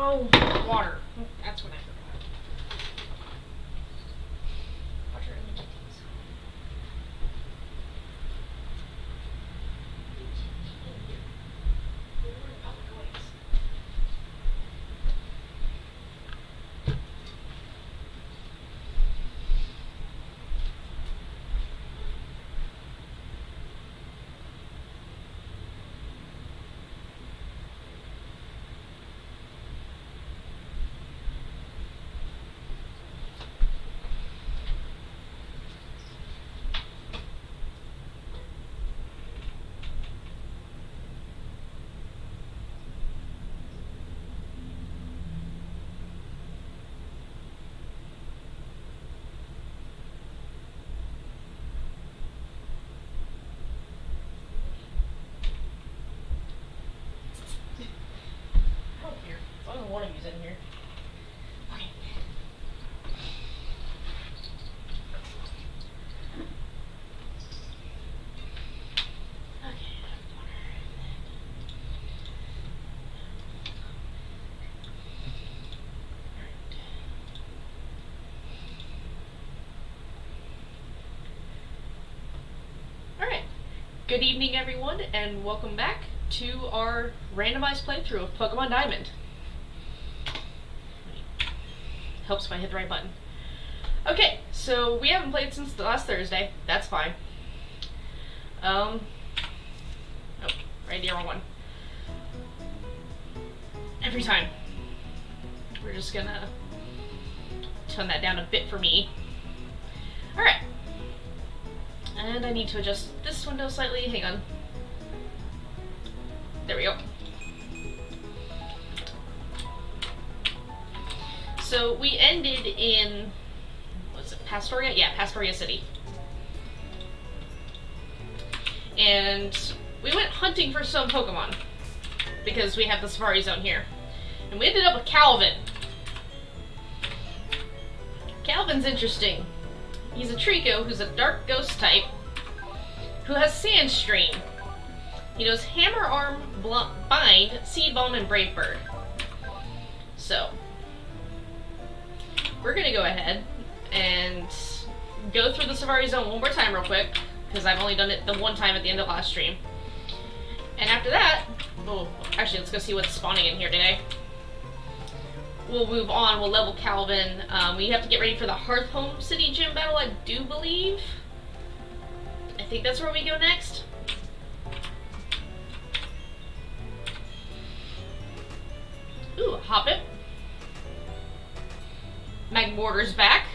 Oh, water. That's what I forgot. Water and the chickens. One of you's in here. Okay. Alright. Good evening, everyone, and welcome back to our randomized playthrough of Pokémon Diamond. Helps if I hit the right button. Okay, so we haven't played since last Thursday. That's fine. Oh, right, the wrong one. Every time. We're just gonna tone that down a bit for me. Alright. And I need to adjust this window slightly. Hang on. There we go. So we ended in, was it Pastoria? Yeah, Pastoria City. And we went hunting for some Pokemon, because we have the Safari Zone here. And we ended up with Calvin. Calvin's interesting. He's a Trico who's a Dark Ghost type, who has Sandstream. He knows Hammer Arm, Bind, Seed Bomb, and Brave Bird. So we're gonna go ahead and go through the Safari Zone one more time real quick, because I've only done it the one time at the end of last stream. And after that, oh, actually let's go see what's spawning in here today. We'll move on, we'll level Calvin. We have to get ready for the Hearthhome City Gym battle, I do believe. I think that's where we go next. Ooh, Hoppip. Magmortar's back.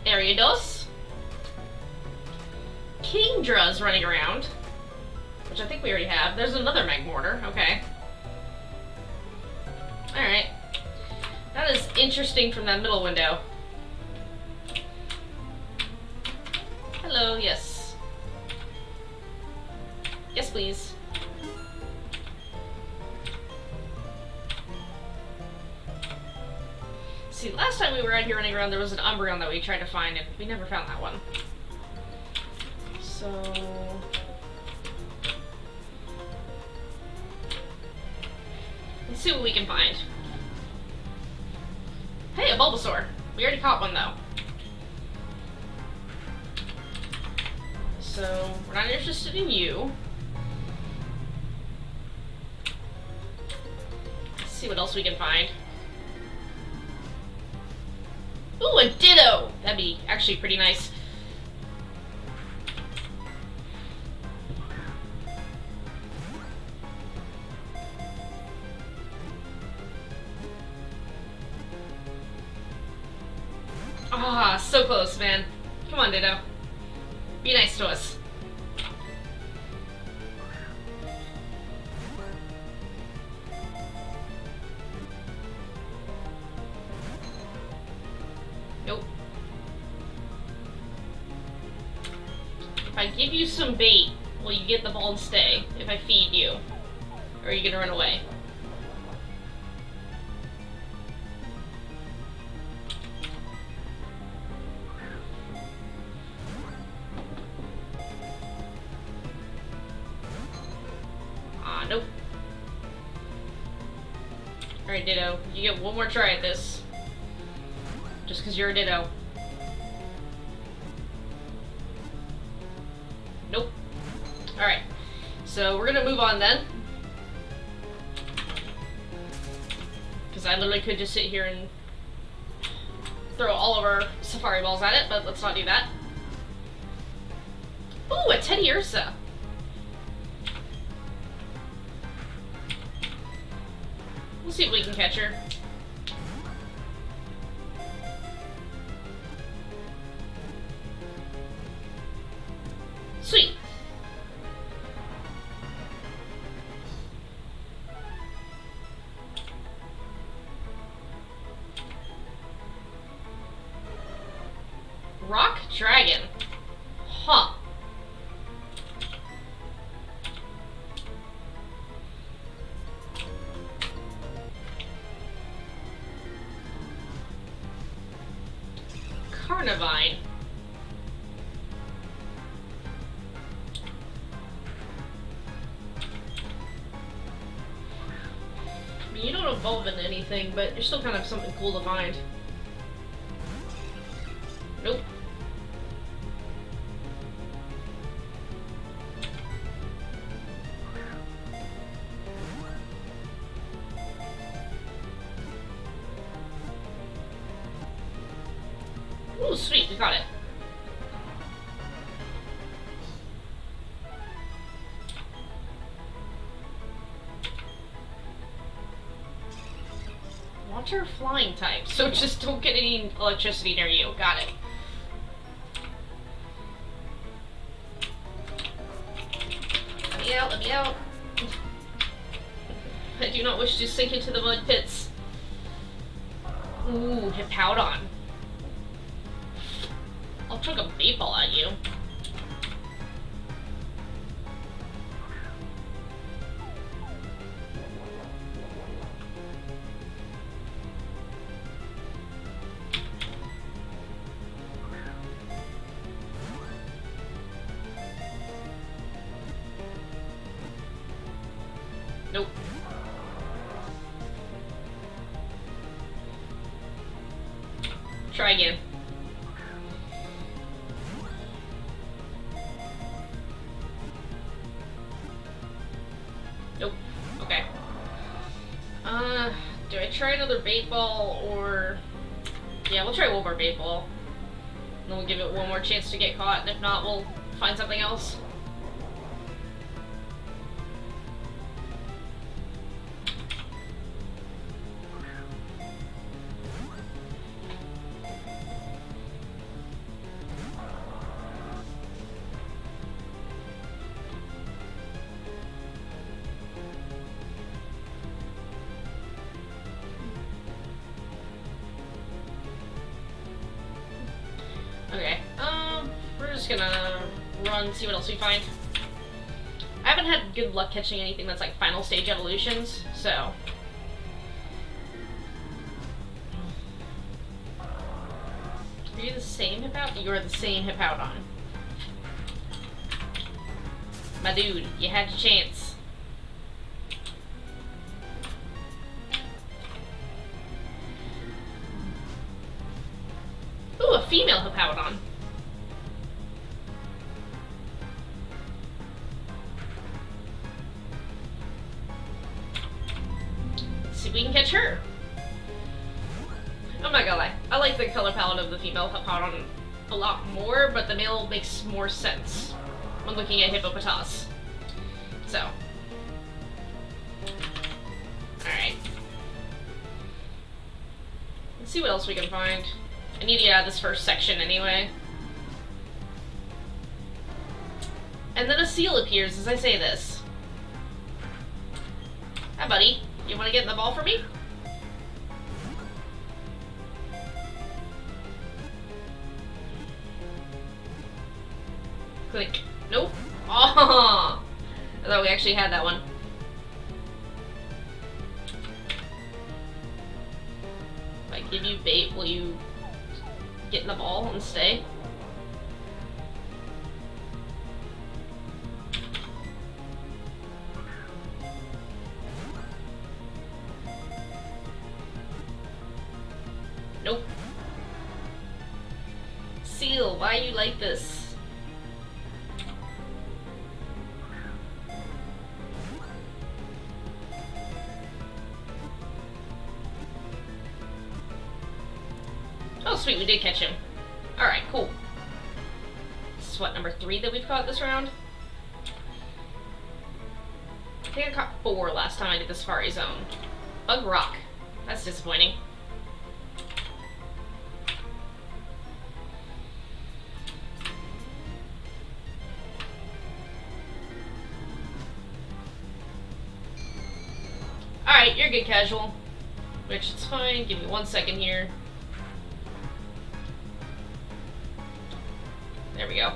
Ariados. Kingdra's running around, which I think we already have. There's another Magmortar, okay. Alright. That is interesting from that middle window. Hello, yes. Yes, please. See, last time we were out here running around, there was an Umbreon that we tried to find, and we never found that one. So let's see what we can find. Hey, a Bulbasaur. We already caught one, though. So we're not interested in you. Let's see what else we can find. Ooh, a Ditto! That'd be actually pretty nice. Ah, so close, man. Come on, Ditto. Be nice to us. Nope. If I give you some bait, will you get the ball and stay if I feed you? Or are you gonna run away? Nope. Alright, Ditto. You get one more try at this. Just because you're a Ditto. Nope. Alright. So we're gonna move on then. Because I literally could just sit here and throw all of our Safari Balls at it, but let's not do that. Ooh, a Teddy Ursa. We'll see if we can catch her. Sweet. Rock Dragon. Huh. Carnivine. I mean, you don't evolve into anything, but you're still kind of something cool to find. Nope. Ooh, sweet, we got it. Water flying type, so just don't get any electricity near you. Got it. Let me out, let me out. I do not wish to sink into the mud pits. Ooh, Hippowdon. I'll chuck a bait ball at you. Nope. Try again. Nope. Okay. Do I try another bait ball or... Yeah, we'll try one more bait ball. And then we'll give it one more chance to get caught, and if not, we'll find something else. Okay, we're just gonna run, see what else we find. I haven't had good luck catching anything that's like final stage evolutions, so... Are you the same Hippowdon? You're the same Hippowdon. My dude, you had your chance. Ooh, a female Hippowdon. Let's see if we can catch her. I'm not gonna lie, I like the color palette of the female Hippowdon a lot more, but the male makes more sense when looking at Hippopotas. So. Alright. Let's see what else we can find. I need to get out of this first section anyway. And then a seal appears as I say this. Hi, buddy. You want to get in the ball for me? Click. Nope. Oh! I thought we actually had that one. If I give you bait, will you get in the ball and stay? like this. Oh, sweet, we did catch him. Alright, cool. This is what, number 3 that we've caught this round? I think I caught 4 last time I did the Safari Zone. Bug Rock. That's disappointing. Alright, you're good, Casual. Which, it's fine. Give me 1 second here. There we go.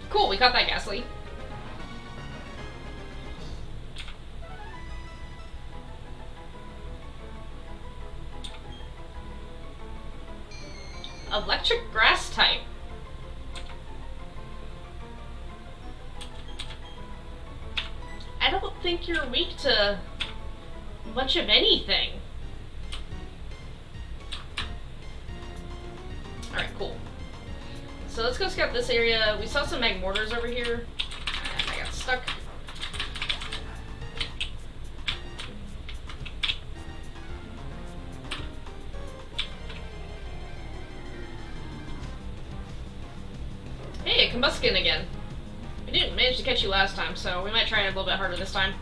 Cool, we caught that Ghastly. Electric Grass type. I don't think you're weak to much of anything. Alright, cool. So let's go scout this area. We saw some Magmortars over here. And I got stuck. Hey, a Combuskin again. We didn't manage to catch you last time, so we might try it a little bit harder this time.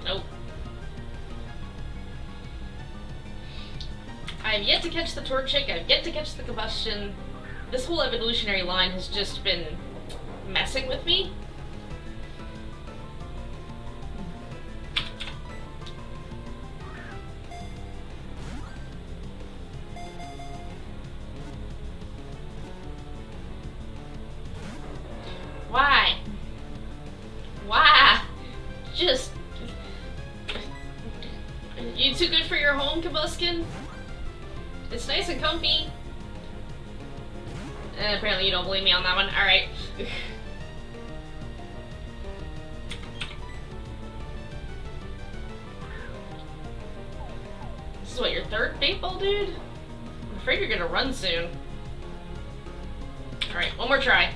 Nope. I've yet to catch the Torchic, I've yet to catch the Combustion. This whole evolutionary line has just been messing with me. Why? Why? Just... You too good for your home, Combuskin? It's nice and comfy. And apparently you don't believe me on that one. Alright. This is what, your 3rd bait ball, dude? I'm afraid you're gonna run soon. Alright, one more try.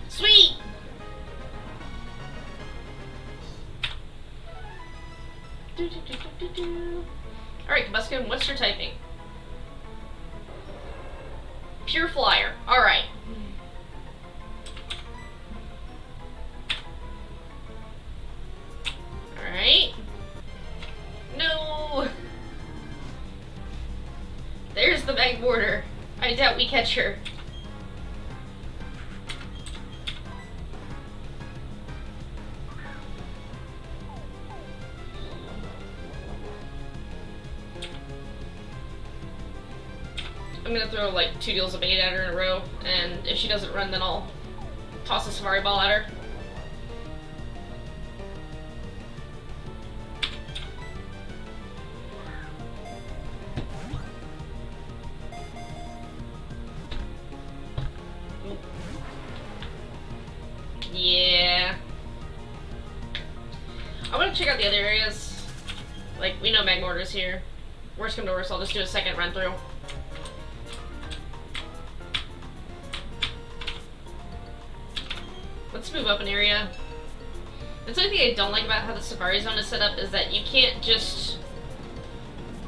Sweet! Alright, Combuskin, what's your typing? Pure Flyer. Alright. Alright. No! There's the Magmortar. I doubt we catch her. I'm gonna throw like 2 deals of bait at her in a row, and if she doesn't run, then I'll toss a Safari Ball at her. Yeah. I want to check out the other areas. Like, we know Magmortar's here. Worst come to worst, I'll just do a second run through. Let's move up an area. That's the only thing I don't like about how the Safari Zone is set up, is that you can't just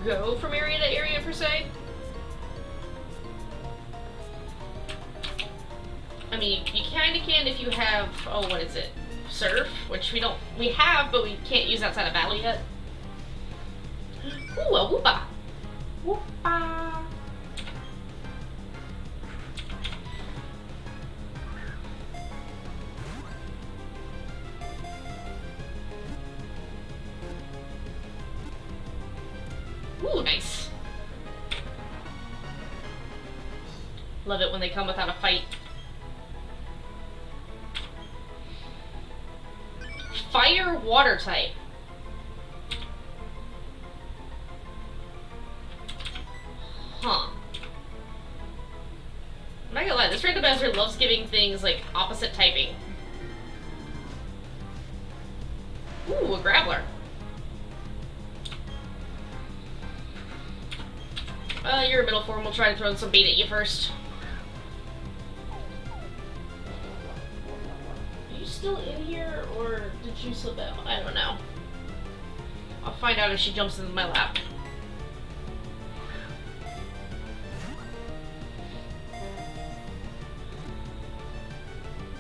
go from area to area, per se. I mean, you kinda can if you have, oh, what is it? Surf, which we have, but we can't use outside of battle yet. Ooh, a Woopa. Woopa. Ooh, nice. Love it when they come without a fight. Fire water type. Huh. I'm not gonna lie, this random bastard loves giving things like opposite typing. Ooh, a Grappler. You're a middle form. We'll try to throw some bait at you first. Are you still in here, or did you slip out? I don't know. I'll find out if she jumps into my lap.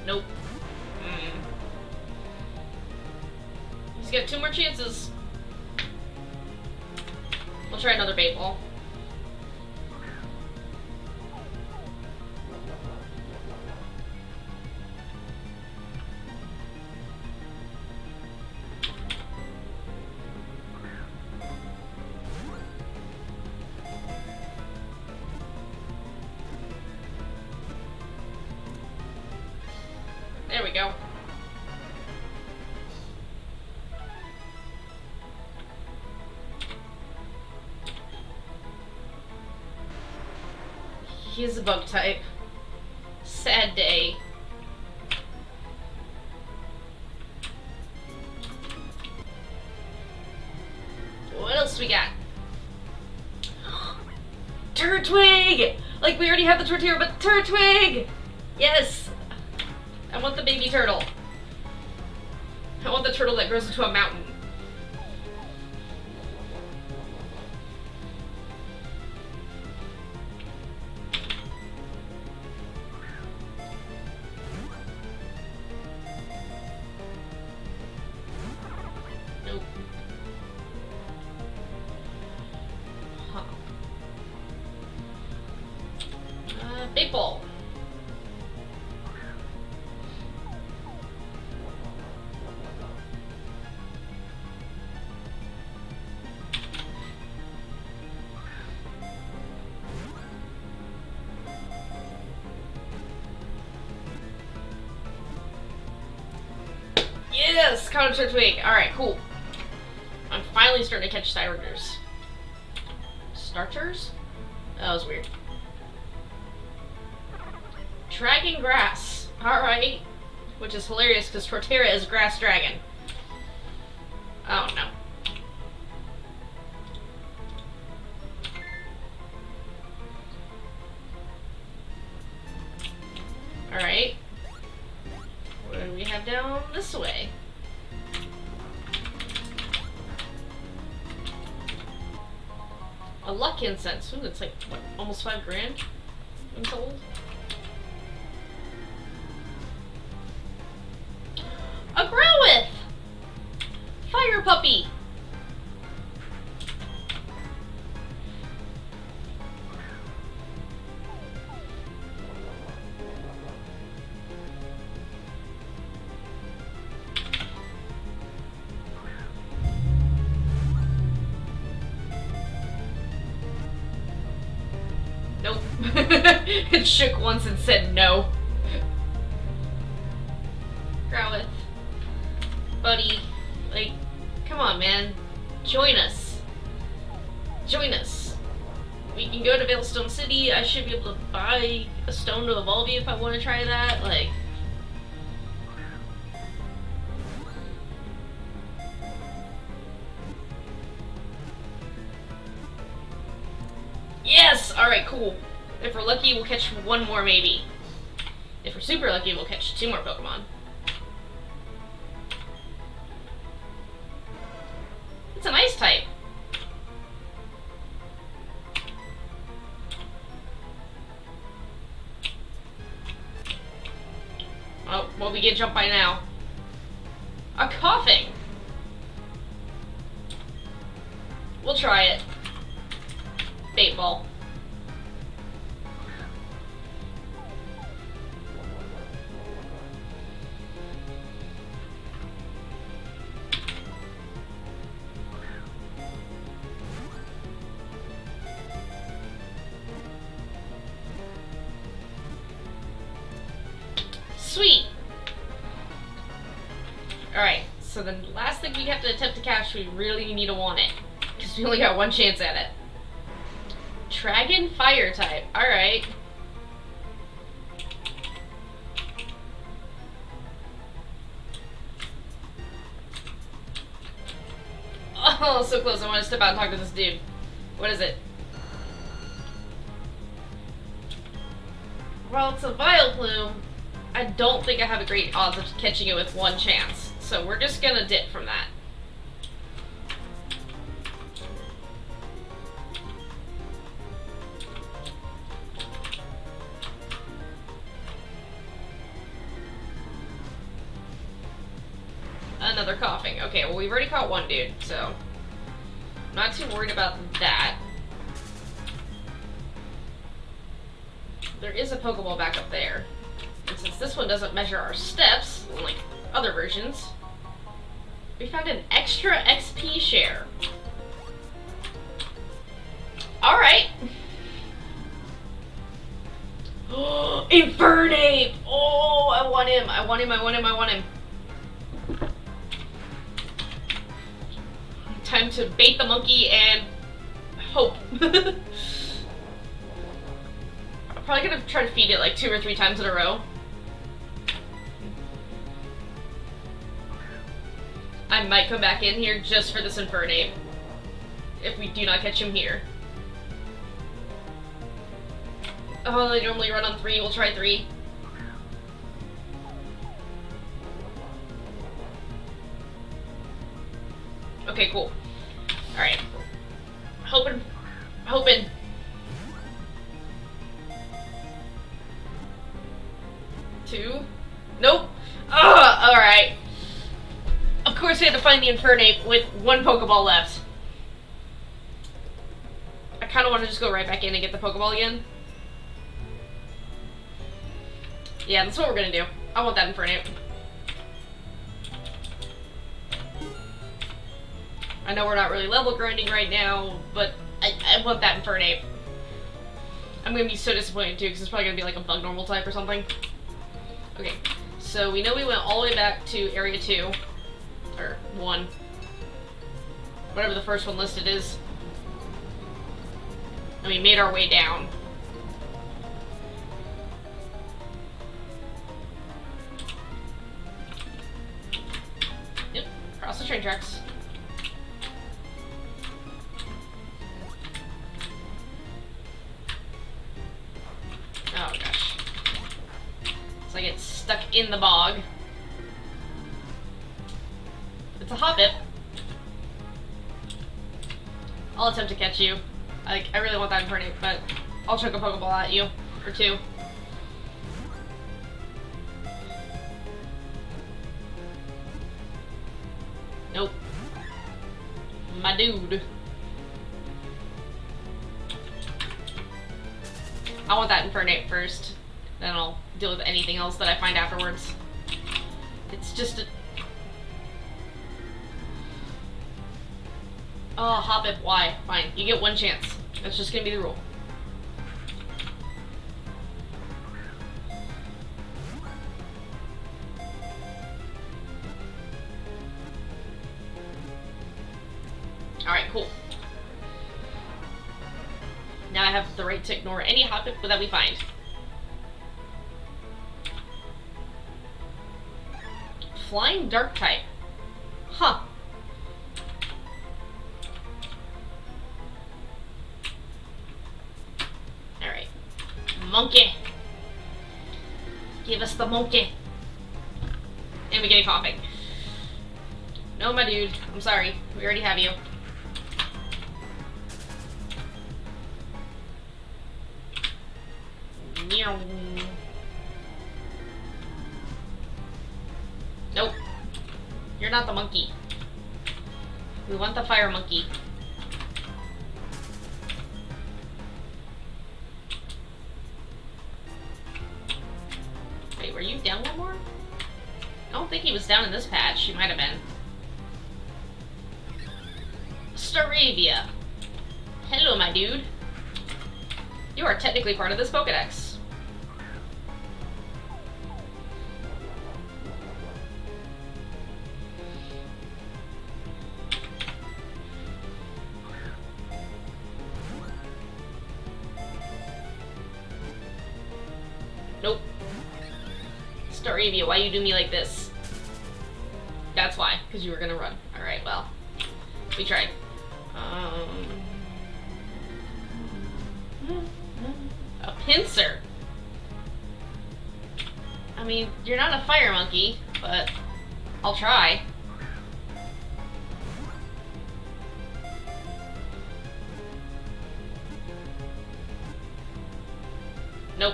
Nope. He's got 2 more chances. We'll try another bait ball. There we go. He's a bug type. Sad day. What else we got? Turtwig! Like, we already have the Torterra, but Turtwig! Yes! I want the baby turtle. I want the turtle that grows into a mountain. Nope. Huh. Big ball. Yes! Counter Turtwig. Alright, cool. I'm finally starting to catch Starters. Starters? That was weird. Dragon Grass. Alright. Which is hilarious because Torterra is Grass Dragon. Oh no. Alright. What do we have down this way? A luck incense. Ooh, that's like, what, almost $5,000? I'm told. A Growlithe! Fire puppy! Nope. It shook once and said no. Growlithe. Buddy. Like, come on, man. Join us. Join us. We can go to Veilstone City. I should be able to buy a stone to evolve you if I want to try that. Like... Yes! Alright, cool. If we're lucky, we'll catch 1 more, maybe. If we're super lucky, we'll catch 2 more Pokemon. It's an ice type. Oh, well, we get jumped by now. A Coughing. We'll try it. Bait ball. Sweet! Alright, so the last thing we have to attempt to catch, we really need to want it. Because we only got one chance at it. Dragon Fire type. Alright. Oh, so close. I want to step out and talk to this dude. What is it? Well, it's a Vileplume. I don't think I have a great odds of catching it with one chance. So we're just gonna dip from that. Another coughing. Okay, well we've already caught one dude, so I'm not too worried about that. There is a Pokeball back up there. And since this one doesn't measure our steps, like other versions, we found an extra XP share. Alright. Infernape! Oh, I want him. I want him, I want him, I want him. Time to bait the monkey and hope. I'm probably gonna try to feed it like 2 or 3 times in a row. I might come back in here just for this Infernape, if we do not catch him here. Oh, they normally run on 3, we'll try 3. Okay, cool. Alright. Hoping. 2. Nope. Alright. Of course we had to find the Infernape with 1 Pokeball left. I kind of want to just go right back in and get the Pokeball again. Yeah, that's what we're gonna do. I want that Infernape. I know we're not really level grinding right now, but I want that Infernape. I'm gonna be so disappointed too, because it's probably gonna be like a bug normal type or something. Okay, so we know we went all the way back to Area 2. Or 1. Whatever the first one listed is. And we made our way down. Yep, cross the train tracks. Oh gosh. So I get stuck in the bog. It's a Hoppip. I'll attempt to catch you. I really want that Infernape, but I'll chuck a Pokeball at you. Or 2. Nope. My dude. I want that Infernape first. Then I'll deal with anything else that I find afterwards. It's just a... Oh, Hoppip, why? Fine, you get 1 chance. That's just gonna be the rule. Alright, cool. Now I have the right to ignore any Hoppip that we find. Flying Dark type. Huh. Alright. Monkey. Give us the monkey. And we get a coughing. No, my dude. I'm sorry. We already have you. Meow. Nope. You're not the monkey. We want the fire monkey. Were you down one more? I don't think he was down in this patch. He might have been. Staravia. Hello, my dude. You are technically part of this Pokedex. Nope. Staravia, why you do me like this? That's why, because you were gonna run. Alright, well. We tried. A pincer. I mean, you're not a fire monkey, but I'll try. Nope.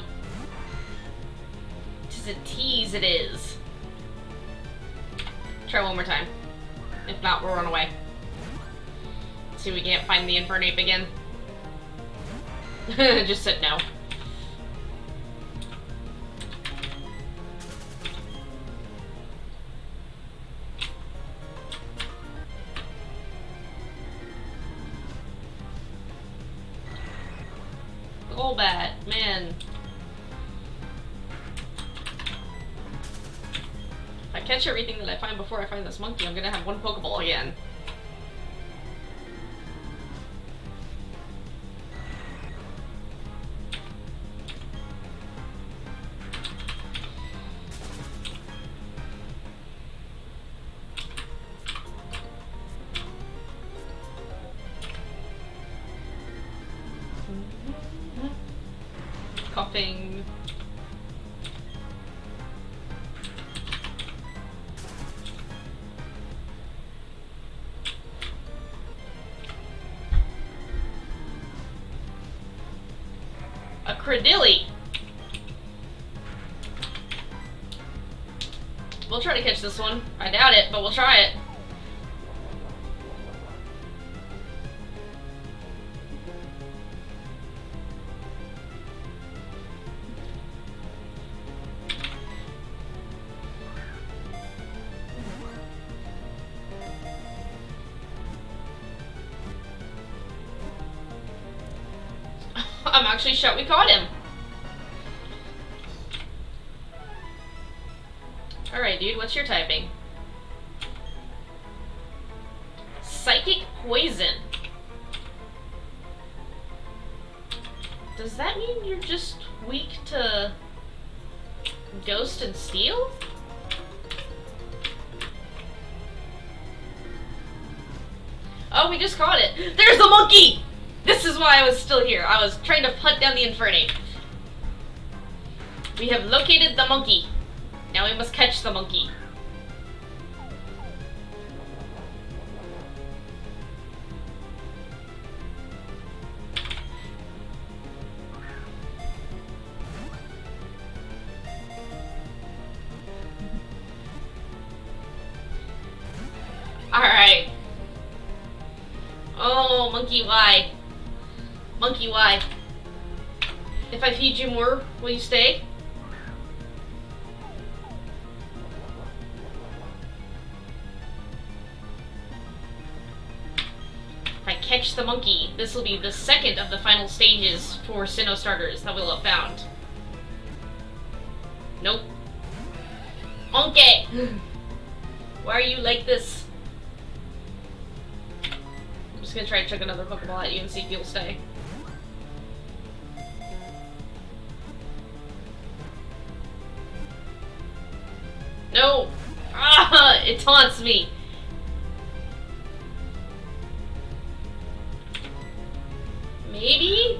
Tis a tease, it is. Try one more time. If not, we'll run away. See if we can't find the Infernape again. Just said no. Golbat, man. If I catch everything that I find before I find this monkey, I'm gonna have one Pokeball again. Coughing. A Cradilly. We'll try to catch this one. I doubt it, but we'll try it. I'm actually shocked we caught him. Alright, dude, what's your typing? Psychic Poison. Does that mean you're just weak to Ghost and Steel? Oh, we just caught it. There's the monkey! This is why I was still here. I was trying to hunt down the Infernape. We have located the monkey. Now we must catch the monkey. Alright. Oh, monkey, why? Monkey, why? If I feed you more, will you stay? If I catch the monkey, this will be the second of the final stages for Sinnoh starters that we'll have found. Nope. Okay. Why are you like this? I'm just gonna try to chuck another Pokeball at you and see if you'll stay. No! Ah! It taunts me! Maybe?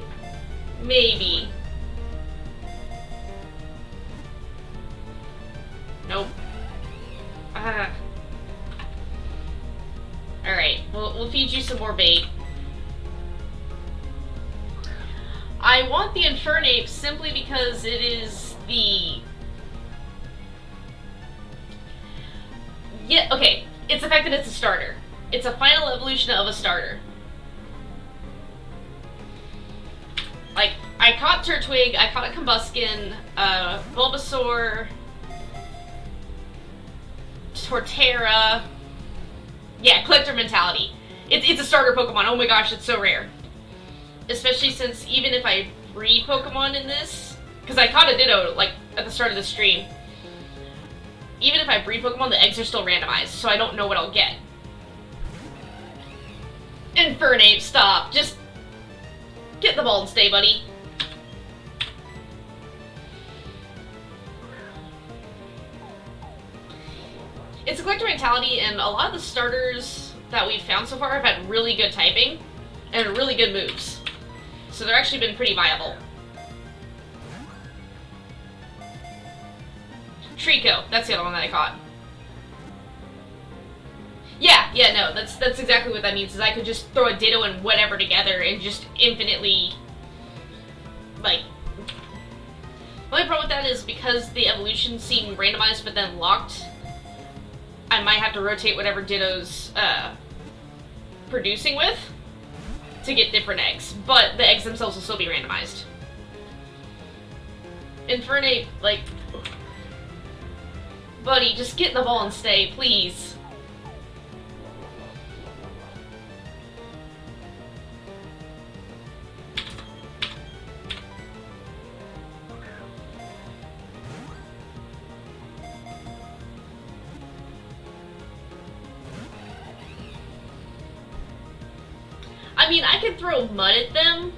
Maybe. Nope. Ah. Alright, we'll feed you some more bait. I want the Infernape simply because it is the... Yeah, okay. It's the fact that it's a starter. It's a final evolution of a starter. Like, I caught Turtwig, I caught a Combuskin, Bulbasaur, Torterra. Yeah, collector mentality. It's a starter Pokemon. Oh my gosh, it's so rare. Especially since even if I breed Pokemon in this, because I caught a Ditto like at the start of the stream. Even if I breed Pokemon, the eggs are still randomized, so I don't know what I'll get. Infernape, stop. Just get the ball and stay, buddy. It's a collector mentality, and a lot of the starters that we've found so far have had really good typing and really good moves. So they've actually been pretty viable. Trico, that's the other one that I caught. Yeah, no, that's exactly what that means, is I could just throw a Ditto and whatever together and just infinitely, like... The only problem with that is because the evolutions seem randomized but then locked, I might have to rotate whatever Ditto's producing with to get different eggs, but the eggs themselves will still be randomized. Infernape, like... Buddy, just get in the ball and stay, please. I mean, I could throw mud at them,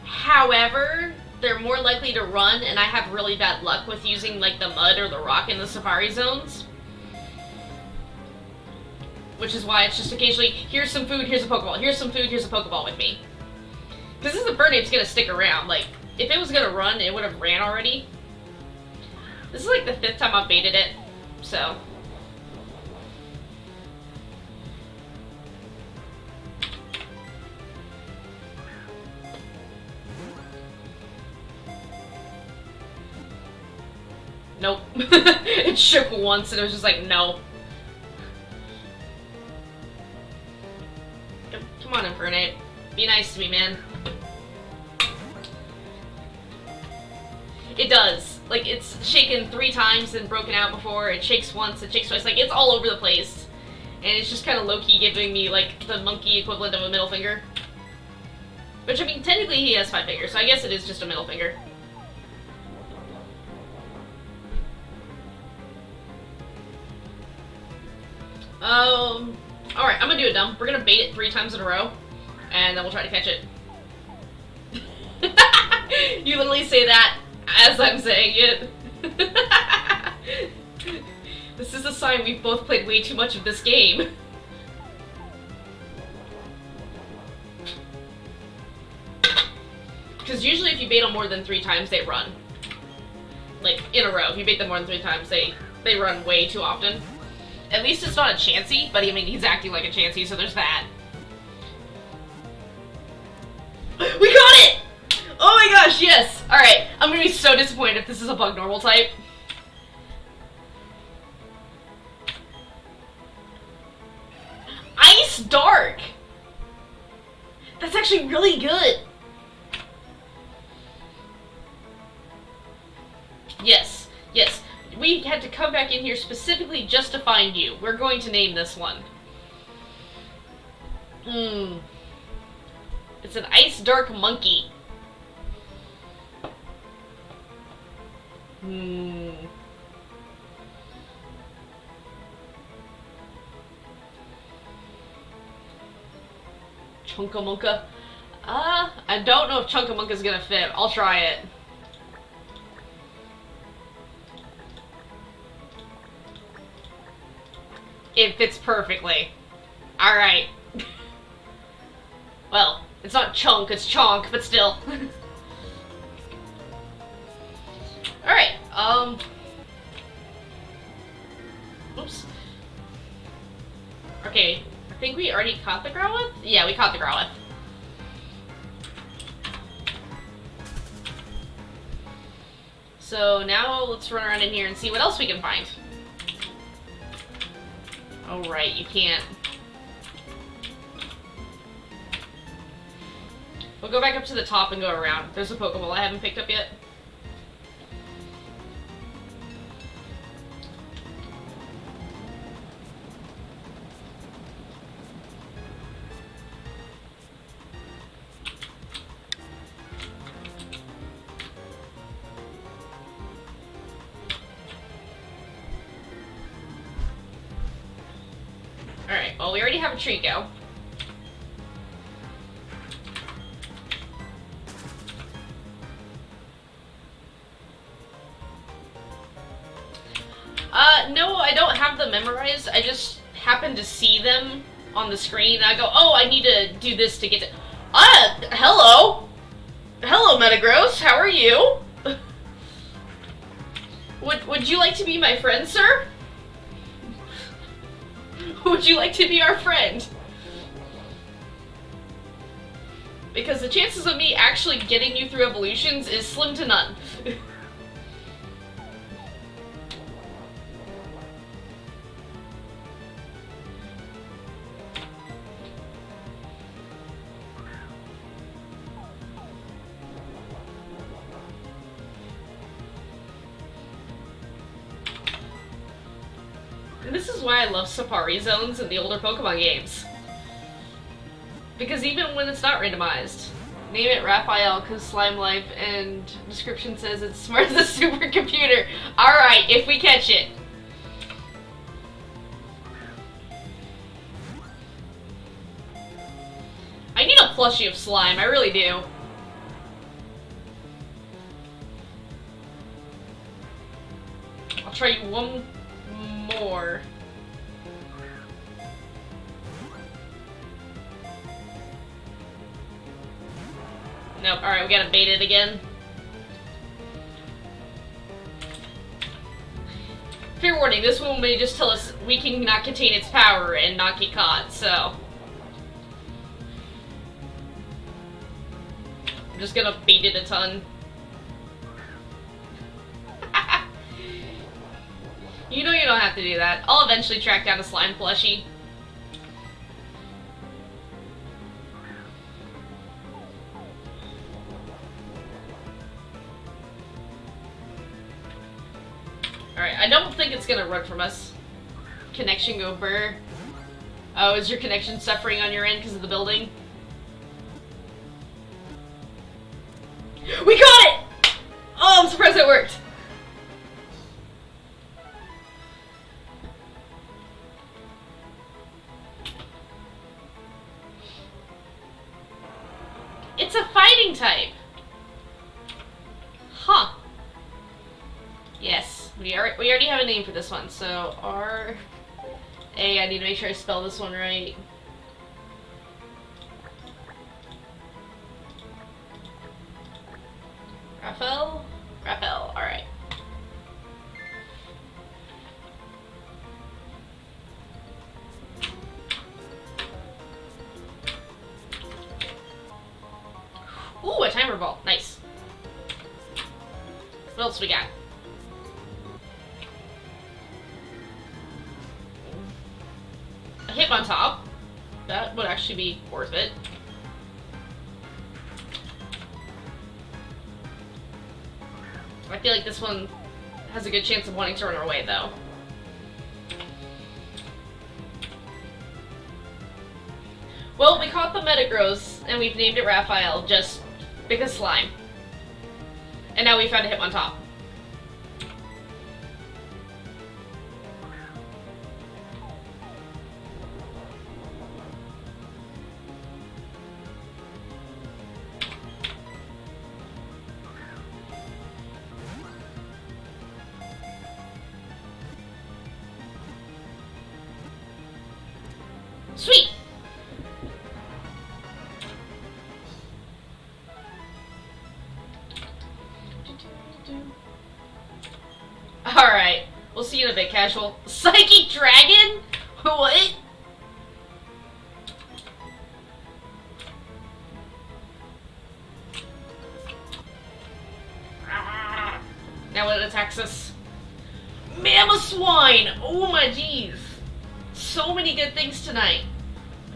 however, they're more likely to run, and I have really bad luck with using, like, the mud or the rock in the safari zones. Which is why it's just occasionally, here's some food, here's a Pokeball, here's some food, here's a Pokeball with me. Because this Infernape's gonna stick around. Like, if it was gonna run, it would have ran already. This is like the 5th time I've baited it, so... Nope. It shook once and it was just like, no. Come on, Infernape. Be nice to me, man. It does. Like, it's shaken 3 times and broken out before. It shakes once, it shakes twice. Like, it's all over the place. And it's just kind of low-key giving me, like, the monkey equivalent of a middle finger. Which, I mean, technically he has 5 fingers, so I guess it is just a middle finger. Alright, I'm gonna do it dumb. We're gonna bait it 3 times in a row, and then we'll try to catch it. You literally say that as I'm saying it. This is a sign we've both played way too much of this game. Because usually if you bait them more than 3 times, they run. Like, in a row. If you bait them more than 3 times, they run way too often. At least it's not a Chansey, but I mean, he's acting like a Chansey, so there's that. We got it! Oh my gosh, yes! Alright, I'm gonna be so disappointed if this is a bug normal type. Ice Dark! That's actually really good! Yes, yes. We had to come back in here specifically just to find you. We're going to name this one. It's an Ice Dark Monkey. Chunkamunka. I don't know if Chunkamunka's gonna fit. I'll try it. It fits perfectly. Alright. Well, it's not chunk, it's chonk, but still. Alright, oops. Okay, I think we already caught the Growlithe? Yeah, we caught the Growlithe. So now let's run around in here and see what else we can find. Oh, right, you can't. We'll go back up to the top and go around. There's a Pokeball I haven't picked up yet. well, we already have a Trico. No, I don't have them memorized. I just happen to see them on the screen, and I go, oh, I need to do this to get to... Hello! Hello, Metagross, how are you? Would you like to be my friend, sir? Would you like to be our friend? Because the chances of me actually getting you through evolutions is slim to none. And this is why I love Safari Zones in the older Pokemon games. Because even when it's not randomized, name it Raphael because Slime Life and description says it's smart as a supercomputer. Alright, if we catch it. I need a plushie of Slime, I really do. I'll try you one more. Nope, alright, we gotta bait it again. Fair warning, this one may just tell us we cannot contain its power and not get caught, so... I'm just gonna bait it a ton. You know you don't have to do that. I'll eventually track down a slime plushie. Alright, I don't think it's gonna run from us. Connection go burr. Oh, is your connection suffering on your end because of the building? We got it! Oh, I'm surprised it worked. It's a fighting type. Huh. Yes, we already have a name for this one. So R-A, I need to make sure I spell this one right. Raphael? Raphael, alright. Ooh, a timer ball. Nice. What else we got? A hip on top. That would actually be worth it. I feel like this one has a good chance of wanting to run away, though. Well, we caught the Metagross, and we've named it Raphael just because slime. And now we found a hip on top. Sweet! Alright, we'll see you in a bit, casual. Psychic Dragon? What? Now it attacks us. Mamoswine! Oh my jeez. So many good things tonight.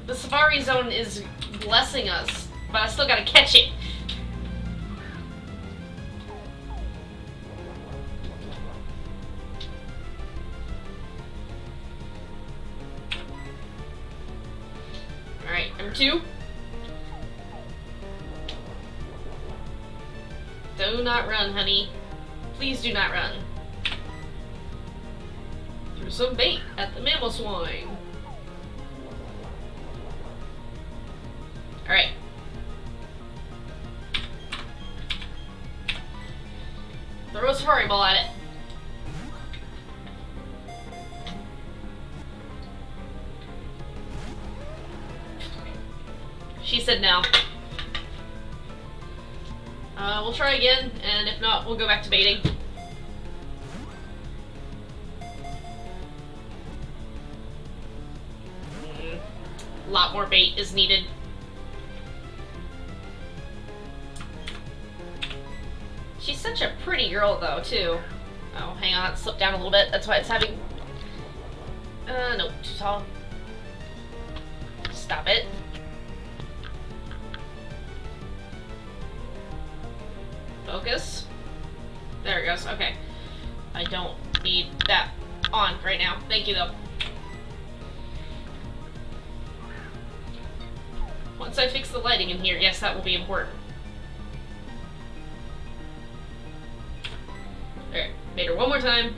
The Safari Zone is blessing us, but I still gotta catch it. Alright, number 2. Do not run, honey. Please do not run. Threw some bait at the Mamoswine. Ball at it. She said no. We'll try again, and if not, we'll go back to baiting. A lot more bait is needed. She's such a pretty girl, though, too. Oh, hang on, it slipped down a little bit. That's why it's having... nope, too tall. Stop it. Focus. There it goes, okay. I don't need that on right now. Thank you, though. Once I fix the lighting in here, yes, that will be important. Alright, made her one more time.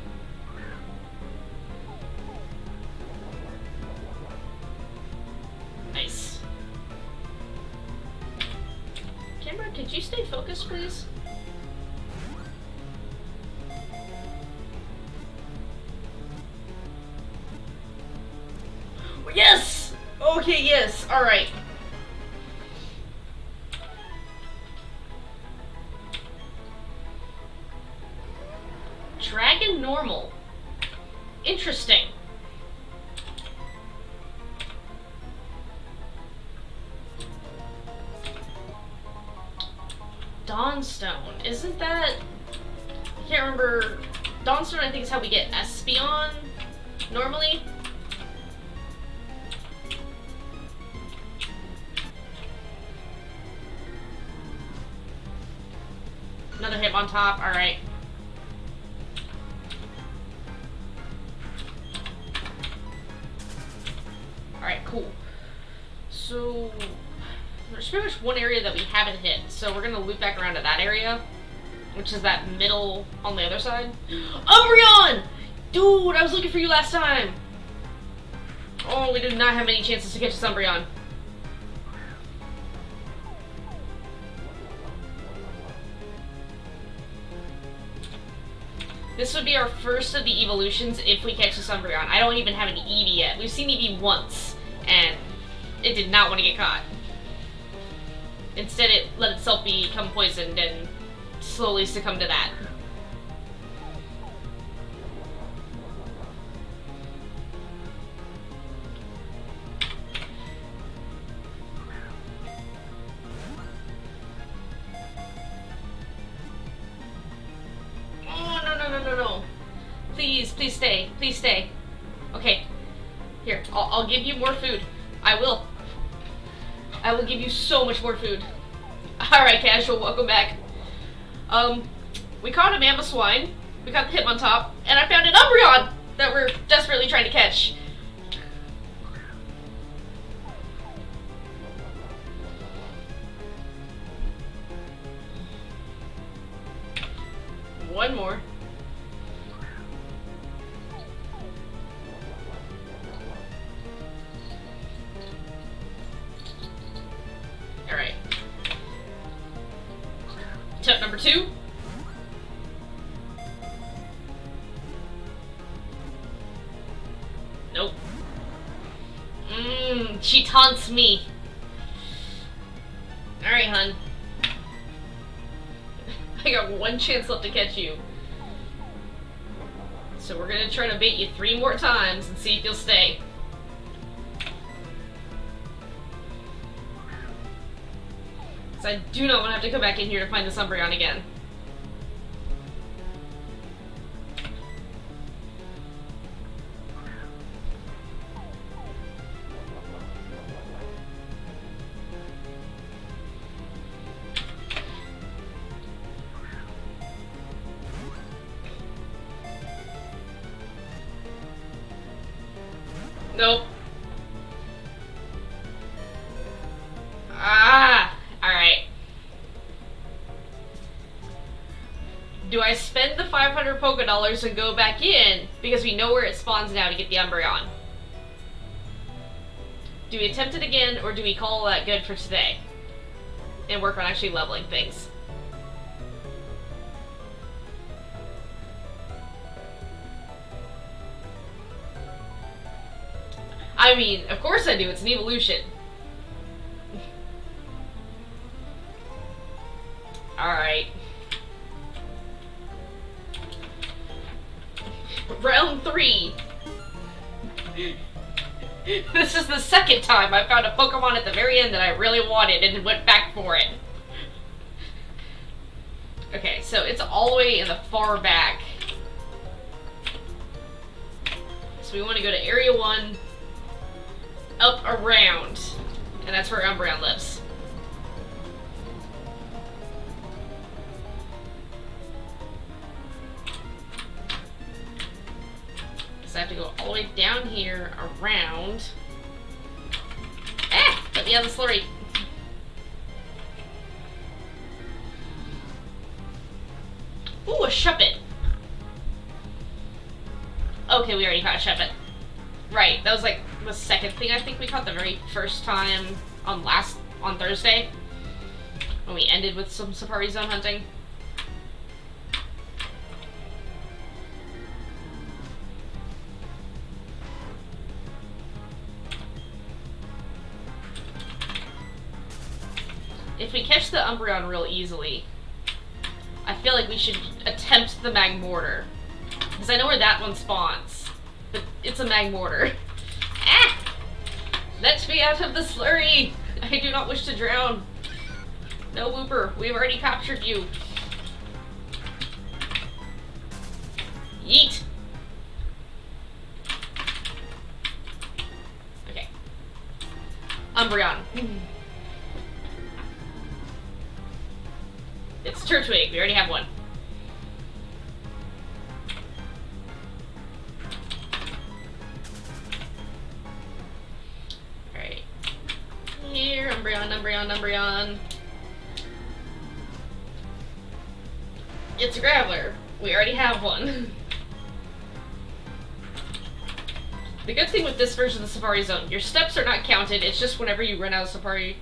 Nice. Camera, could you stay focused, please? Yes! Okay, yes, alright. Dragon normal. Interesting. Dawnstone. Isn't that... I can't remember... Dawnstone, I think, is how we get Espeon normally. Another hit on top, alright. Alright, cool. So, there's pretty much one area that we haven't hit, so we're gonna loop back around to that area, which is that middle on the other side. Umbreon! Dude, I was looking for you last time! Oh, we did not have many chances to catch this Umbreon. This would be our first of the evolutions if we catch this Umbreon. I don't even have an Eevee yet. We've seen Eevee once, and it did not want to get caught. Instead, it let itself become poisoned and slowly succumb to that. No. Please, please stay. Please stay. Okay. Here, I'll give you more food. I will. I will give you so much more food. Alright, Casual, welcome back. We caught a Mamoswine, we caught the Hitmontop, and I found an Umbreon that we're desperately trying to catch. One more. Alright. Attempt number 2. Nope. She taunts me. Alright, hun. I got one chance left to catch you. So we're gonna try to bait you 3 more times and see if you'll stay. Because I do not want to have to come back in here to find this Umbreon again. Nope. Alright. Do I spend the 500 Pokédollars and go back in because we know where it spawns now to get the Umbreon? Do we attempt it again, or do we call that good for today and work on actually leveling things? I mean, of course I do. It's an evolution. Alright. Round 3. This is the second time I found a Pokemon at the very end that I really wanted and went back for it. Okay, so it's all the way in the far back. So we want to go to Area 1, up around, and that's where Umbreon lives. So I have to go all the way down here, around. Ah! Let me out of the slurry. Ooh, a Shuppet. Okay, we already caught a Shuppet. Right, that was like the second thing I think we caught the very first time on Thursday. When we ended with some Safari Zone hunting. If we catch the Umbreon real easily, I feel like we should attempt the Magmortar. Because I know where that one spawns. But it's a Magmortar. Ah! Let me out of the slurry! I do not wish to drown. No, Wooper, we've already captured you. Yeet! Okay. Umbreon. It's Turtwig, we already have one. Alright. Here, Umbreon. It's a Graveler. We already have one. The good thing with this version of the Safari Zone, your steps are not counted, it's just whenever you run out of Safari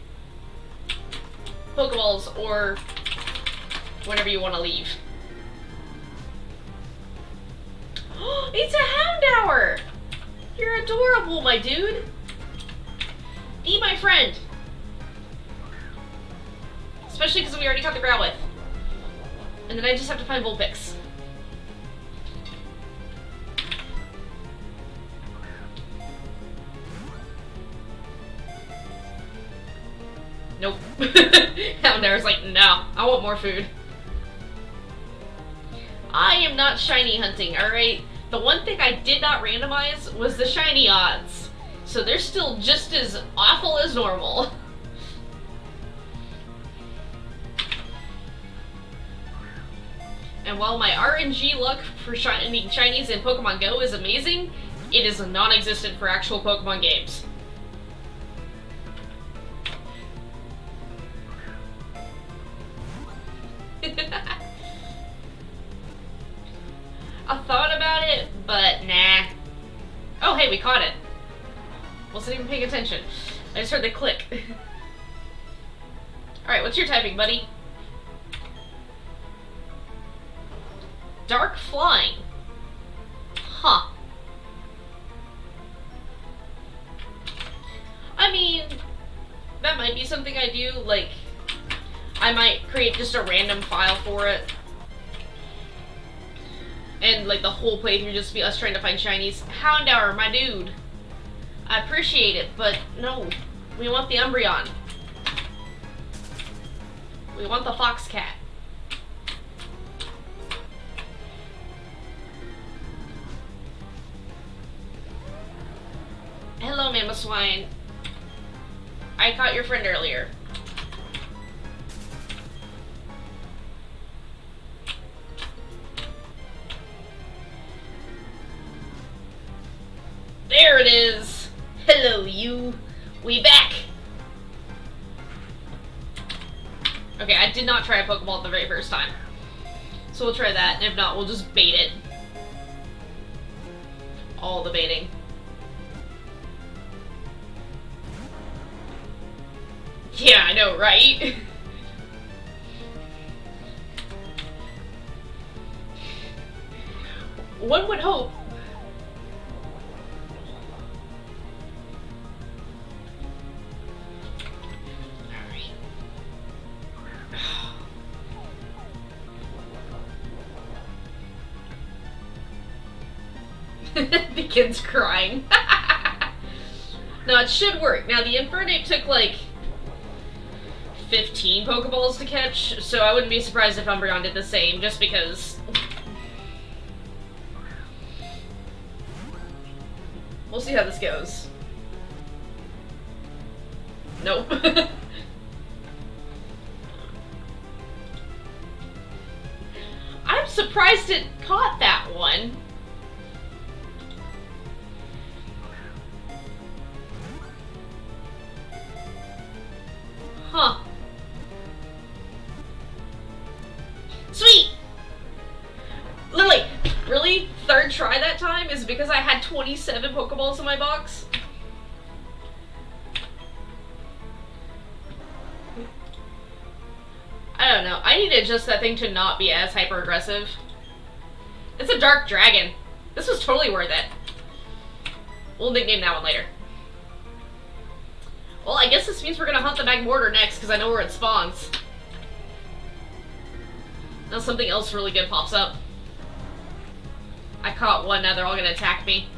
Pokeballs or whenever you want to leave. It's a Houndour! You're adorable, my dude! Be my friend! Especially because we already caught the Growlithe. And then I just have to find Vulpix. Nope. Houndour's like, no, I want more food. I am not shiny hunting, alright? The one thing I did not randomize was the shiny odds. So they're still just as awful as normal. And while my RNG luck for finding shinies in Pokemon Go is amazing, it is non-existent for actual Pokemon games. I thought about it, but nah. Oh, hey, we caught it. Wasn't even paying attention. I just heard the click. Alright, what's your typing, buddy? Dark Flying. Huh. I mean, that might be something I do, like, I might create just a random file for it. And, like, the whole playthrough just be us trying to find shinies. Houndour, my dude. I appreciate it, but no. We want the Umbreon. We want the Foxcat. Hello, Mamoswine. I caught your friend earlier. There it is! Hello, you! We back! Okay, I did not try a Pokeball the very first time. So we'll try that, and if not, we'll just bait it. All the baiting. Yeah, I know, right? One would hope. The kid's crying. No, it should work. Now, the Infernape took, like, 15 Pokeballs to catch, so I wouldn't be surprised if Umbreon did the same, just because... We'll see how this goes. Nope. I'm surprised it caught that one. Huh. Sweet! Lily, really? Third try that time is because I had 27 Pokeballs in my box? I don't know. I need to adjust that thing to not be as hyper-aggressive. It's a dark dragon. This was totally worth it. We'll nickname that one later. Well, I guess this means we're gonna hunt the Magmortar next, because I know where it spawns. Now something else really good pops up. I caught one, now they're all gonna attack me.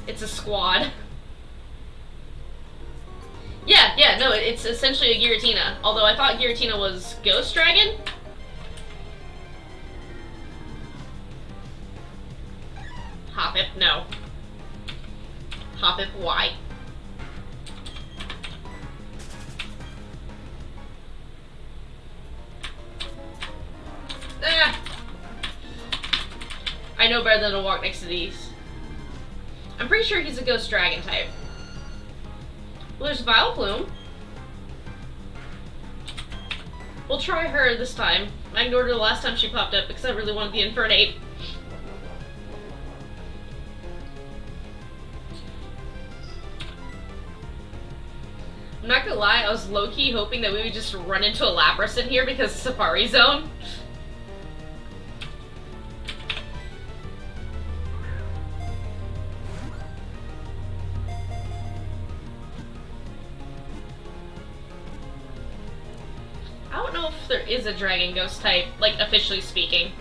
It's a squad. Yeah, no, it's essentially a Giratina. Although I thought Giratina was Ghost Dragon. Hoppip, no. Hoppip, why? Ah! I know better than to walk next to these. I'm pretty sure he's a Ghost Dragon type. Well, there's Vileplume. We'll try her this time. I ignored her the last time she popped up because I really wanted the Infernape. I'm not gonna lie, I was low-key hoping that we would just run into a Lapras in here because Safari Zone. I don't know if there is a Dragon Ghost type, like, officially speaking.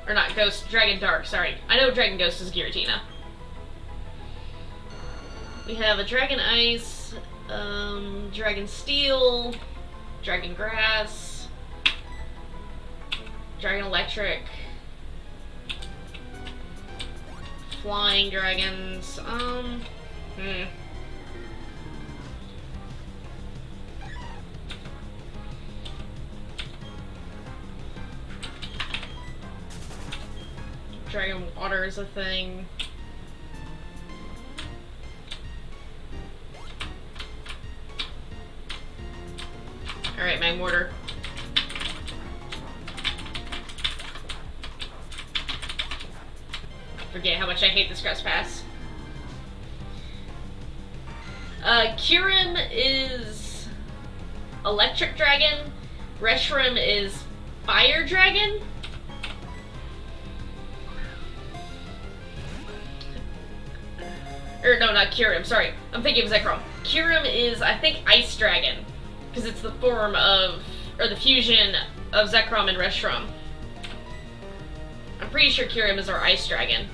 Or not Ghost, Dragon Dark, sorry. I know Dragon Ghost is Giratina. We have a Dragon Ice, Dragon Steel, Dragon Grass, Dragon Electric, Flying Dragons, Dragon Water is a thing. Alright, Magmortar. Forget how much I hate this grass pass. Kyurem is Electric Dragon. Reshiram is Fire Dragon. Or no, not Kyurem, sorry. I'm thinking of Zekrom. Kyurem is, I think, Ice Dragon. Because it's the form of, or the fusion of Zekrom and Reshiram. I'm pretty sure Kyurem is our Ice Dragon.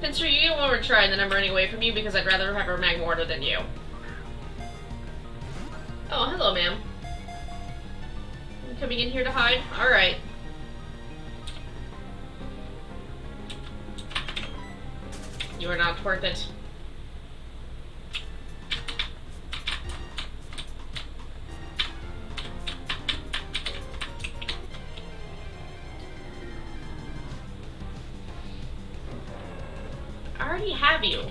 Pinsir, you get one more try and then I'm running away from you because I'd rather have a Magmortar than you. Oh, hello, ma'am. Coming in here to hide? Alright. You are not worth it. I already have you.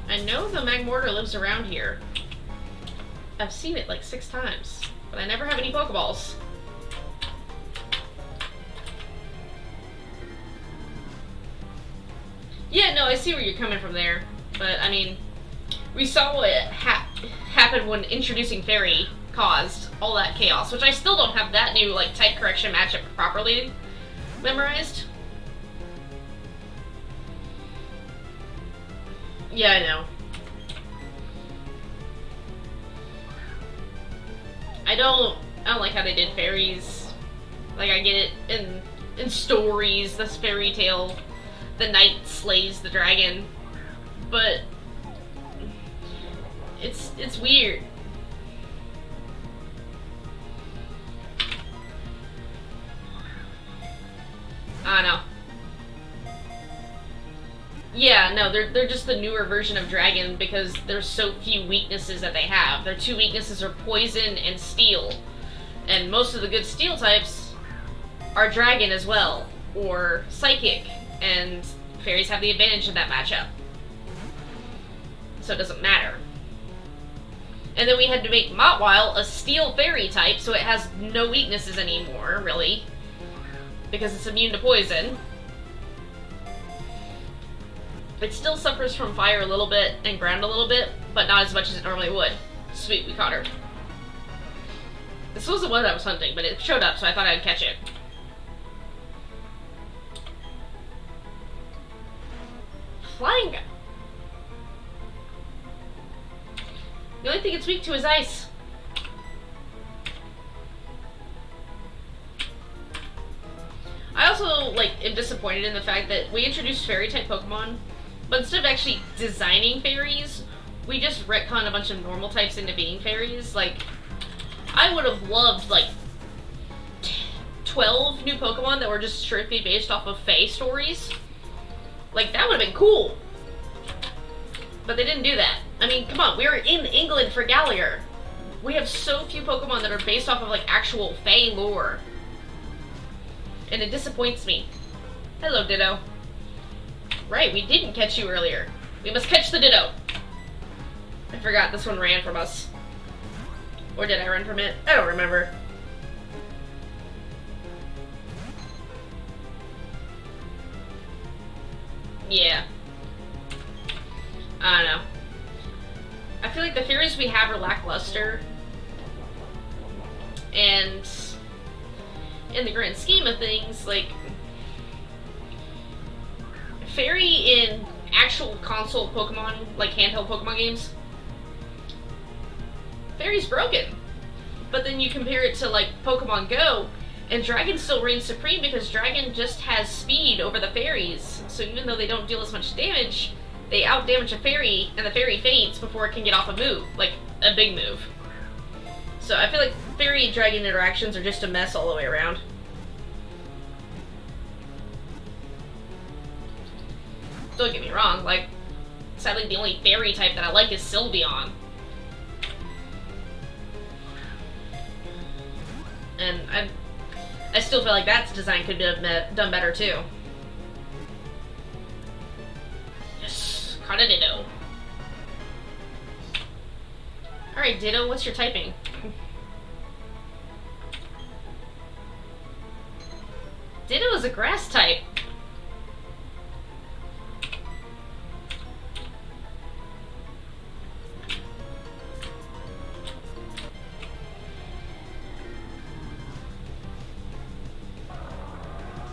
I know the Magmortar lives around here. I've seen it like 6 times, but I never have any Pokeballs. Yeah, no, I see where you're coming from there, but I mean, we saw what happened when introducing Fairy caused all that chaos, which I still don't have that new like type correction matchup properly memorized. Yeah, I know. I don't like how they did fairies. Like, I get it in stories, this fairy tale, the knight slays the dragon, but it's weird. I don't know. Yeah, no, they're just the newer version of dragon because there's so few weaknesses that they have. Their two weaknesses are poison and steel. And most of the good steel types are dragon as well, or psychic, and fairies have the advantage of that matchup. So it doesn't matter. And then we had to make Motwile a steel fairy type, so it has no weaknesses anymore, really, because it's immune to poison. It still suffers from fire a little bit and ground a little bit, but not as much as it normally would. Sweet, we caught her. This wasn't what I was hunting, but it showed up, so I thought I'd catch it. Flying guy. The only thing it's weak to is ice. I also, like, am disappointed in the fact that we introduced fairy-type Pokemon, but instead of actually designing fairies, we just retconned a bunch of normal types into being fairies. Like, I would have loved, like, 12 new Pokemon that were just strictly based off of Fae stories. Like, that would have been cool. But they didn't do that. I mean, come on, we were in England for Gallier. We have so few Pokemon that are based off of, like, actual Fae lore. And it disappoints me. Hello, Ditto. Right, we didn't catch you earlier. We must catch the Ditto. I forgot this one ran from us. Or did I run from it? I don't remember. Yeah. I don't know. I feel like the fairies we have are lackluster. And in the grand scheme of things, like, fairy in actual console Pokemon, like handheld Pokemon games, fairy's broken. But then you compare it to, like, Pokemon Go, and Dragon still reigns supreme because Dragon just has speed over the fairies. So even though they don't deal as much damage, they outdamage a fairy, and the fairy faints before it can get off a move, like a big move. So I feel like fairy and dragon interactions are just a mess all the way around. Don't get me wrong, like, sadly the only fairy type that I like is Sylveon. And I still feel like that design could have done better too. Yes, caught a Ditto. Alright, Ditto, what's your typing? Ditto is a grass type.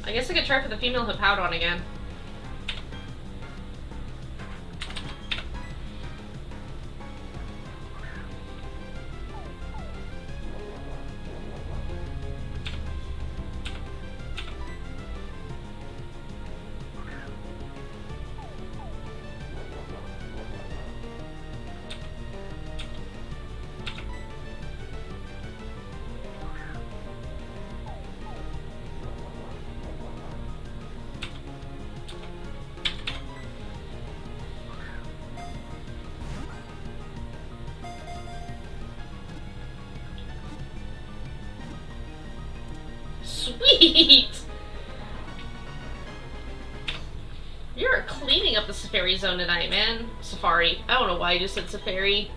I guess I could try for the female Hippowdon again. Sweet! You're cleaning up the Safari zone tonight, man. Safari. I don't know why you just said Safari.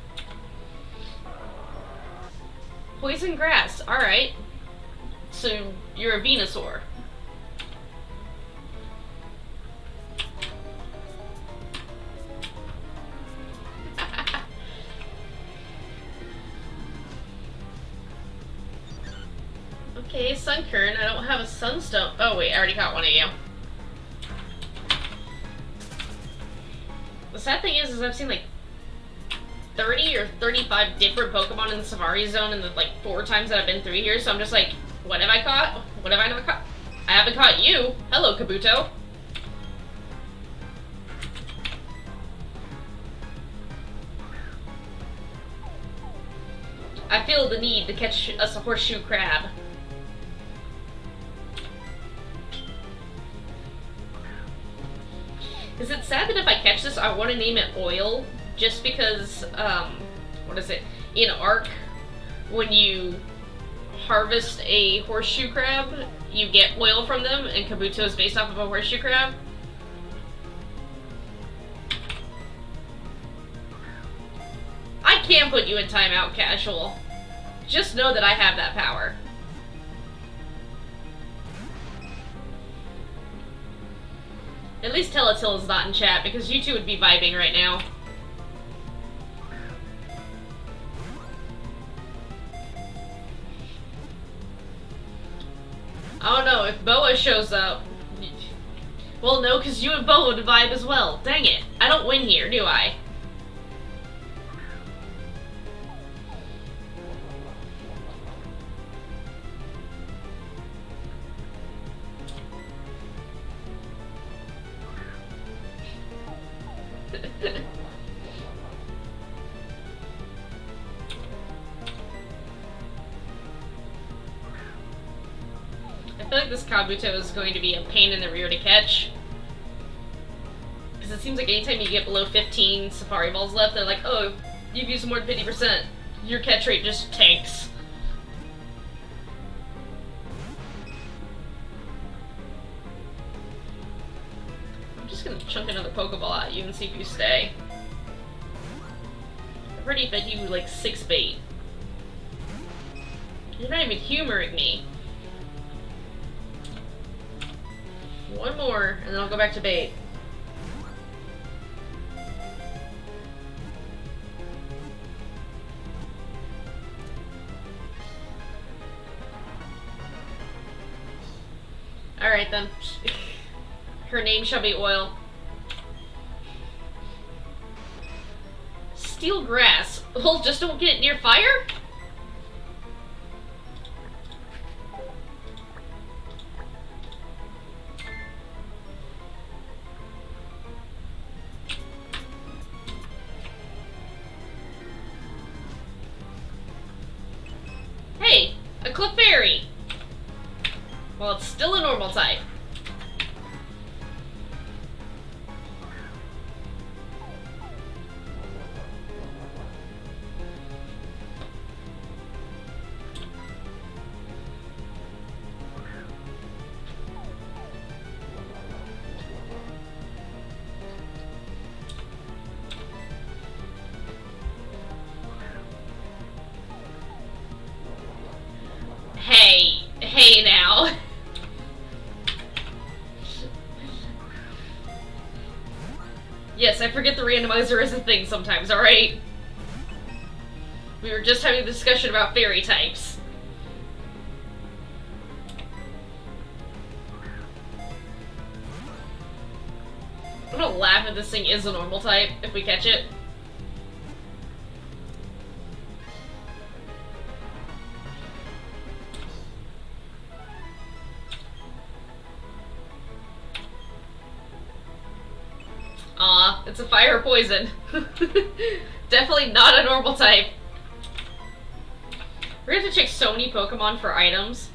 Poison grass. Alright. So, you're a Venusaur. Okay, Sunkern. I don't have a Sunstone. Oh wait, I already caught one of you. The sad thing is I've seen like 30 or 35 different Pokemon in the Safari Zone in the like 4 times that I've been through here, so I'm just like, what have I caught? What have I not caught? I haven't caught you. Hello, Kabuto. I feel the need to catch us a horseshoe crab. Is it sad that if I catch this, I want to name it Oil? Just because, what is it? In Ark, when you harvest a horseshoe crab, you get oil from them, and Kabuto is based off of a horseshoe crab. I can put you in timeout, Casual. Just know that I have that power. At least Teletil is not in chat, because you two would be vibing right now. I don't know, if Boa shows up... Well, no, because you and Boa would vibe as well. Dang it. I don't win here, do I? I feel like this Kabuto is going to be a pain in the rear to catch. Because it seems like anytime you get below 15 Safari Balls left, they're like, oh, you've used more than 50%. Your catch rate just tanks. I'm just gonna chunk another Pokeball at you and see if you stay. I've already fed you like 6 bait. You're not even humoring me. One more, and then I'll go back to bait. Alright then. Her name shall be Oil. Steel grass. Well, just don't get it near fire? Hey, a Clefairy! Well, it's still a normal type. Hey now. Yes, I forget the randomizer is a thing sometimes, alright? We were just having a discussion about fairy types. I'm gonna laugh if this thing is a normal type, if we catch it. Aw, it's a fire poison. Definitely not a normal type. We're gonna have to check so many Pokemon for items.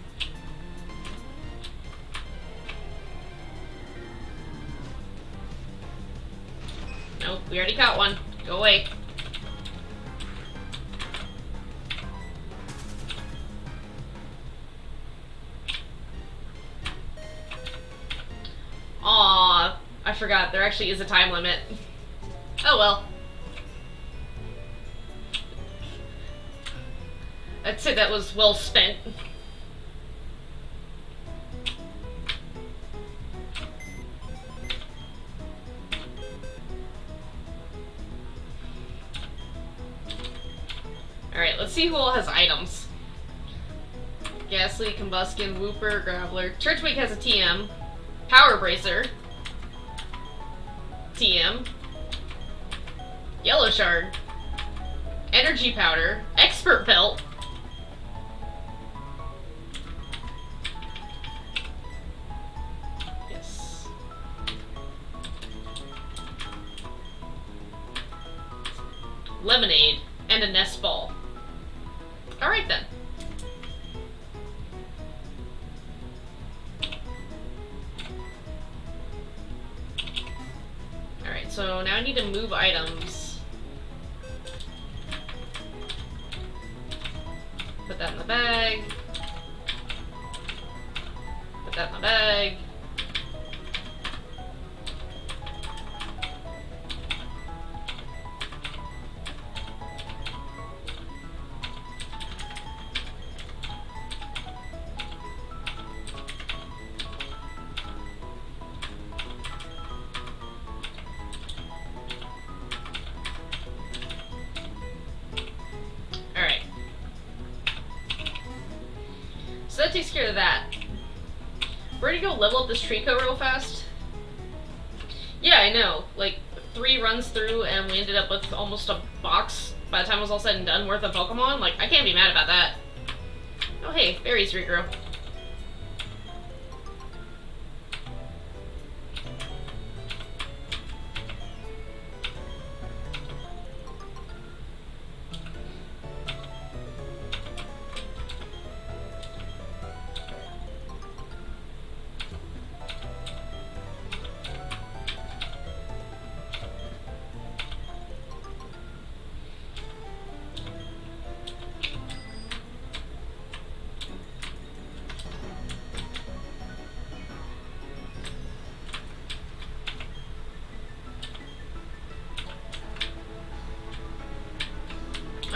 Nope, we already caught one. Go away. Aw, I forgot. There actually is a time limit. Oh well. I'd say that was well spent. Alright, let's see who all has items. Ghastly, Combustion, Wooper, Graveler. Turtwig has a TM. Power Bracer. TM. Yellow Shard. energy powder, expert belt. Yes. Lemonade and a nest ball. Alright then. Alright, so now I need to move items. Put that in the bag. Put that in the bag. So that takes care of that. We're gonna go level up this Trico real fast. Yeah, I know. Like, 3 runs through and we ended up with almost a box by the time it was all said and done worth of Pokemon. Like, I can't be mad about that. Oh hey, berries regrow.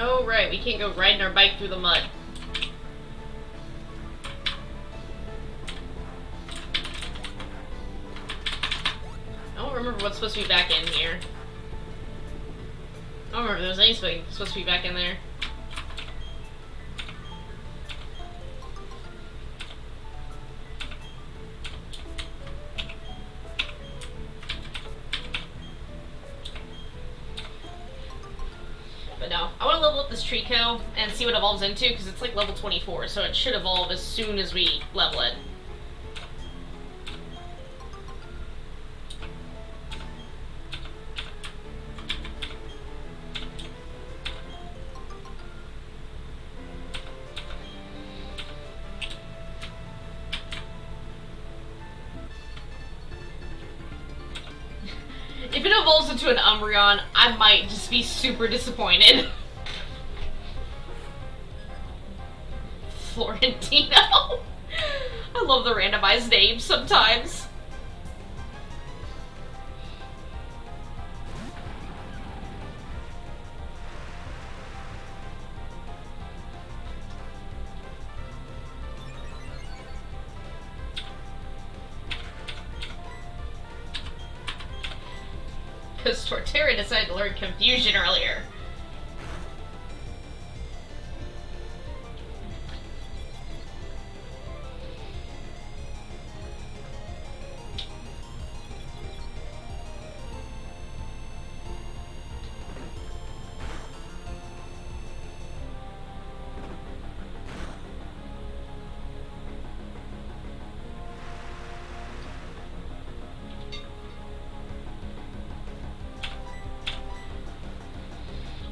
Oh right, we can't go riding our bike through the mud. I don't remember what's supposed to be back in here. I don't remember if there's anything supposed to be back in there. But no, I want to level up this Trico and see what it evolves into, because it's like level 24, so it should evolve as soon as we level it. If it evolves into an Umbreon, I might just be super disappointed. Florentino. I love the randomized names sometimes. Because Torterra decided to learn Confusion earlier.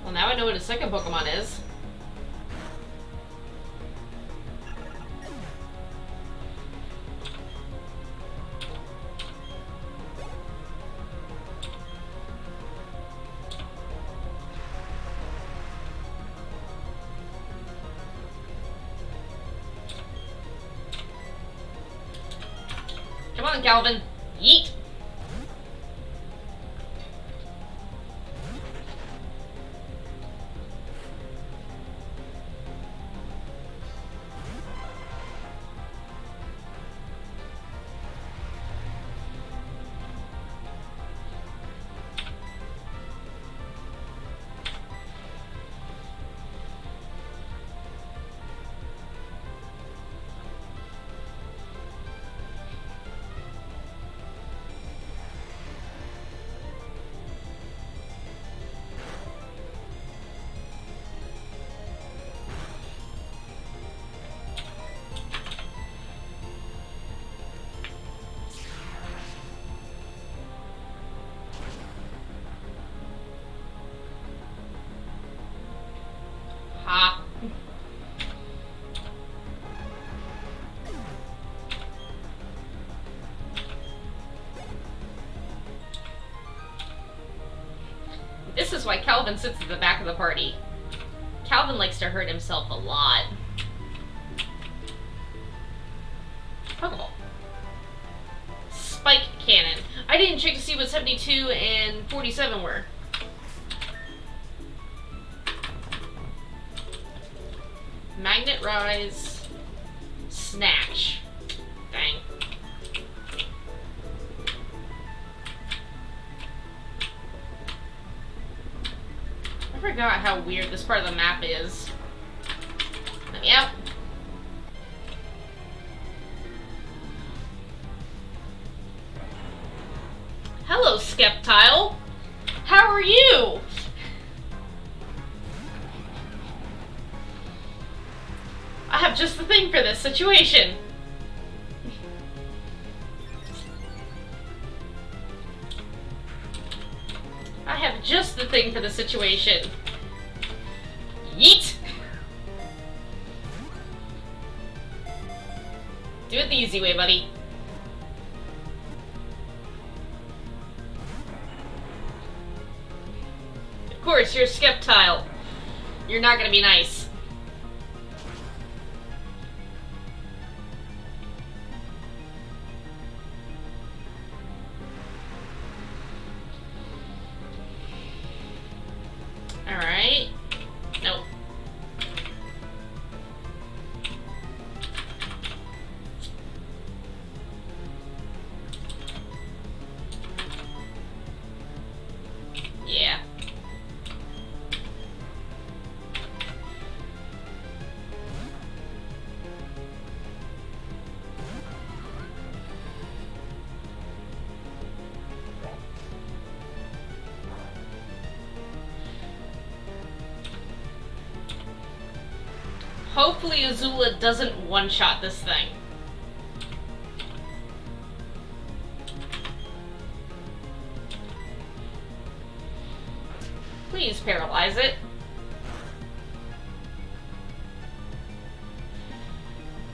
Well, now I know what his second Pokemon is. Come on, Calvin. Yeet! Ha. This is why Calvin sits at the back of the party. Calvin likes to hurt himself a lot. Pokeball. Spike Cannon. I didn't check to see what 72 and 47 were. Magnet Rise. Snatch. Dang. I forgot how weird this part of the map is. Let me out. Hello, Skeptile. How are you? I have just the thing for this situation. I have just the thing for the situation. Yeet! Do it the easy way, buddy. Of course, you're a Skeptile. You're not gonna be nice. Alright. Nope. Yeah. Hopefully Azula doesn't one-shot this thing. Please paralyze it.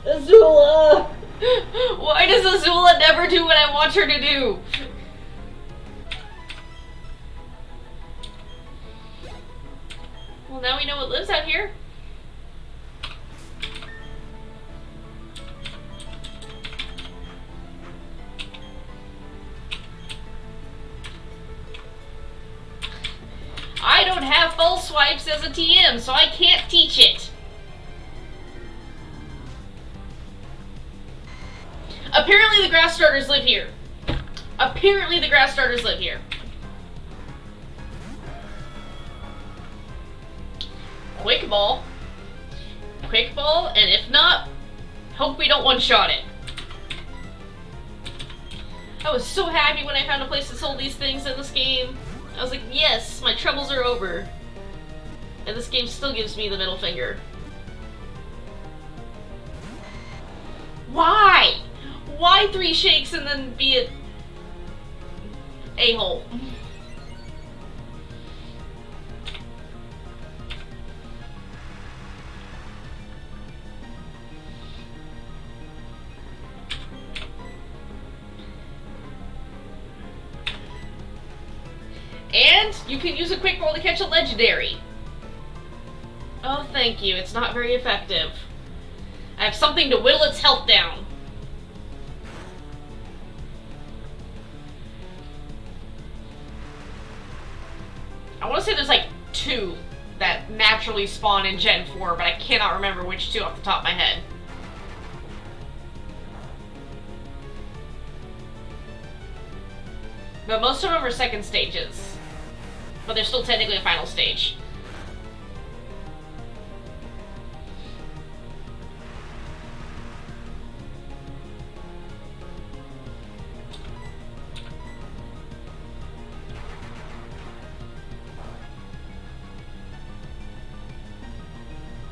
Azula! Why does Azula never do what I want her to do? Well, now we know what lives out here. I don't have false swipes as a TM, so I can't teach it. Apparently the grass starters live here. Apparently the grass starters live here. Quick ball. Quick ball, and if not, hope we don't one-shot it. I was so happy when I found a place to sold these things in this game. I was like, yes, my troubles are over. And this game still gives me the middle finger. Why? Why 3 shakes and then be an a-hole? And you can use a quick roll to catch a legendary. Oh, thank you. It's not very effective. I have something to whittle its health down. I want to say there's like 2 that naturally spawn in Gen 4, but I cannot remember which 2 off the top of my head. But most of them are second stages. But they're still technically a final stage.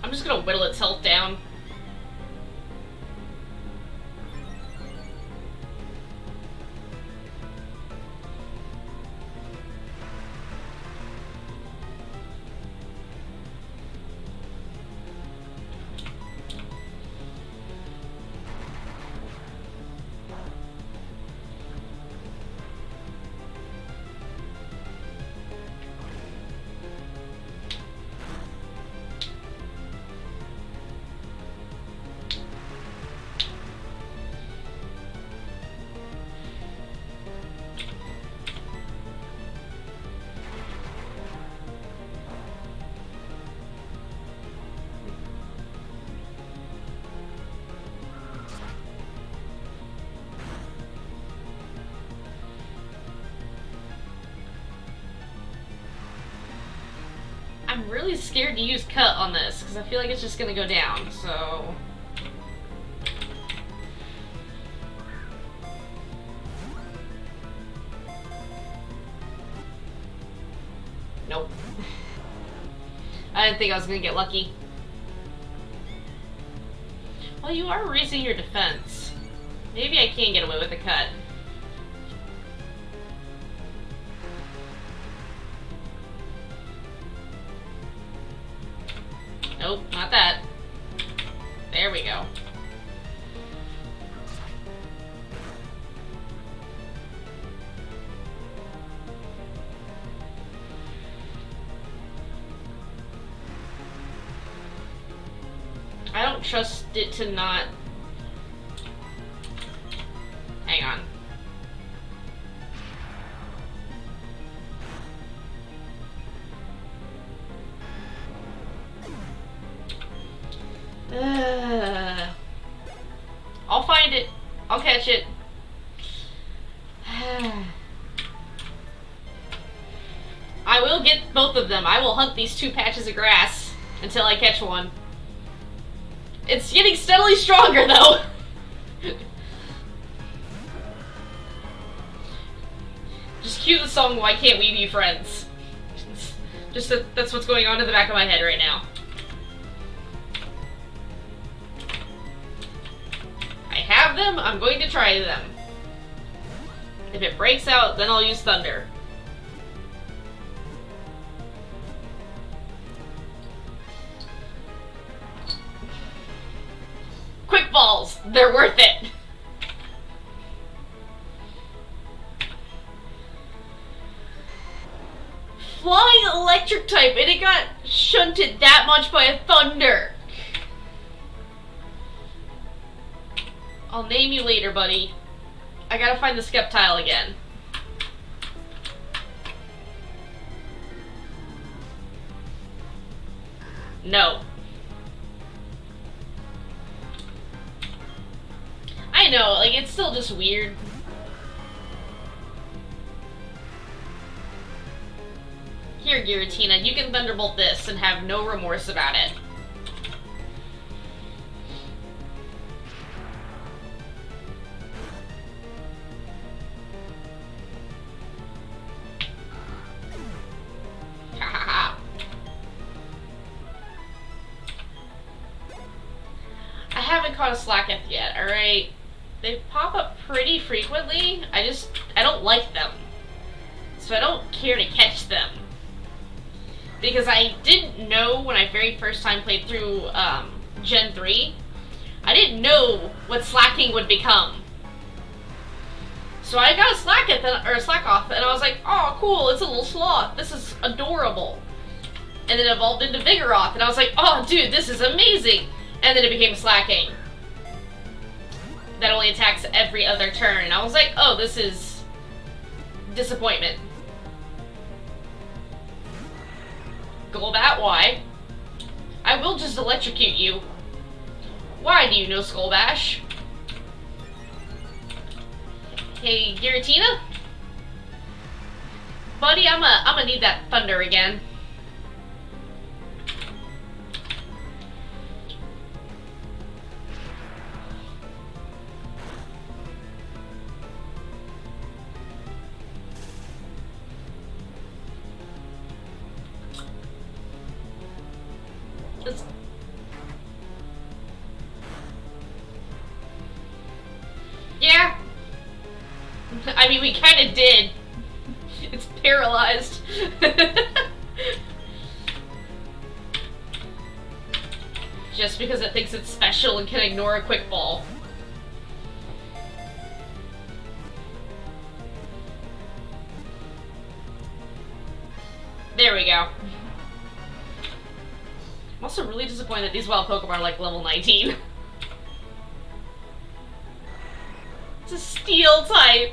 I'm just gonna whittle its health down. I'm really scared to use cut on this, because I feel like it's just gonna go down, so... Nope. I didn't think I was gonna get lucky. Well, you are raising your defense. Maybe I can get away with a cut. Nope, not that. There we go. I don't trust it to not... Hang on. I'll find it. I'll catch it. I will get both of them. I will hunt these 2 patches of grass until I catch one. It's getting steadily stronger, though. Just cue the song Why Can't We Be Friends? Just that's what's going on in the back of my head right now. I have them, I'm going to try them. If it breaks out, then I'll use Thunder. Quick balls, they're worth it. Flying electric type, and it got shunted that much by a Thunder. I'll name you later, buddy. I gotta find the Skeptile again. No. I know, like, it's still just weird. Here, Giratina, you can Thunderbolt this and have no remorse about it. Ha ha ha. I haven't caught a Slacketh yet, alright? They pop up pretty frequently. I don't like them. So I don't care to catch them. Because I didn't know when I very first time played through Gen 3, I didn't know what slacking would become. So I got a Slacketh, or a Slackoth, and I was like, oh cool, it's a little sloth, this is adorable. And then it evolved into Vigoroth, and I was like, oh dude, this is amazing. And then it became Slacking. That only attacks every other turn. And I was like, oh, this is disappointment. Golbat, why? I will just electrocute you. Why do you know Skull Bash? Hey, Giratina? Buddy, I'm gonna need that Thunder again. Yeah. I mean, we kind of did. It's paralyzed. Just because it thinks it's special and can ignore a quick ball. There we go. I'm also really disappointed that these wild Pokemon are like level 19. It's a Steel type.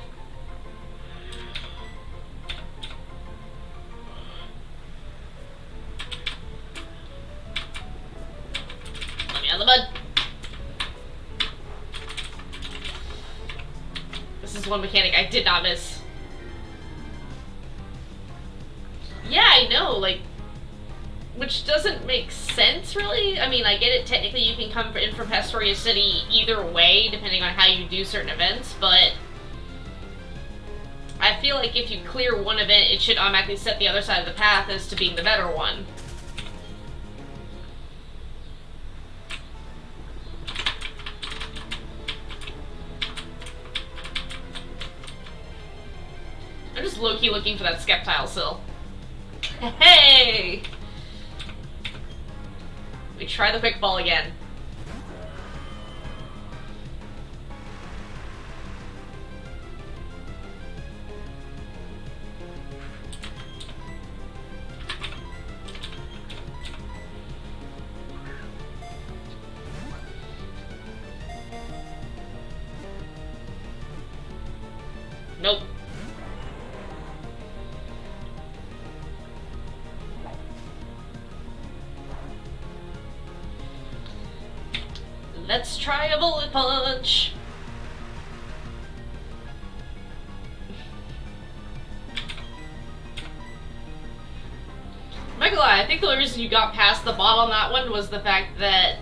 Let me out of the mud. This is one mechanic I did not miss. Yeah, I know, like, which doesn't make sense, really. I mean, I get it, technically you can come in from Pastoria City either way, depending on how you do certain events, but I feel like if you clear one event, it should automatically set the other side of the path as to being the better one. I'm just low-key looking for that Skeptile Sill. Hey! We try the quick ball again. Nope. Let's try a bullet punch. I'm not gonna lie, I think the only reason you got past the bot on that one was the fact that,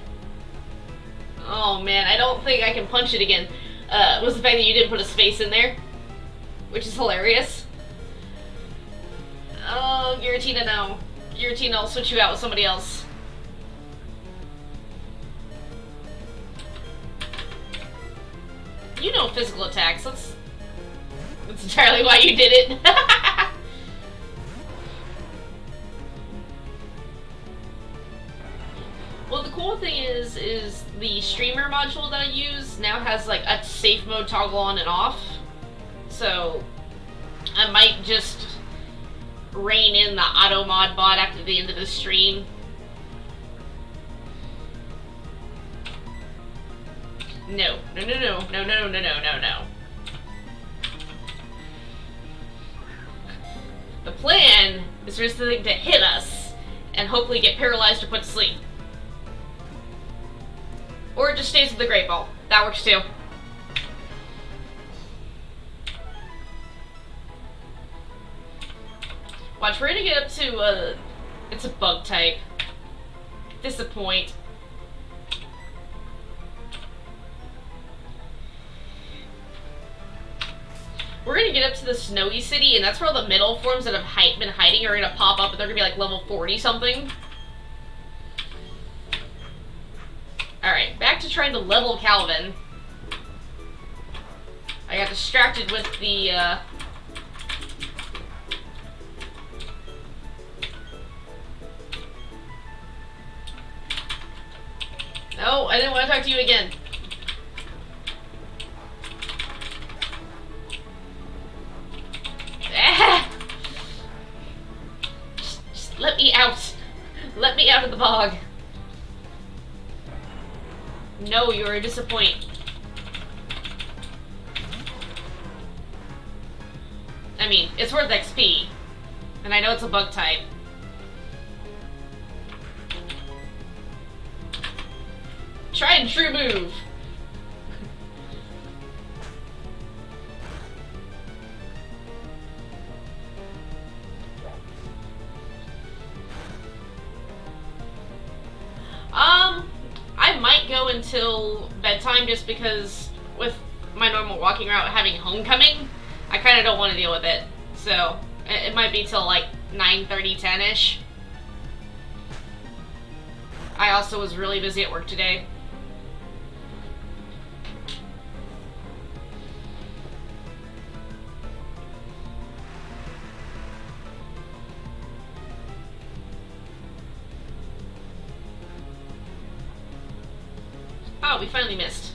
oh man, I don't think I can punch it again, was the fact that you didn't put a space in there, which is hilarious. Oh, Giratina, no. Giratina, I'll switch you out with somebody else. You know physical attacks, that's entirely why you did it. Well, the cool thing is the streamer module that I use now has like a safe mode toggle on and off. So I might just rein in the auto mod bot after the end of the stream. No. The plan is for this thing to hit us and hopefully get paralyzed or put to sleep. Or it just stays with the Great Ball. That works too. Watch, we're gonna get up to, it's a bug type. Disappoint. We're gonna get up to the Snowy City, and that's where all the middle forms that have been hiding are gonna pop up, and they're gonna be like level 40 something. Alright, back to trying to level Calvin. I got distracted with the, No, I didn't want to talk to you again. Ah! Just let me out. Let me out of the bog. No, you're a disappoint. I mean, it's worth XP. And I know it's a bug type. Try and true move. I might go until bedtime just because with my normal walking route having homecoming, I kind of don't want to deal with it. So, it might be till like 9:30, 10-ish. I also was really busy at work today. Oh, we finally missed.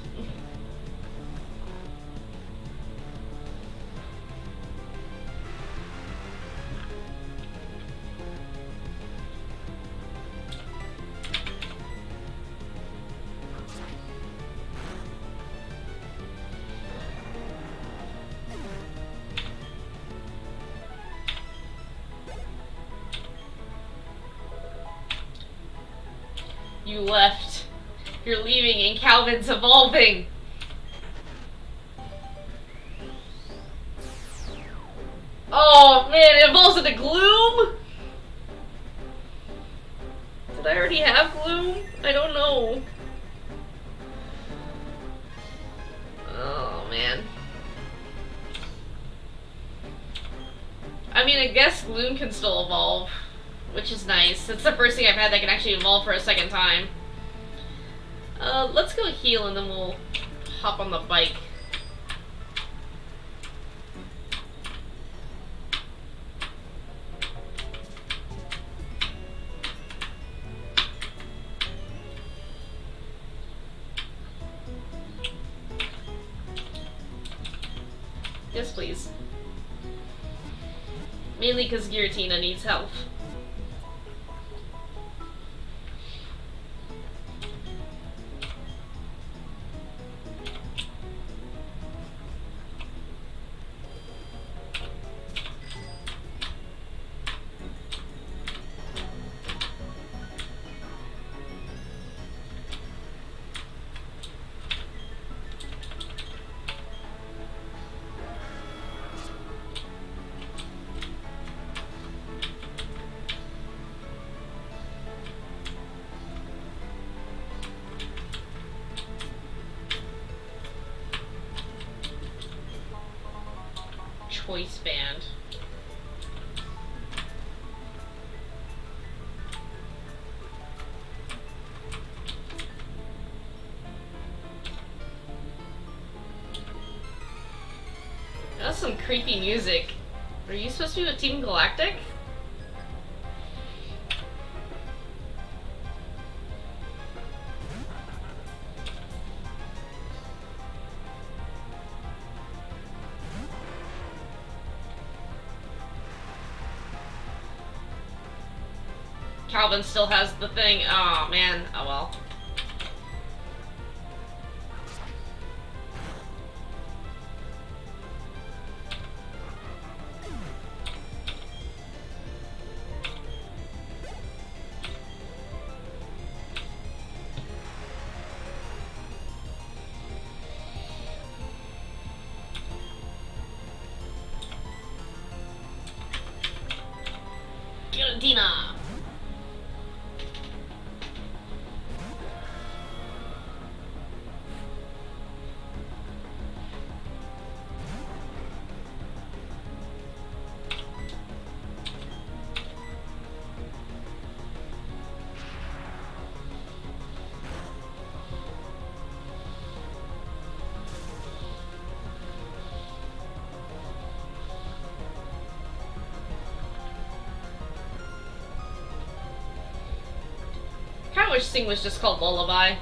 You left. You're leaving and Calvin's evolving. Oh man, it evolves into gloom? Did I already have Gloom? I don't know. Oh, man. I mean, I guess Gloom can still evolve, which is nice. It's the first thing I've had that can actually evolve for a second time. Let's go heal and then we'll hop on the bike. Yes, please. Mainly because Giratina needs help. Choice band. That's some creepy music. Are you supposed to be with Team Galactic? Calvin still has the thing. Oh man. Oh well. Giratina. I wish Sing was just called Lullaby.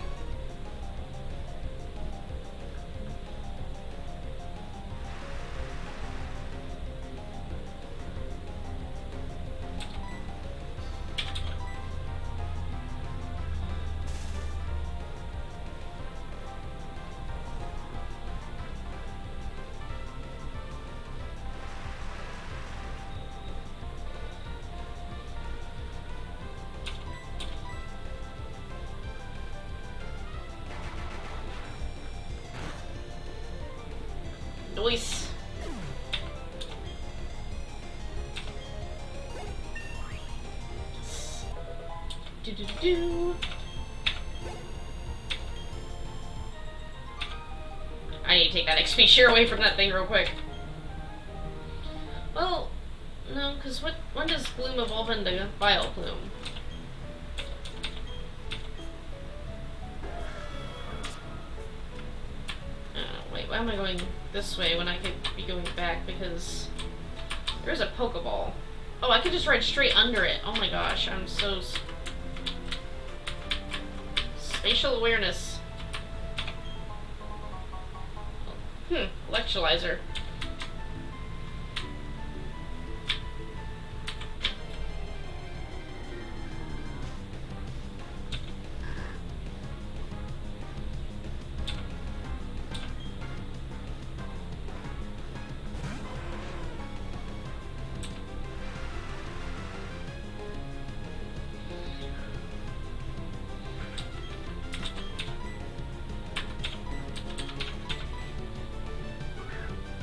Nice. Do. I need to take that XP share away from that thing real quick. Well, no, because when does Gloom evolve into Vileplume? Wait, why am I going this way when I could be going back? Because there's a Pokeball. Oh, I could just ride straight under it. Oh my gosh, I'm so... Spatial awareness. Electrolyzer.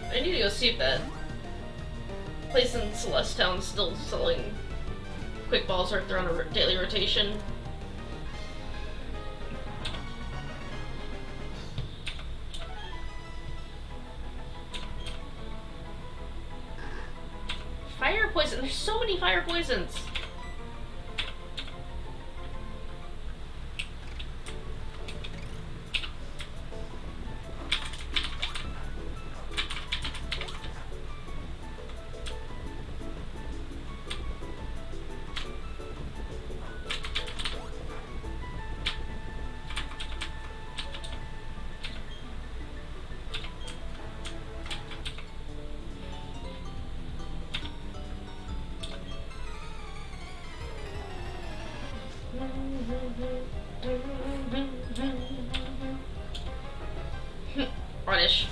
I need to go see if that place in Celeste Town is still selling quick balls or if they're on a daily rotation. there's so many fire poisons. Radish.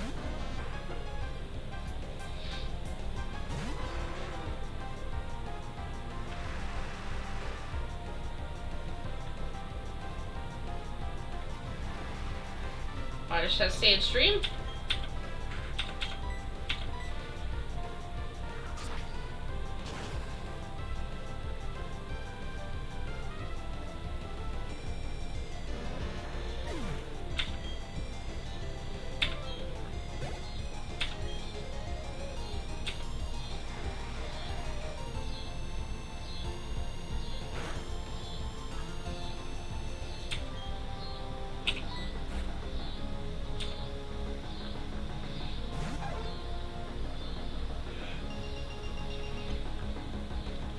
Radish has Sage Stream.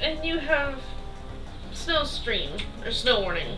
And you have Snow Stream, or Snow Warning.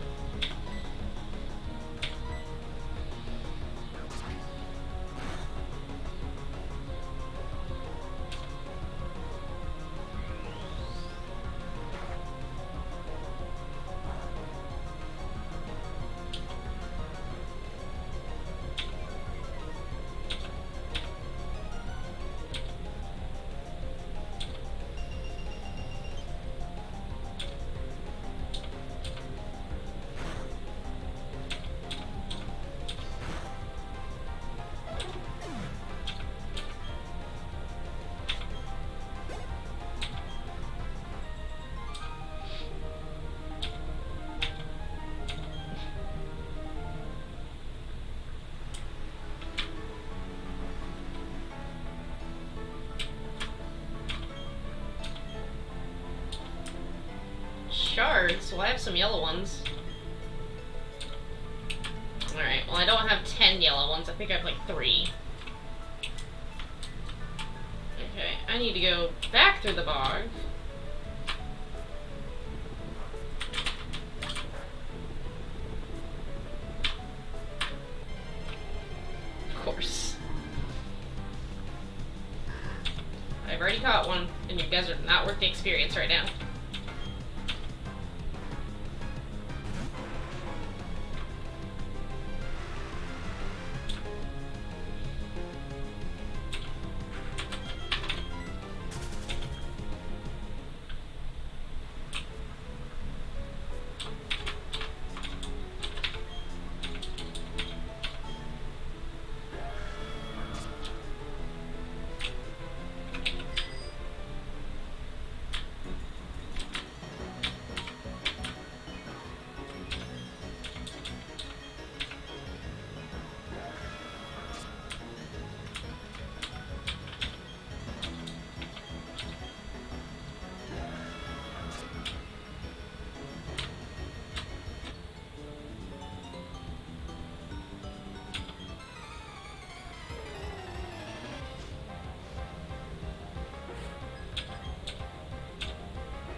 Shards? Well, I have some yellow ones. Alright, well I don't have 10 yellow ones. I think I have like 3. Okay, I need to go back through the bog. Of course. I've already caught one, and you guys are not worth the experience right now.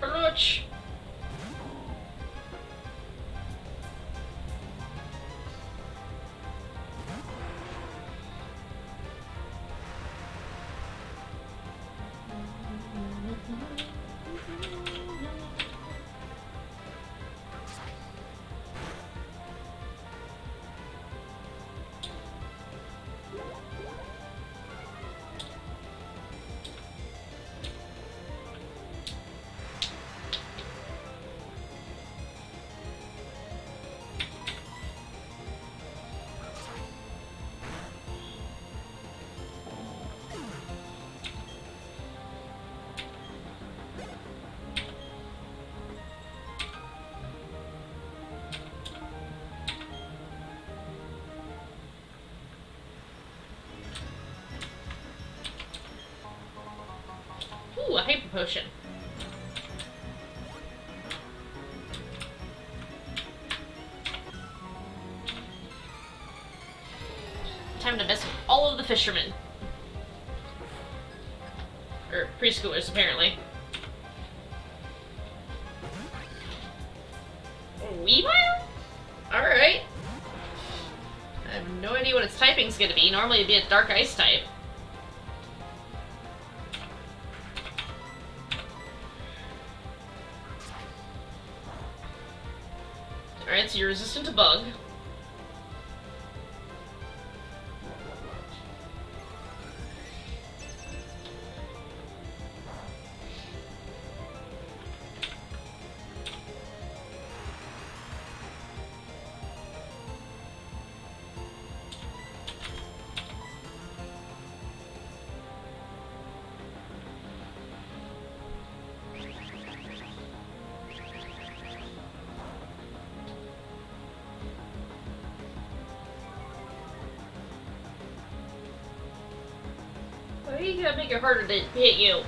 Ouch! Ooh, a hyper potion. fishermen. Or preschoolers, apparently. Weavile? Alright. I have no idea what its typing's gonna be. Normally it'd be a dark ice type. Alright, so you're resistant to bug. Why are you gonna make it harder to hit you?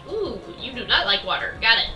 Ooh, you do not like water. Got it.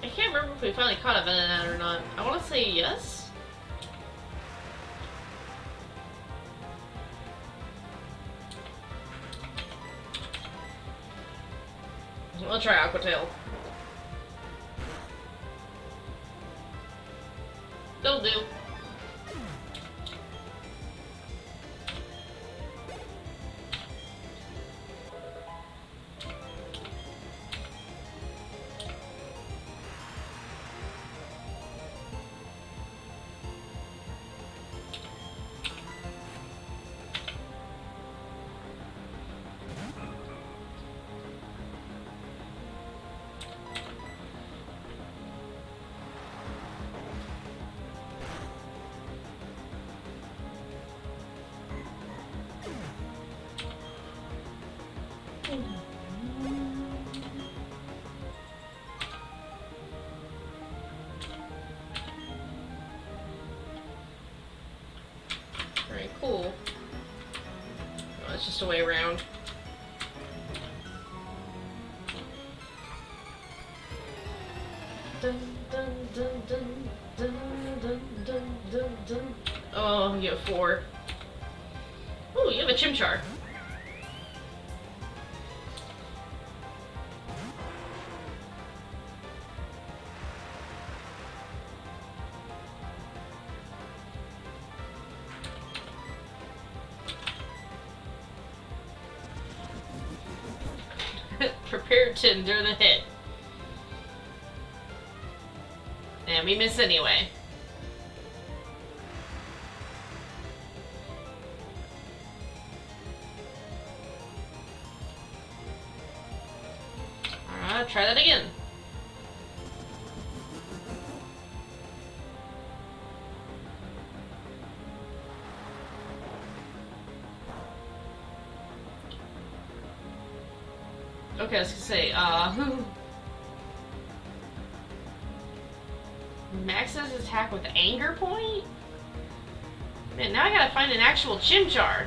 I can't remember if we finally caught a Venonat or not. I want to say yes? I'll try Aquatail. That'll do. Alright, cool. Oh, it's just a way around. Dun, dun, dun, dun, dun, dun, dun, dun, dun. Oh, you have 4. Ooh, you have a Chimchar. Prepared to endure the hit. And we miss anyway. Alright, try that again. Okay, I was gonna say, maxes attack with anger point? Man, now I gotta find an actual Chimchar.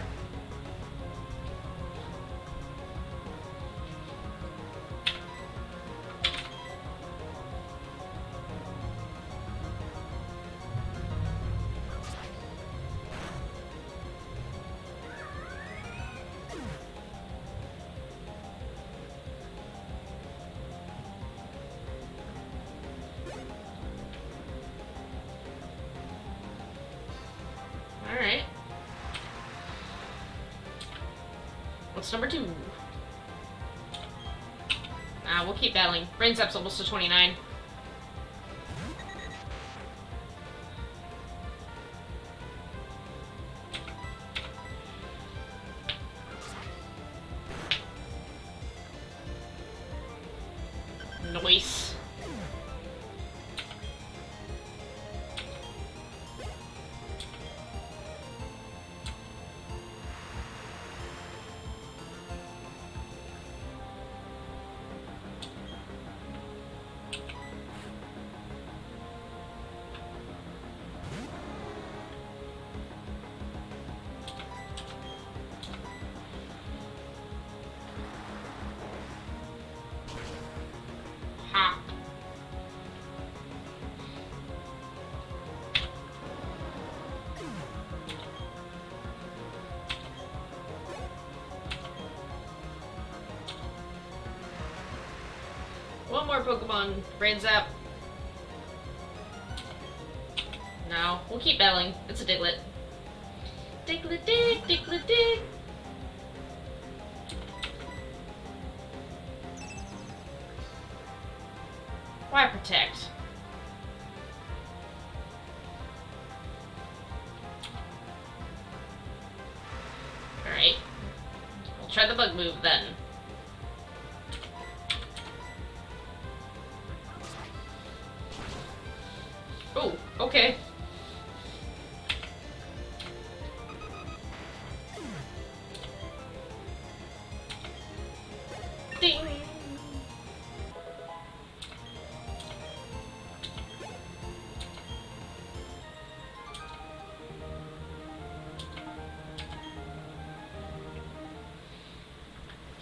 Alright. What's number 2? We'll keep battling. Brain Zap's almost to 29. one more Pokemon. Brain Zap. No, we'll keep battling. It's a Diglett. Diglett dig, Diglett dig. Why protect? Alright. We'll try the bug move then. Oh, okay. Ding!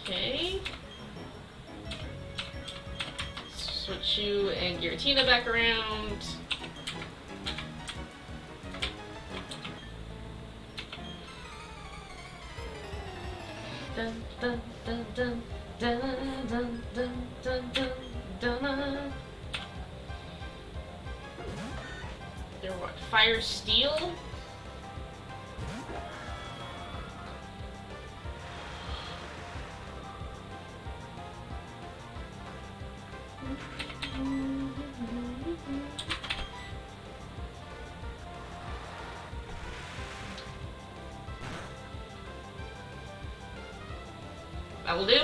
Okay. Switch you and Giratina back around. Dun dun dun dun dun dun dun dun dun dun. They're what? Fire Steel? That will do.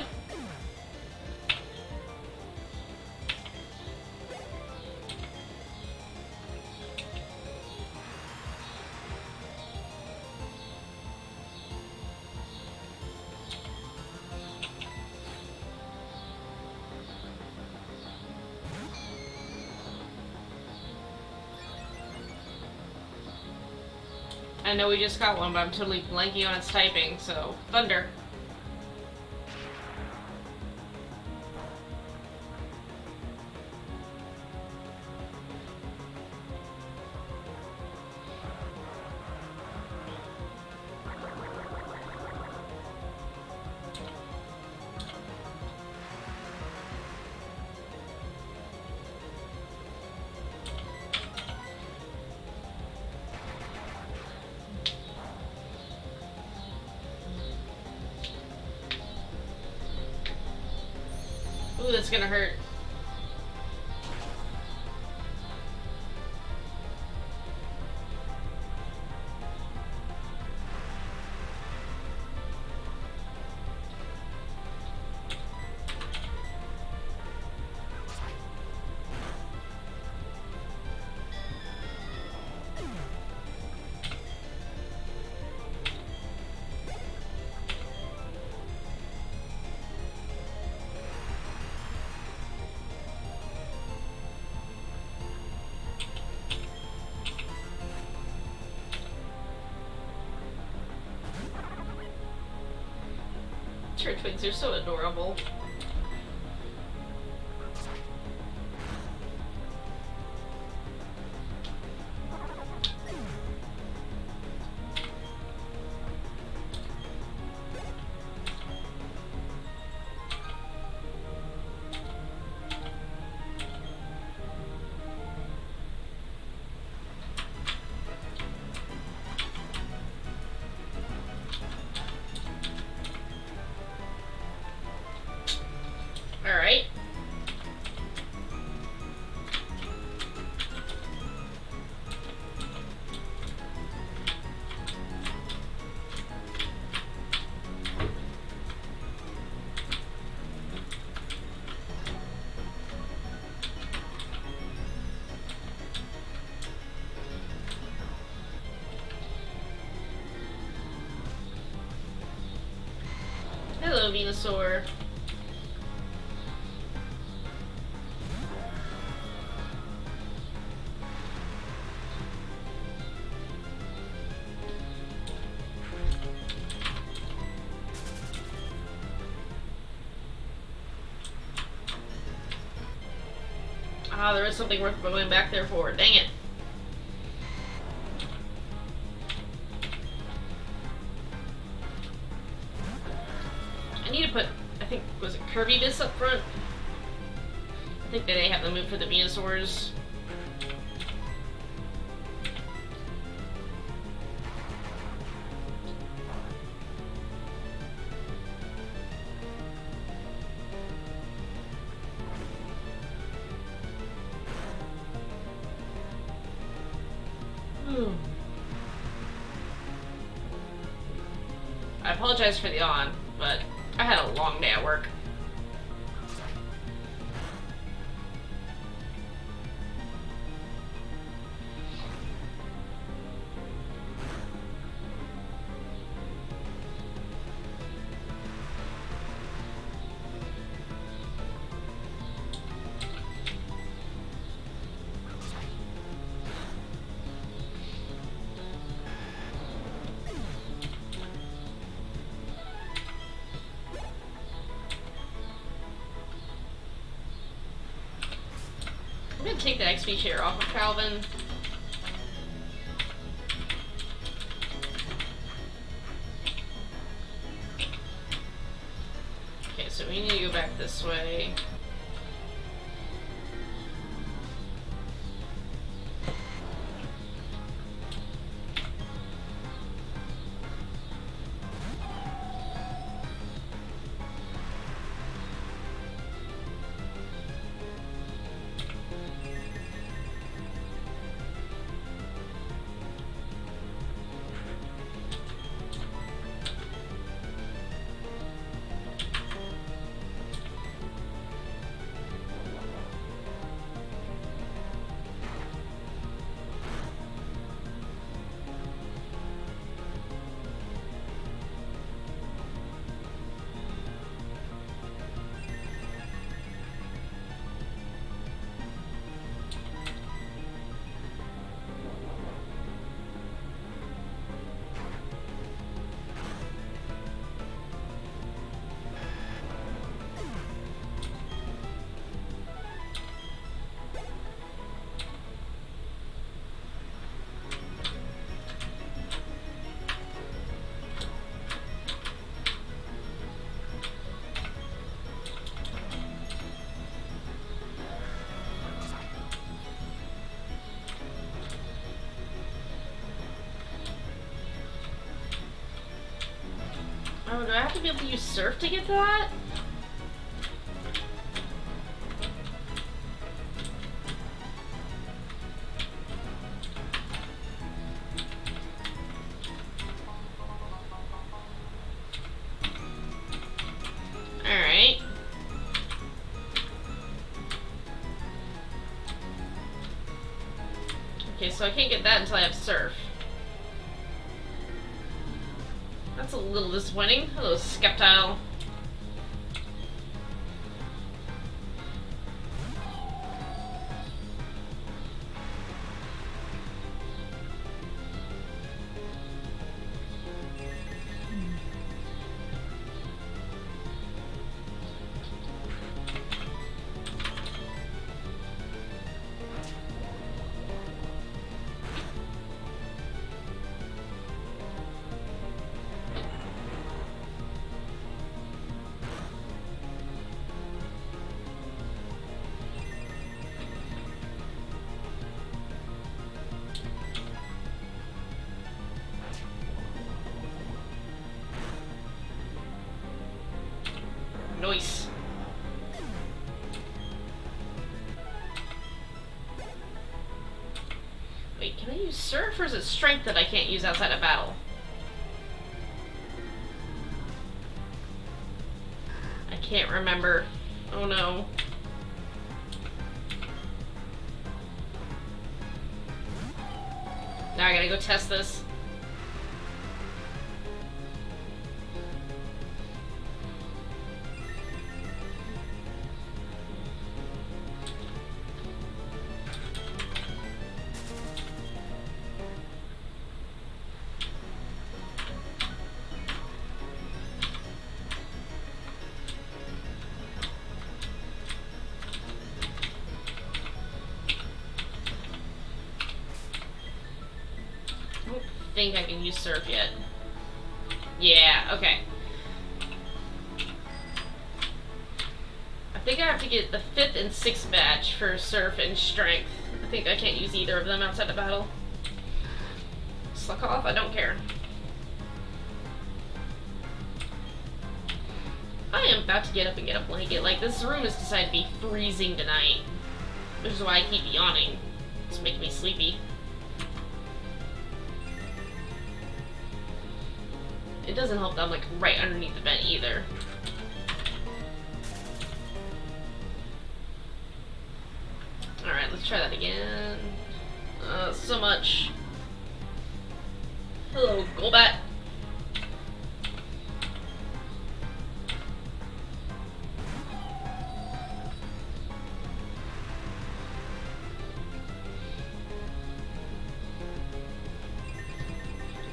I know we just got one, but I'm totally blanking on its typing, so Thunder. Ooh, that's gonna hurt. Turtwigs are so adorable. Alright. Hello, Venusaur. Ah, there is something worth going back there for. Dang it. I need to put, I think, was it Kirby Biss up front? think that they have the move for the Venusaurs. I apologize for the yawn, but I had a long day at work. I'm gonna take the XP share off of Calvin. Okay, so we need to go back this way. Oh, do I have to be able to use Surf to get to that? Alright. Okay, so I can't get that until I have Surf. That's a little disappointing. Hello, Skeptile. Nice. Wait, can I use Surf or is it Strength that I can't use outside of battle? I can't remember. Oh no. Now I gotta go test this. I think I can use Surf yet. Yeah, okay. I think I have to get the 5th and 6th badge for Surf and Strength. I think I can't use either of them outside the battle. Suck off, I don't care. I am about to get up and get a blanket. Like, this room has decided to be freezing tonight. Which is why I keep yawning. It's making me sleepy. It doesn't help that I'm like right underneath the vent either. Alright, let's try that again. So much. Hello, Golbat.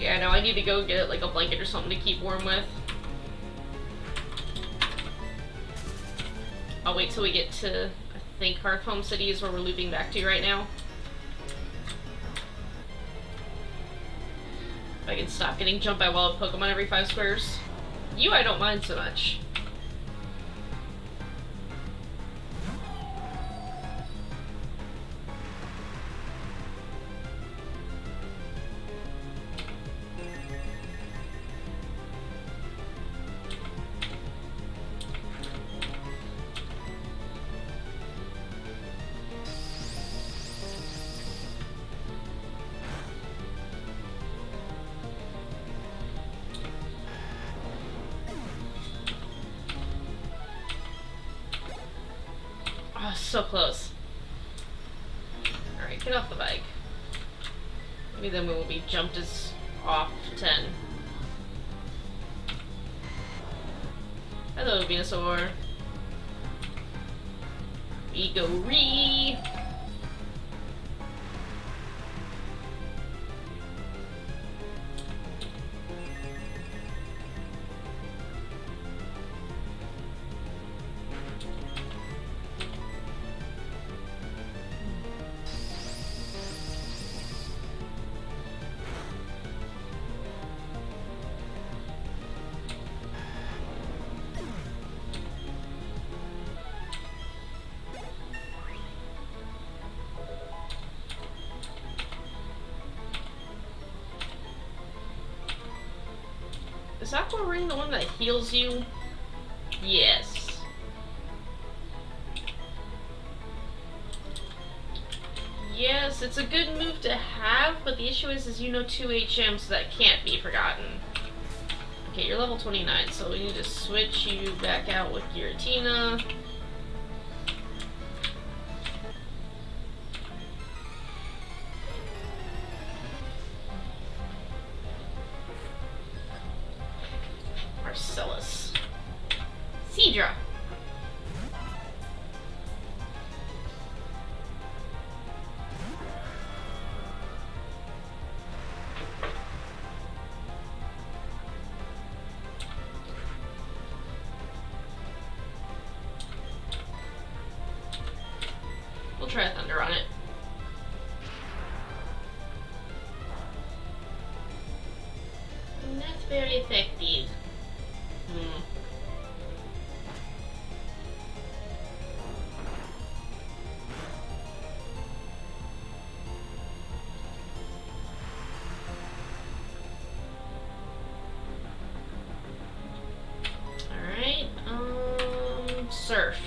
Yeah, no, I need to go get like a blanket or something to keep warm with. I'll wait till we get to, I think, Hearth Home City is where we're looping back to right now. If I can stop getting jumped by wild Pokemon every 5 squares. You, I don't mind so much. Oh, so close. Alright, get off the bike. Maybe then we will be jumped as off 10. Hello, Venusaur. Vigoree! Is Aqua Ring the one that heals you? Yes. Yes, it's a good move to have, but the issue is you know 2 HM, so that can't be forgotten. Okay, you're level 29, so we need to switch you back out with Giratina. Marcellus. Seadra. We'll try a Thunder on it. That's very effective. Alright, Surf.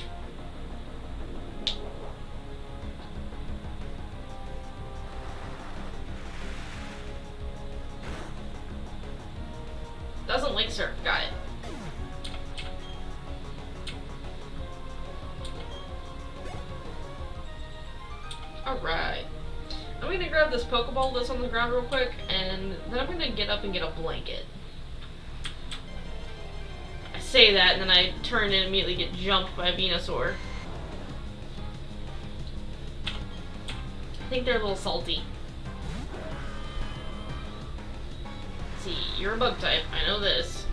Doesn't like Surf, got it. Alright. I'm gonna grab this Pokeball that's on the ground real quick, and then I'm gonna get up and get a blanket. I say that, and then I turn and immediately get jumped by a Venusaur. I think they're a little salty. Let's see, you're a bug type, I know this.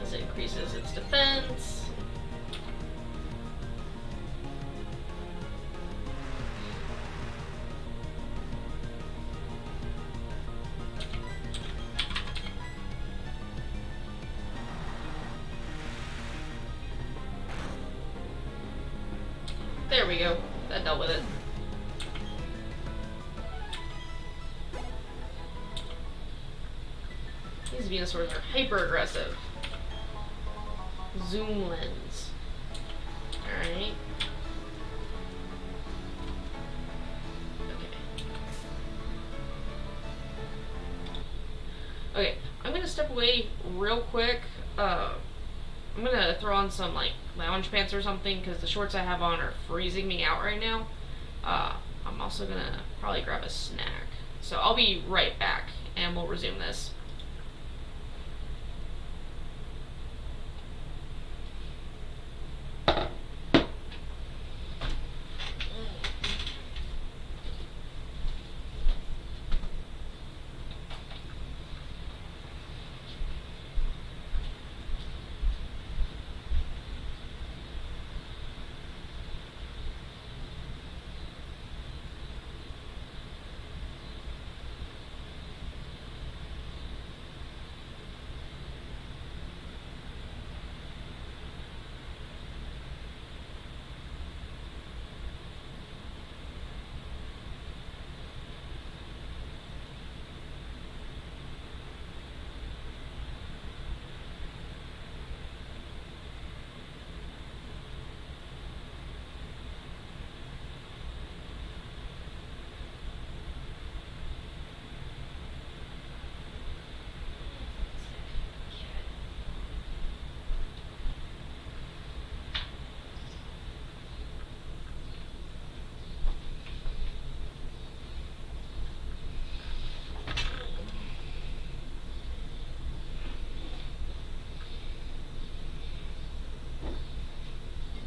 As it increases its defense. we go. That dealt with it. These Venusaurs are hyper aggressive. Zoom lens. Alright. Okay, I'm gonna step away real quick. I'm gonna throw on some like lounge pants or something because the shorts I have on are freezing me out right now. I'm also gonna probably grab a snack. So I'll be right back and we'll resume this.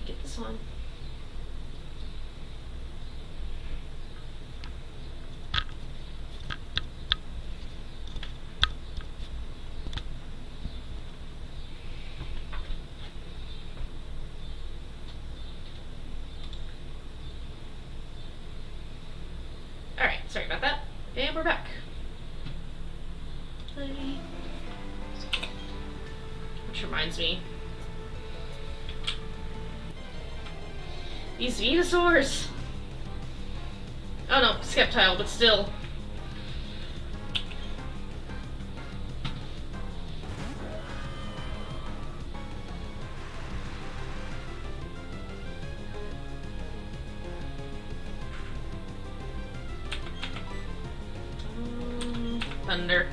Get this on. Alright, sorry about that. And we're back. Which reminds me. These Venusaurs! Oh no, Skeptile, but still. Thunder.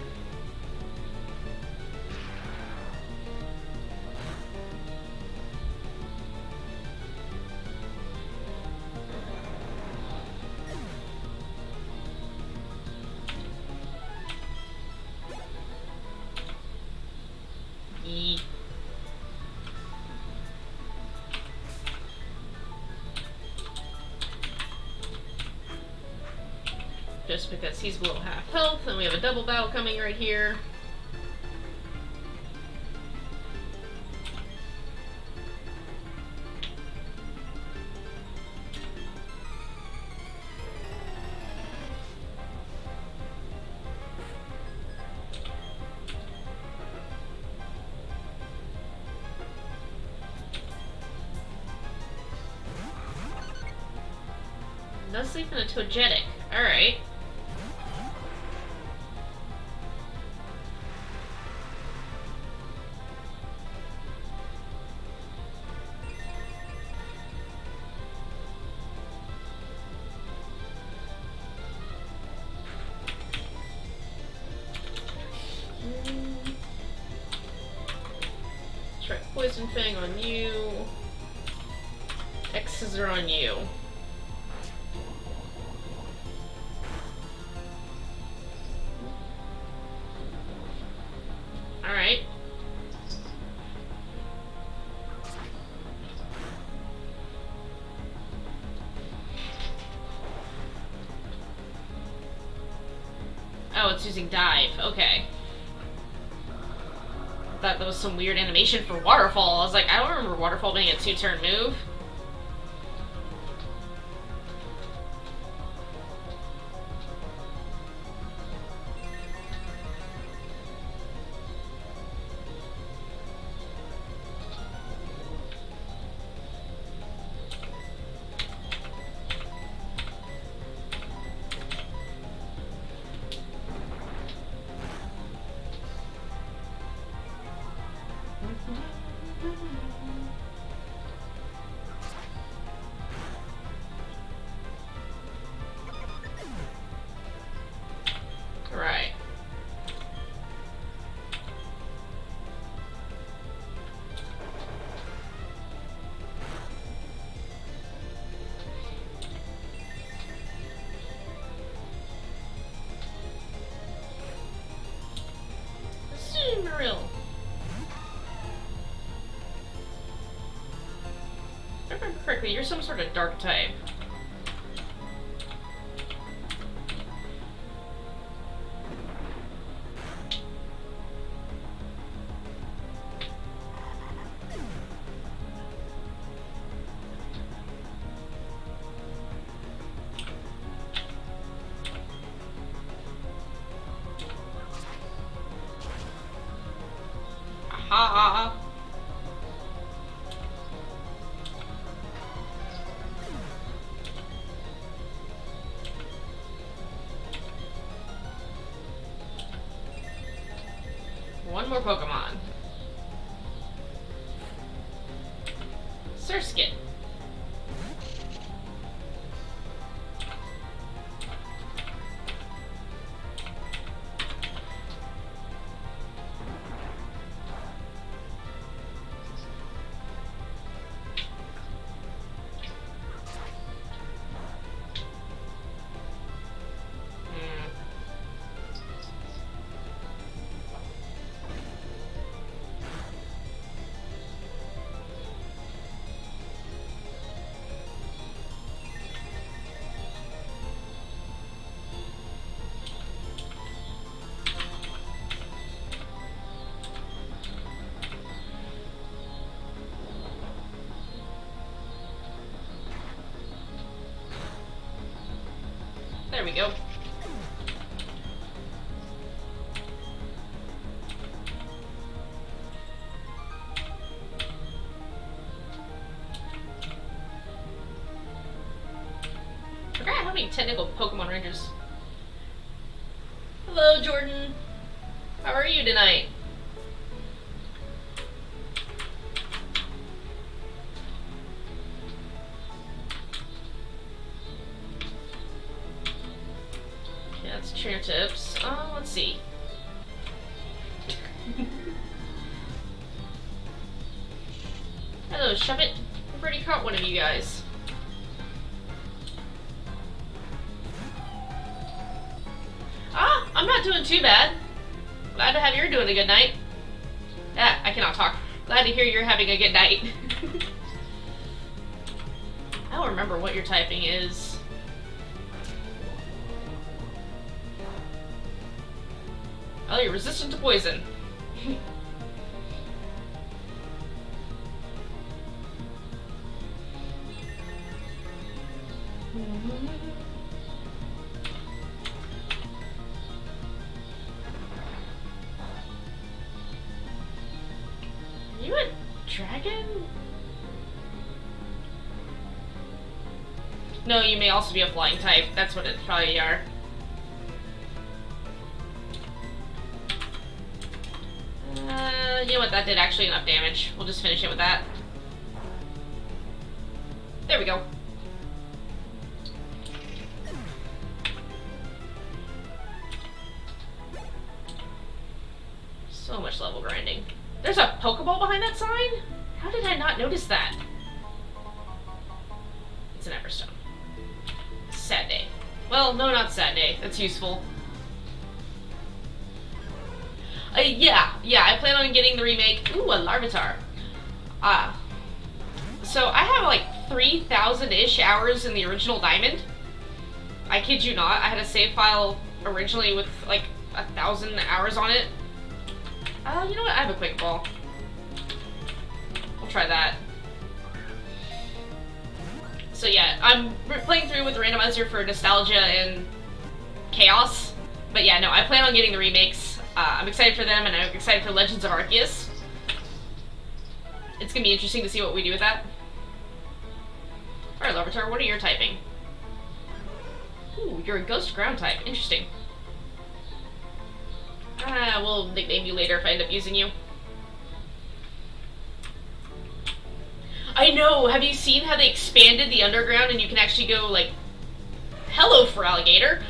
Just because he's below half health, and we have a double battle coming right here. Does sleep in a togetic. Alright. Try Poison Fang on you. X-Scissor on you. Alright. Oh, it's using Dive. Okay. I thought that was some weird animation for Waterfall. I was like, I don't remember Waterfall being a 2-turn move. correctly, you're some sort of dark type. Aha! One more Pokemon. Surskit. There we go. Forgot how many technical Pokemon Rangers. Hello, Jordan. How are you tonight? That's Trainer Tips. Let's see. Hello, Shuppet. I've already caught one of you guys. Ah, I'm not doing too bad. Glad to have you're doing a good night. Ah, I cannot talk. Glad to hear you're having a good night. I don't remember what your typing is. Oh, you're resistant to poison. Are you a dragon? No, you may also be a flying type. That's what it probably are. You know what, that did actually enough damage. We'll just finish it with that. There we go. So much level grinding. There's a Pokeball behind that sign? How did I not notice that? It's an Everstone. Sad day. Well, no, not sad day. That's useful. Yeah, I plan on getting the remake. Ooh, a Larvitar. So I have like 3,000-ish hours in the original Diamond. I kid you not. I had a save file originally with like 1,000 hours on it. You know what? I have a quick ball. We'll try that. So yeah, I'm playing through with the randomizer for Nostalgia and Chaos. But yeah, no, I plan on getting the remakes. I'm excited for them, and I'm excited for Legends of Arceus. It's gonna be interesting to see what we do with that. Alright, Larvitar, what are your typing? Ooh, you're a ghost ground type. Interesting. We'll nickname you later if I end up using you. I know! Have you seen how they expanded the underground and you can actually go, like... Hello, Feraligatr!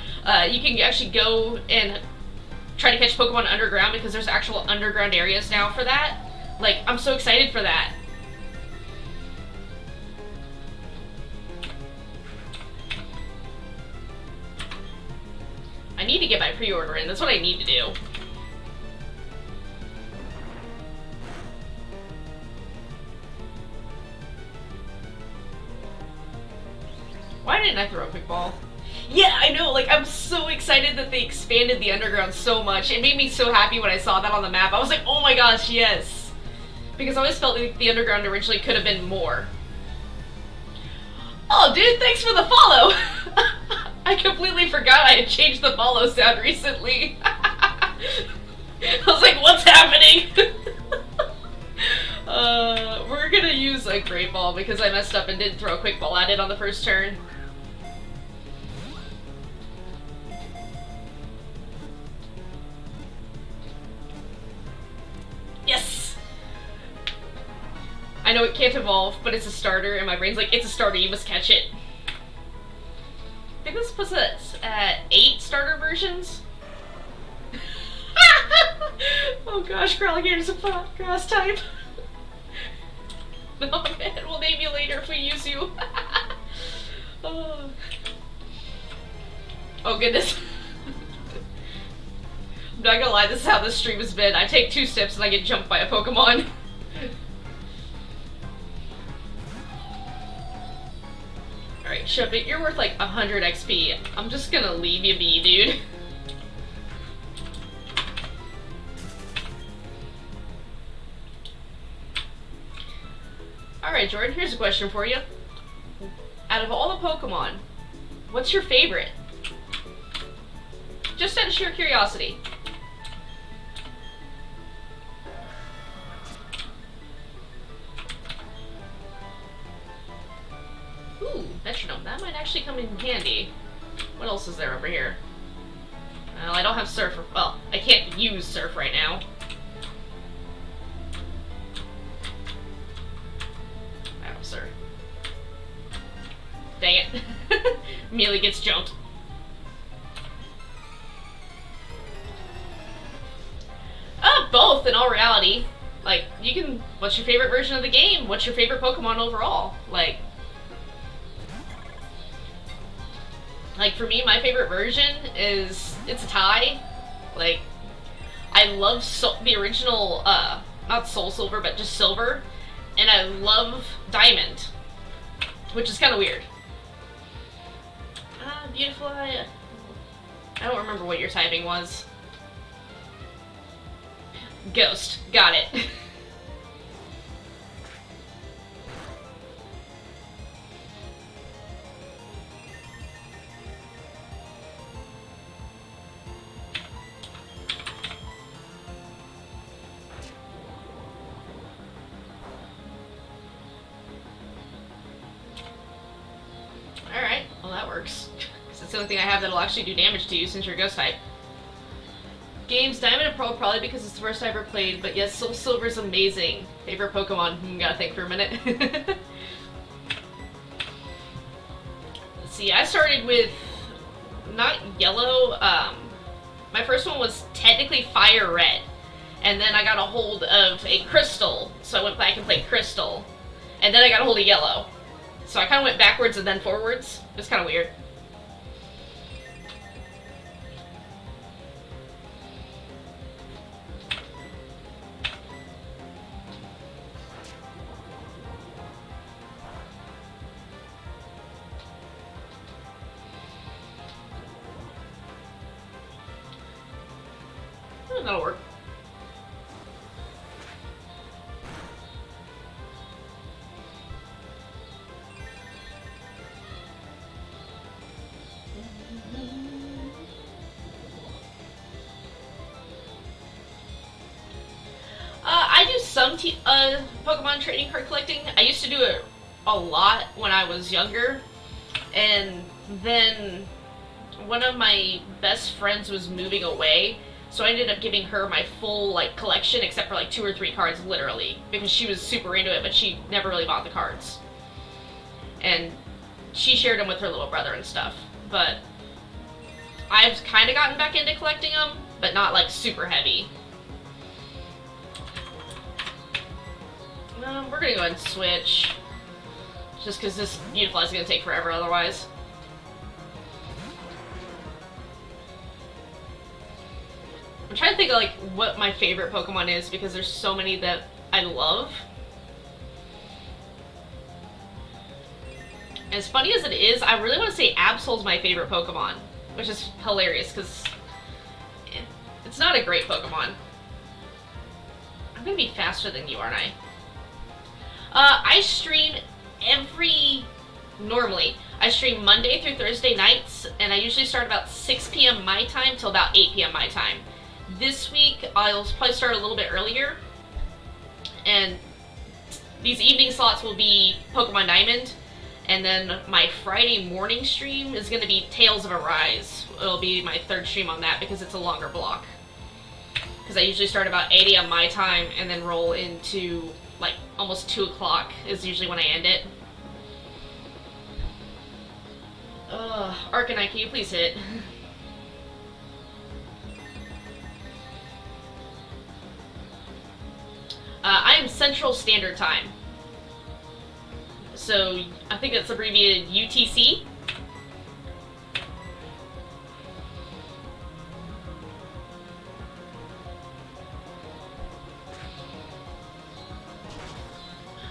You can actually go and try to catch Pokemon underground because there's actual underground areas now for that. Like, I'm so excited for that. I need to get my pre-order in. That's what I need to do. didn't I throw a quick ball? Yeah, I know, like, I'm so excited that they expanded the underground so much. It made me so happy when I saw that on the map. I was like, oh my gosh, yes. Because I always felt like the underground originally could have been more. Oh, dude, thanks for the follow! I completely forgot I had changed the follow sound recently. I was like, what's happening? We're gonna use a great ball because I messed up and didn't throw a quick ball at it on the first turn. Yes! I know it can't evolve, but it's a starter, and my brain's like, it's a starter, you must catch it. I think this puts us at 8 starter versions. Oh gosh, Growlithe a grass type. Oh man, we'll name you later if we use you. Oh goodness. I'm not gonna lie, this is how this stream has been. I take 2 steps and I get jumped by a Pokemon. Alright, Shove It, you're worth like 100 XP. I'm just gonna leave you be, dude. Alright, Jordan, here's a question for you. Out of all the Pokemon, what's your favorite? Just out of sheer curiosity. Ooh, Metronome. That might actually come in handy. What else is there over here? Well, I don't have Surf. Well, I can't use Surf right now. I have Surf. Dang it. Immediately gets jumped. Both, in all reality. Like, you can... What's your favorite version of the game? What's your favorite Pokemon overall? Like, for me, my favorite version is... It's a tie. Like, I love the original, not Soul Silver, but just Silver. And I love Diamond. Which is kind of weird. Beautiful. I don't remember what your typing was. Ghost. Got it. Alright, well that works. Because that's the only thing I have that'll actually do damage to you since you're a ghost type. Games Diamond and Pearl probably because it's the first I ever played, but yes, Soul Silver's amazing. Favorite Pokemon? Gotta think for a minute. Let's see, I started with not Yellow. My first one was technically Fire Red, and then I got a hold of a Crystal, so I went back and played Crystal, and then I got a hold of Yellow. So I kind of went backwards and then forwards. It's kind of weird. That'll work. I do some Pokemon trading card collecting. I used to do it a lot when I was younger, and then one of my best friends was moving away. So I ended up giving her my full, like, collection, except for, like, 2 or 3 cards, literally. Because she was super into it, but she never really bought the cards. And she shared them with her little brother and stuff. But I've kind of gotten back into collecting them, but not, like, super heavy. We're gonna go ahead and switch. Just because this Beautifly is gonna take forever otherwise. I'm trying to think of, like, what my favorite Pokemon is, because there's so many that I love. As funny as it is, I really want to say Absol's my favorite Pokemon, which is hilarious because it's not a great Pokemon. I'm gonna be faster than you, aren't I? I stream normally, I stream Monday through Thursday nights, and I usually start about 6 p.m. my time till about 8 p.m. my time. This week, I'll probably start a little bit earlier, and these evening slots will be Pokemon Diamond, and then my Friday morning stream is going to be Tales of Arise. It'll be my third stream on that because it's a longer block. Because I usually start about 8 a.m. my time, and then roll into, like, almost 2 o'clock is usually when I end it. Arcanine, can you please hit? I am Central Standard Time. So, I think it's abbreviated UTC.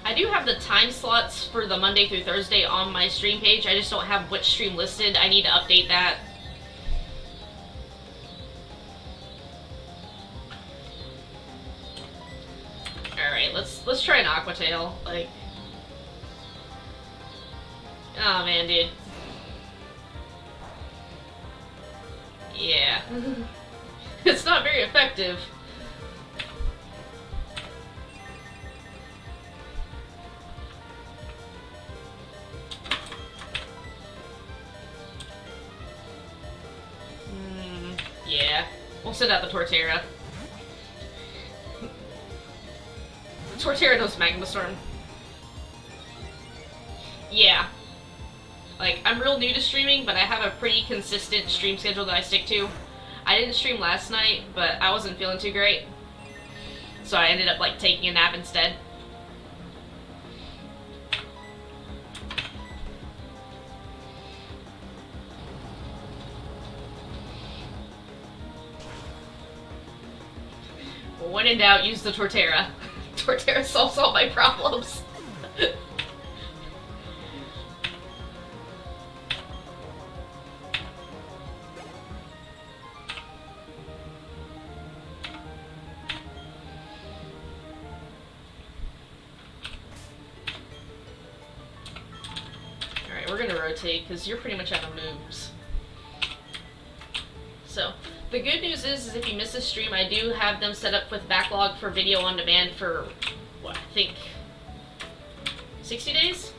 I do have the time slots for the Monday through Thursday on my stream page. I just don't have which stream listed. I need to update that. Alright, let's try an Aqua Tail. Like, oh man, dude. Yeah. It's not very effective. Yeah. We'll send out the Torterra. Torterra knows Magma Storm. Yeah. Like, I'm real new to streaming, but I have a pretty consistent stream schedule that I stick to. I didn't stream last night, but I wasn't feeling too great. So I ended up, like, taking a nap instead. When in doubt, use the Torterra. Torterra solves all my problems. Alright, we're gonna rotate, because you're pretty much out of moves. So, the good news is if you miss a stream, I do have them set up with backlog for video on demand for, what, I think, 60 days?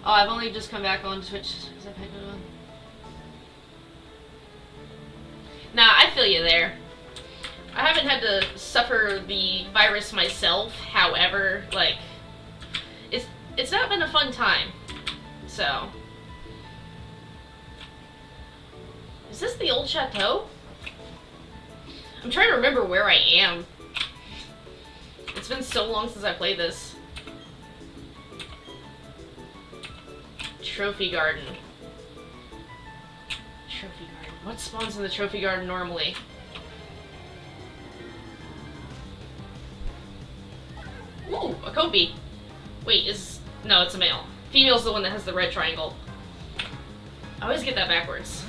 Oh, I've only just come back on Twitch. Is that on? Nah, I feel you there. I haven't had to suffer the virus myself, however, like, it's not been a fun time, so. Is this the old chateau? I'm trying to remember where I am. It's been so long since I played this. Trophy Garden. Trophy Garden. What spawns in the Trophy Garden normally? Ooh, a Kobe. Wait, no, it's a male. Female's the one that has the red triangle. I always get that backwards.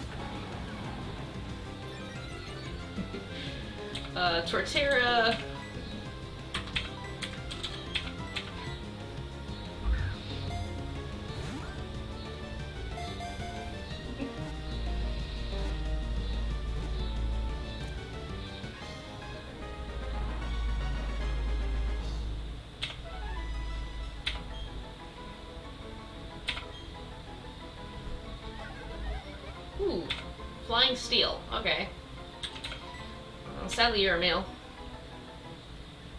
Torterra. Ooh, Flying Steel. Okay. Well, sadly, you're a male.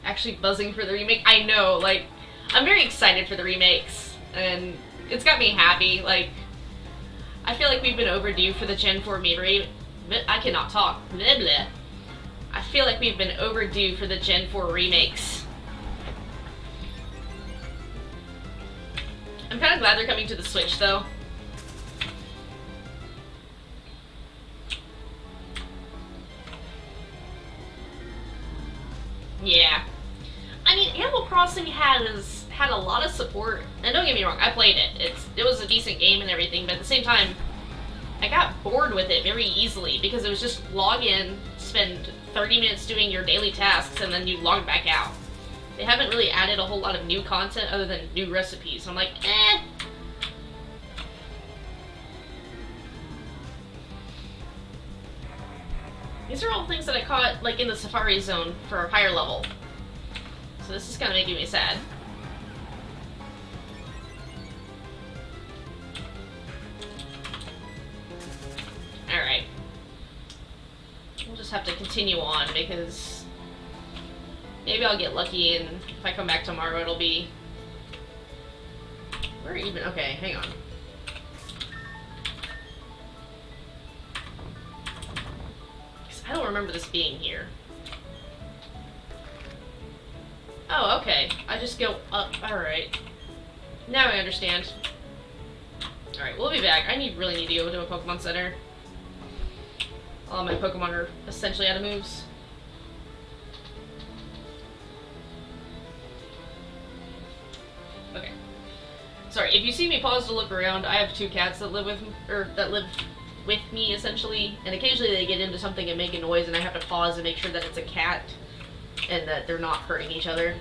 Actually buzzing for the remake. I know, like, I'm very excited for the remakes, and it's got me happy. Like, I feel like we've been overdue for the Gen 4 I cannot talk. Blah, blah. I feel like we've been overdue for the Gen 4 remakes. I'm kind of glad they're coming to the Switch, though. Yeah. I mean, Animal Crossing has had a lot of support. And don't get me wrong, I played it. It was a decent game and everything, but at the same time, I got bored with it very easily because it was just log in, spend 30 minutes doing your daily tasks, and then you log back out. They haven't really added a whole lot of new content other than new recipes. I'm like, eh. These are all things that I caught like in the Safari Zone for a higher level. So this is kind of making me sad. Alright. We'll just have to continue on because maybe I'll get lucky and if I come back tomorrow it'll be... Where even? Okay, hang on. I don't remember this being here. Oh, okay. I just go up. Alright. Now I understand. Alright, we'll be back. Really need to go to a Pokemon Center. All my Pokemon are essentially out of moves. Okay. Sorry, if you see me pause to look around, I have 2 cats that live with me, with me essentially, and occasionally they get into something and make a noise and I have to pause and make sure that it's a cat and that they're not hurting each other.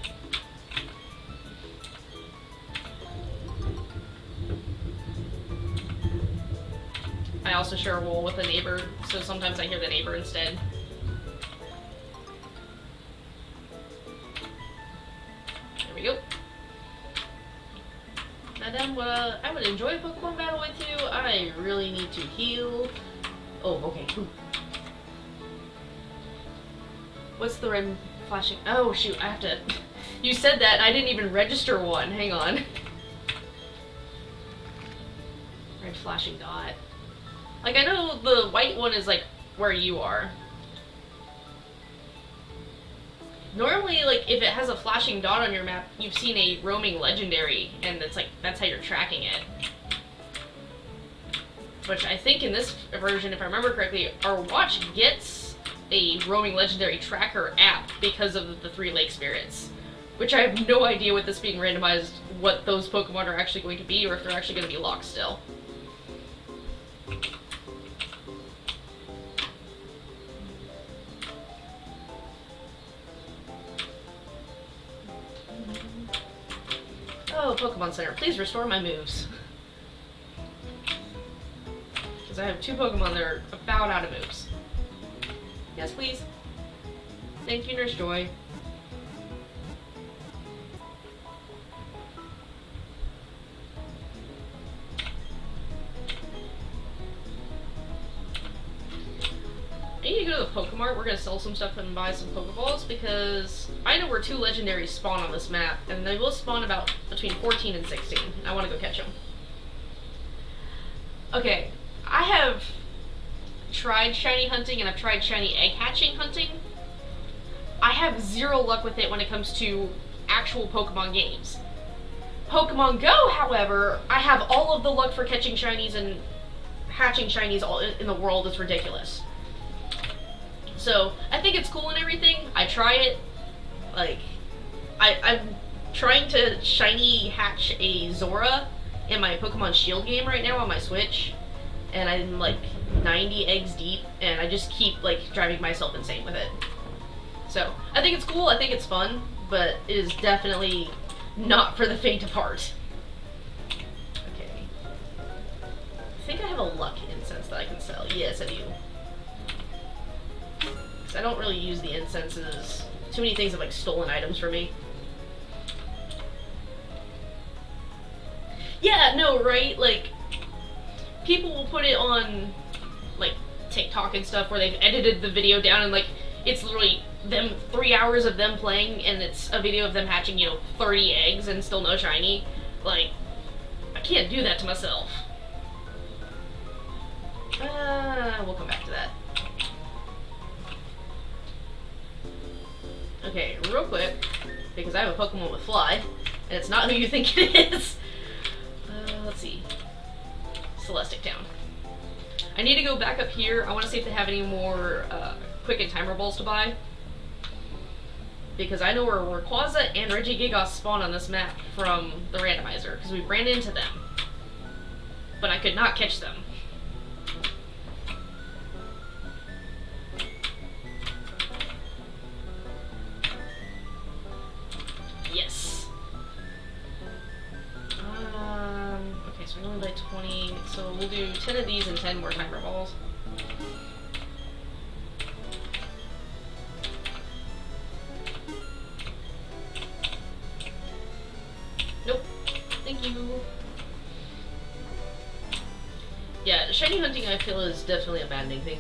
I also share a wall with a neighbor, so sometimes I hear the neighbor instead. There we go. Madam, I would enjoy a Pokemon battle with you. I really need to heal. Oh, okay. Ooh. What's the red flashing? Oh, shoot, I have to... You said that and I didn't even register one. Hang on. Red flashing dot. Like, I know the white one is, like, where you are. Normally, like, if it has a flashing dot on your map, you've seen a roaming legendary, and it's like, that's how you're tracking it. Which I think in this version, if I remember correctly, our watch gets a roaming legendary tracker app because of the 3 lake spirits. Which I have no idea with this being randomized, what those Pokemon are actually going to be, or if they're actually going to be locked still. Oh, Pokemon Center, please restore my moves. Because I have 2 Pokemon that are about out of moves. Yes, please. Thank you, Nurse Joy. I need to go to the Pokemart. We're gonna sell some stuff and buy some Pokeballs because I know where 2 legendaries spawn on this map, and they will spawn about between 14 and 16. I want to go catch them. Okay, I have tried shiny hunting and I've tried shiny egg hatching hunting. I have 0 luck with it when it comes to actual Pokemon games. Pokemon Go, however, I have all of the luck for catching shinies and hatching shinies all in the world. It's ridiculous. So, I think it's cool and everything. I try it. Like, I'm trying to shiny hatch a Zora in my Pokemon Shield game right now on my Switch. And I'm like 90 eggs deep, and I just keep like driving myself insane with it. So, I think it's cool, I think it's fun, but it is definitely not for the faint of heart. Okay. I think I have a luck incense that I can sell. Yes, I do. I don't really use the incenses. Too many things have like stolen items for me. Yeah, no, right? Like, people will put it on like TikTok and stuff where they've edited the video down and like it's literally them 3 hours of them playing and it's a video of them hatching, you know, 30 eggs and still no shiny. Like, I can't do that to myself. We'll come back to that. Okay, real quick, because I have a Pokemon with Fly, and it's not who you think it is. Let's see. Celestic Town. I need to go back up here. I want to see if they have any more Quick and Timer Balls to buy. because I know where Rayquaza and Regigigas spawn on this map from the randomizer, because we ran into them. But I could not catch them. Yes. Okay, so we're going by 20, so we'll do 10 of these and 10 more timer balls. Nope. Thank you. Yeah, shiny hunting I feel is definitely a maddening thing.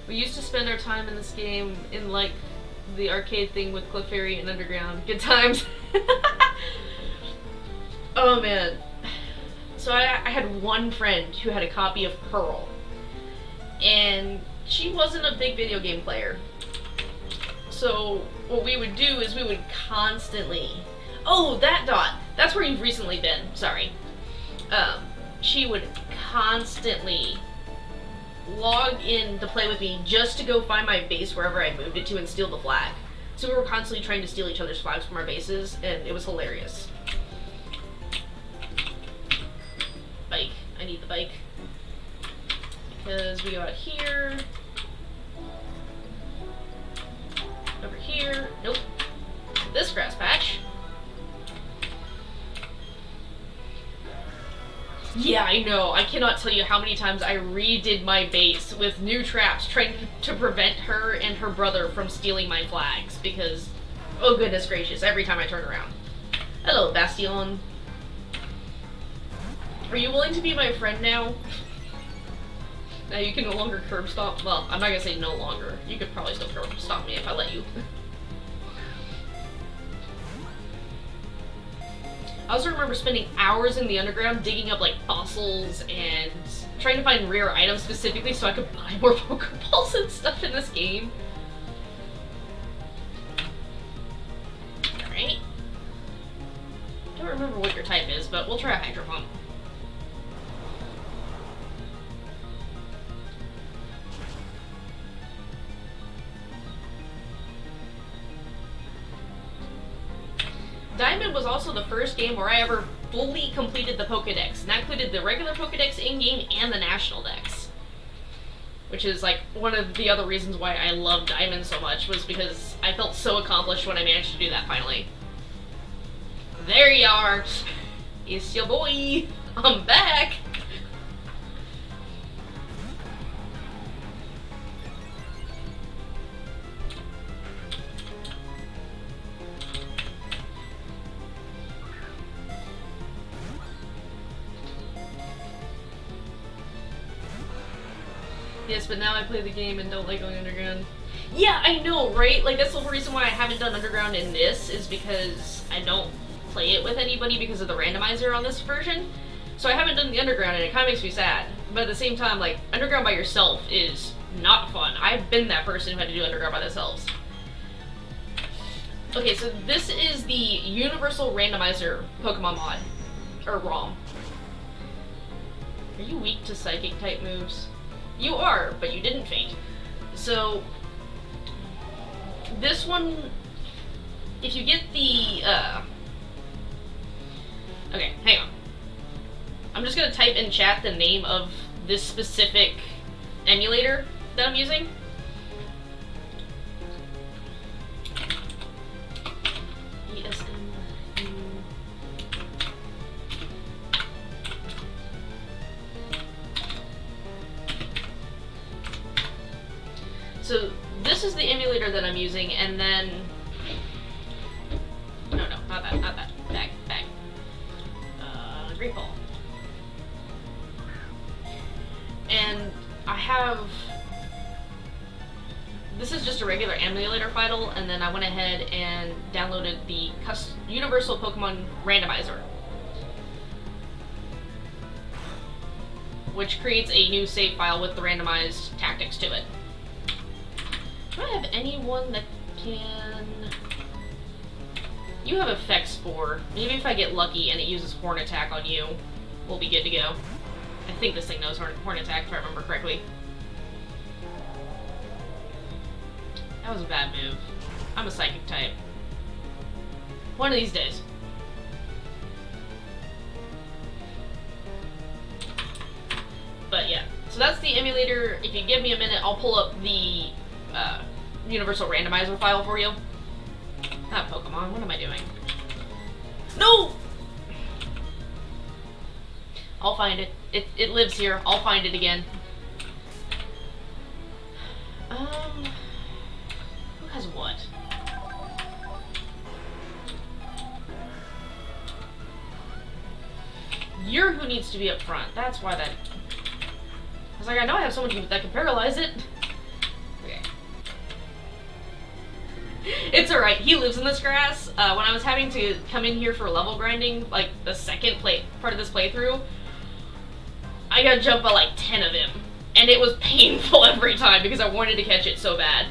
We used to spend our time in this game in like the arcade thing with Clefairy and Underground. Good times. Oh man. So I had one friend who had a copy of Pearl. And she wasn't a big video game player. So what we would do is we would constantly... Oh, that dot! That's where you've recently been. Sorry. She would constantly log in to play with me just to go find my base wherever I moved it to and steal the flag. So we were constantly trying to steal each other's flags from our bases, and it was hilarious. Bike. I need the bike. Because we go out here. Over here. Nope. This grass patch. Yeah, I know. I cannot tell you how many times I redid my base with new traps trying to prevent her and her brother from stealing my flags because, oh goodness gracious, every time I turn around. Hello, Bastion. Are you willing to be my friend now? Now you can no longer curb stomp. Well, I'm not gonna say no longer. You could probably still curb stomp me if I let you. I also remember spending hours in the underground digging up like fossils and trying to find rare items specifically so I could buy more Pokeballs and stuff in this game. Alright. Don't remember what your type is, but we'll try a Hydro Pump. Diamond was also the first game where I ever fully completed the Pokedex, and that included the regular Pokedex in-game and the National Dex. Which is like one of the other reasons why I love Diamond so much, was because I felt so accomplished when I managed to do that finally. There you are! It's your boy! I'm back! Yes, but now I play the game and don't like going underground. Yeah, I know, right? Like, that's the whole reason why I haven't done underground in this, is because I don't play it with anybody because of the randomizer on this version. So I haven't done the underground, and it kind of makes me sad. But at the same time, like, underground by yourself is not fun. I've been that person who had to do underground by themselves. Okay, so this is the Universal Randomizer Pokemon mod. Or ROM. Are you weak to Psychic type moves? You are, but you didn't faint. So, this one, if you get the, okay, hang on. I'm just gonna type in chat the name of this specific emulator that I'm using. So this is the emulator that I'm using, and then... No, not that, not that. Back. Great Ball. And I have... This is just a regular emulator file, and then I went ahead and downloaded the Universal Pokemon Randomizer, which creates a new save file with the randomized tactics to it. Do I have anyone that can... You have Effect Spore. Maybe if I get lucky and it uses Horn Attack on you, we'll be good to go. I think this thing knows Horn Attack, if I remember correctly. That was a bad move. I'm a psychic type. One of these days. But yeah, so that's the emulator. If you give me a minute, I'll pull up the universal randomizer file for you. Not Pokemon, what am I doing? No! I'll find it. It lives here. I'll find it again. Who has what? You're who needs to be up front. That's why that... I was like, I know I have someone that can paralyze it. Okay. It's alright. He lives in this grass. When I was having to come in here for level grinding, like the second part of this playthrough, I got jumped by like 10 of him. And it was painful every time because I wanted to catch it so bad.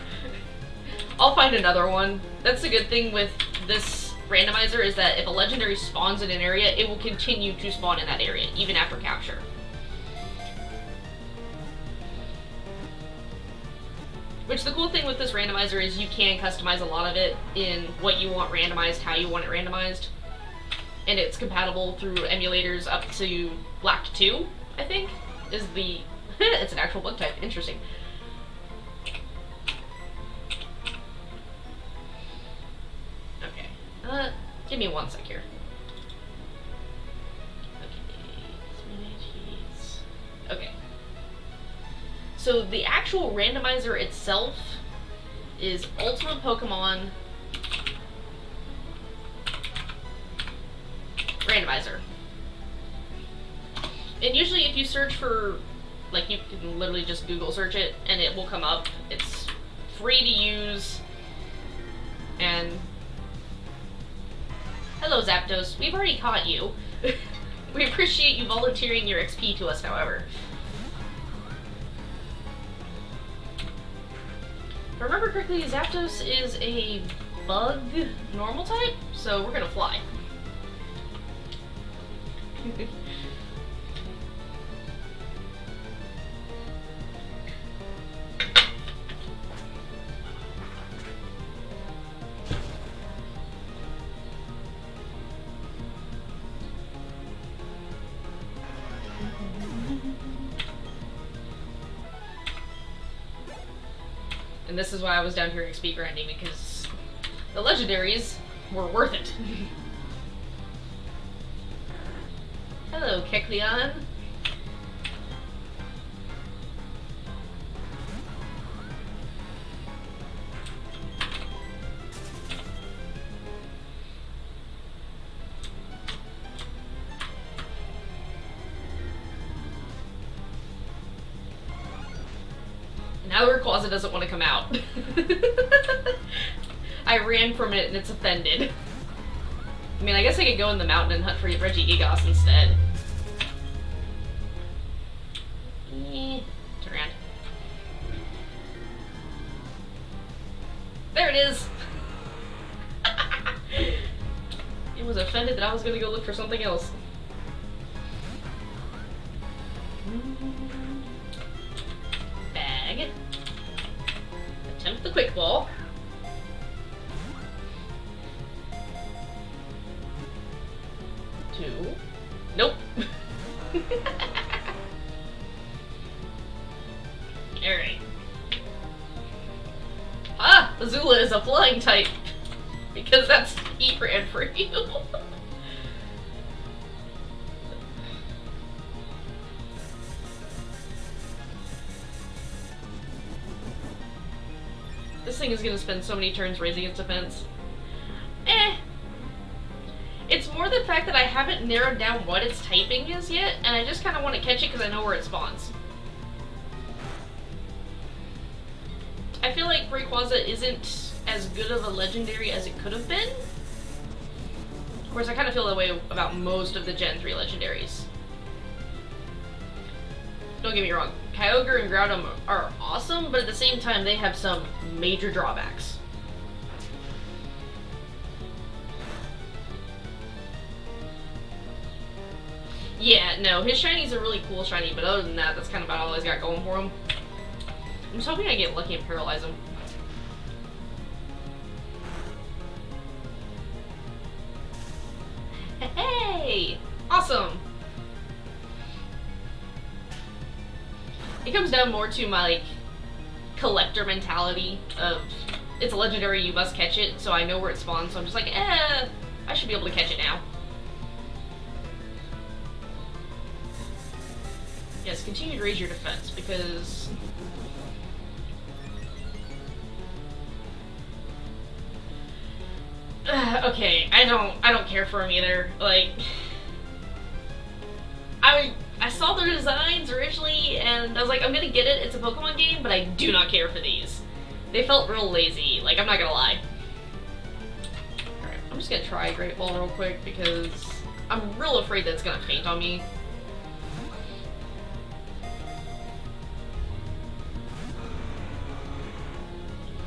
I'll find another one. That's the good thing with this randomizer is that if a legendary spawns in an area, it will continue to spawn in that area, even after capture. Which the cool thing with this randomizer is you can customize a lot of it in what you want randomized, how you want it randomized. And it's compatible through emulators up to Black 2, I think, is the... it's an actual bug type. Interesting. Okay. Give me 1 sec here. Okay. So the actual randomizer itself is Ultimate Pokemon Randomizer. And usually if you search for, like, you can literally just Google search it and it will come up. It's free to use. And hello Zapdos, we've already caught you. We appreciate you volunteering your XP to us, however. If I remember correctly, Zapdos is a bug normal type, so we're gonna fly. And this is why I was down here XP grinding, because the legendaries were worth it. Hello, Kecleon. Now Rayquaza doesn't want to come out. I ran from it and it's offended. I mean, I guess I could go in the mountain and hunt for Regigigas instead. Turn around. There it is! It was offended that I was gonna go look for something else. Bag. Attempt the quick ball. Two. Nope. Alright. Ah! Azula is a flying type. Because that's heat ran for you. This thing is gonna spend so many turns raising its defense. It's more the fact that I haven't narrowed down what its typing is yet, and I just kind of want to catch it because I know where it spawns. I feel like Rayquaza isn't as good of a legendary as it could have been. Of course, I kind of feel that way about most of the Gen 3 legendaries. Don't get me wrong, Kyogre and Groudon are awesome, but at the same time they have some major drawbacks. Yeah, no, his shinies are really cool shiny, but other than that, that's kind of about all he's got going for him. I'm just hoping I get lucky and paralyze him. It comes down more to my, like, collector mentality of, it's a legendary, you must catch it, so I know where it spawns, so I'm just like, I should be able to catch it now. Yes, continue to raise your defense, because... okay, I don't care for him either. Like, I saw the designs originally, and I was like, I'm gonna get it, it's a Pokemon game, but I do not care for these. They felt real lazy, like, I'm not gonna lie. Alright, I'm just gonna try Great Ball real quick, because I'm real afraid that it's gonna faint on me.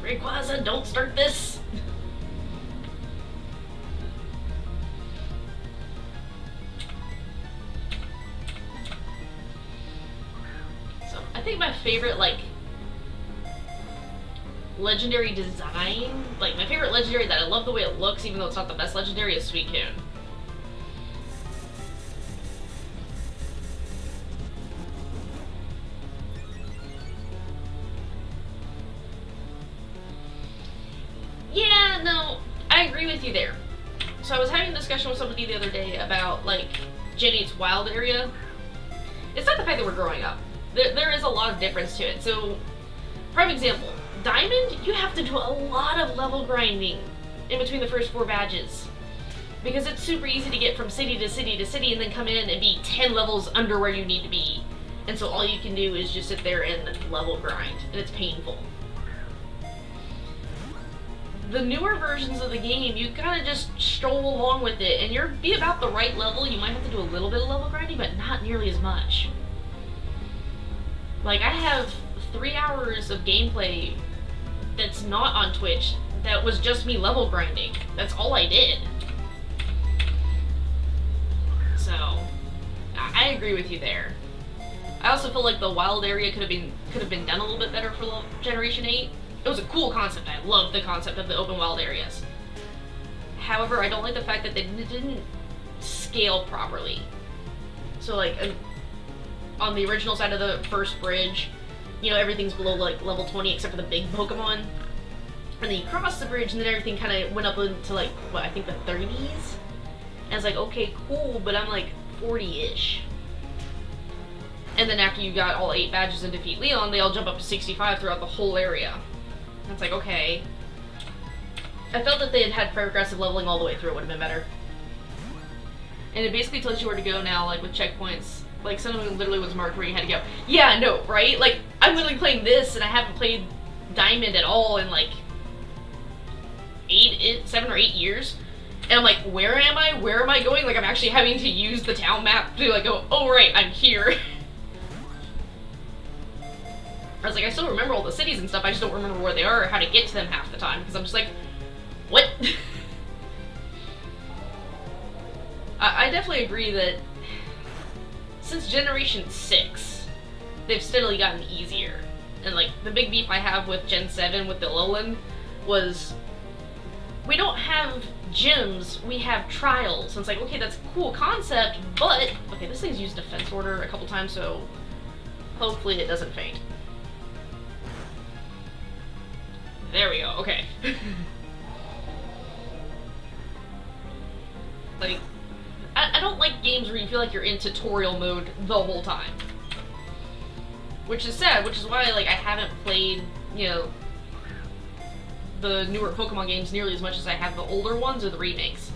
Rayquaza, don't start this! I think my favorite, like, legendary design, like, my favorite legendary that I love the way it looks, even though it's not the best legendary, is Suicune. Yeah, no, I agree with you there. So I was having a discussion with somebody the other day about, like, Gen 8's wild area. It's not the fact that we're growing up. There is a lot of difference to it. So, prime example, Diamond, you have to do a lot of level grinding in between the first 4 badges. Because it's super easy to get from city to city to city and then come in and be 10 levels under where you need to be. And so all you can do is just sit there and level grind, and it's painful. The newer versions of the game, you kind of just stroll along with it, and you're be about the right level. You might have to do a little bit of level grinding, but not nearly as much. Like, I have 3 hours of gameplay that's not on Twitch that was just me level grinding. That's all I did. So, I agree with you there. I also feel like the wild area could have been done a little bit better for Generation 8. It was a cool concept. I loved the concept of the open wild areas. However, I don't like the fact that they didn't scale properly. So, like, on the original side of the first bridge, you know, everything's below, like, level 20 except for the big Pokemon. And then you cross the bridge, and then everything kind of went up into, like, what, I think the 30s? And it's like, okay, cool, but I'm, like, 40-ish. And then after you got all 8 badges and defeat Leon, they all jump up to 65 throughout the whole area. And it's like, okay. I felt that they had progressive leveling all the way through. It would have been better. And it basically tells you where to go now, like, with checkpoints. Like, Sinnoh literally was marked where you had to go. Yeah, no, right? Like, I'm literally playing this, and I haven't played Diamond at all in, like, 7 or 8 years. And I'm like, where am I? Where am I going? Like, I'm actually having to use the town map to, like, go, oh, right, I'm here. I was like, I still remember all the cities and stuff, I just don't remember where they are or how to get to them half the time, because I'm just like, what? I definitely agree that since Generation 6, they've steadily gotten easier. And, like, the big beef I have with Gen 7 with the Alolan was, we don't have gyms, we have trials. And it's like, okay, that's a cool concept, but, okay, this thing's used Defense Order a couple times, so hopefully it doesn't faint. There we go, okay. Like, I don't like games where you feel like you're in tutorial mode the whole time. Which is sad, which is why, like, I haven't played, you know, the newer Pokemon games nearly as much as I have the older ones or the remakes.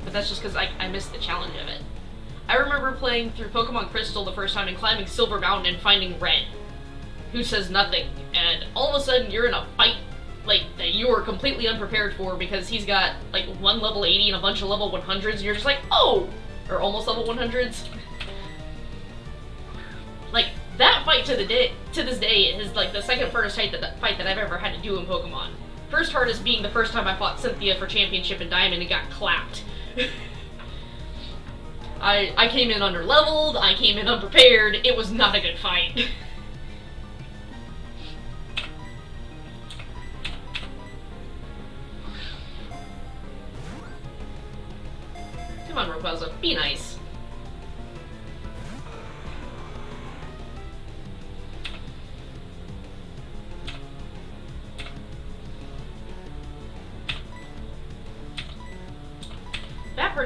But that's just because I missed the challenge of it. I remember playing through Pokemon Crystal the first time and climbing Silver Mountain and finding Red, who says nothing, and all of a sudden you're in a fight, like, that you are completely unprepared for because he's got, like, 1 level 80 and a bunch of level 100s, and you're just like, oh! Or almost level 100s. Like, that fight to this day is, like, the second hardest fight that I've ever had to do in Pokemon. First hardest being the first time I fought Cynthia for Championship in Diamond and got clapped. I came in under-leveled, I came in unprepared, it was not a good fight. Come on, Rayquaza, be nice.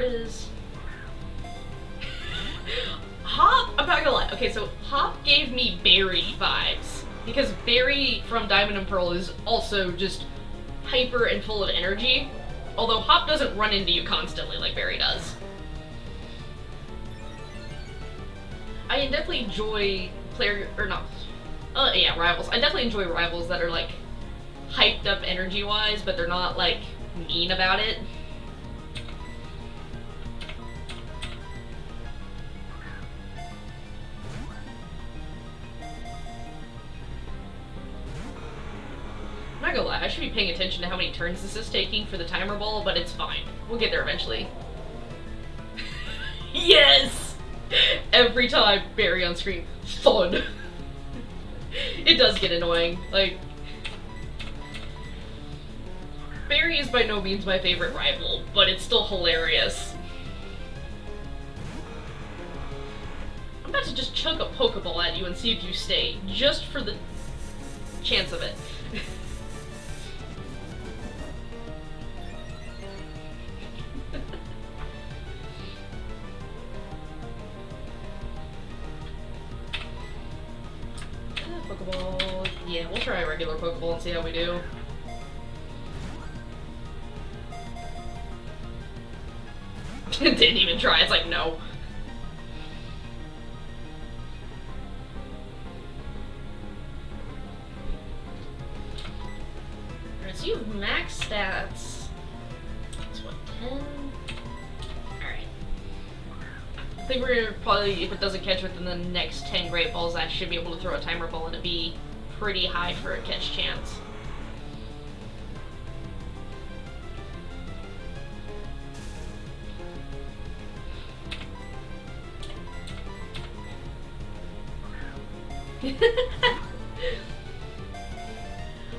part is... Hop, I'm not gonna lie. Okay, so Hop gave me Barry vibes. Because Barry from Diamond and Pearl is also just hyper and full of energy. Although Hop doesn't run into you constantly like Barry does. I definitely enjoy rivals. I definitely enjoy rivals that are like hyped up energy wise, but they're not like mean about it. I'm not gonna lie, I should be paying attention to how many turns this is taking for the timer ball, but it's fine. We'll get there eventually. Yes! Every time Barry on screen. Fun. It does get annoying. Like, Barry is by no means my favorite rival, but it's still hilarious. I'm about to just chunk a Pokeball at you and see if you stay, just for the chance of it. Pokeball. Yeah, we'll try a regular Pokeball and see how we do. Didn't even try, it's like, no. Alright, so you have max stats. That's what, 10? Alright. I think we're gonna probably, if it doesn't catch within the next 10 Great Balls, I should be able to throw a timer ball and it'd be pretty high for a catch chance.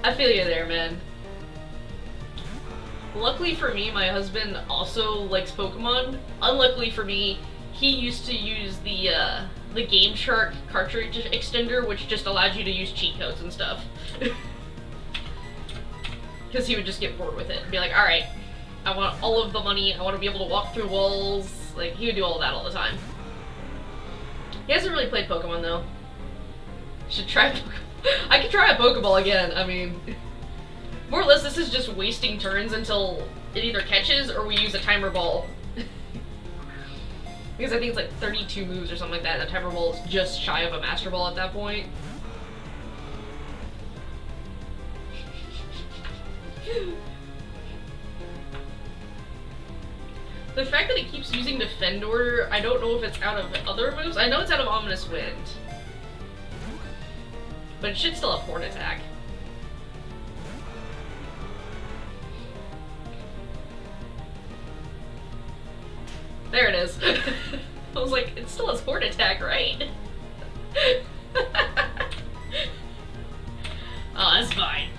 I feel you there, man. Luckily for me, my husband also likes Pokemon. Unluckily for me, he used to use the Game Shark cartridge extender, which just allowed you to use cheat codes and stuff. Because he would just get bored with it and be like, alright, I want all of the money, I want to be able to walk through walls. Like, he would do all of that all the time. He hasn't really played Pokemon, though. Should try Pokemon. I could try a Pokeball again, I mean... More or less, this is just wasting turns until it either catches or we use a timer ball. Because I think it's like 32 moves or something like that, and a timer ball is just shy of a Master Ball at that point. The fact that it keeps using Defend Order, I don't know if it's out of other moves. I know it's out of Ominous Wind. But it should still have Horn Attack. There it is. I was like, it still has Horn Attack, right? Oh, that's fine.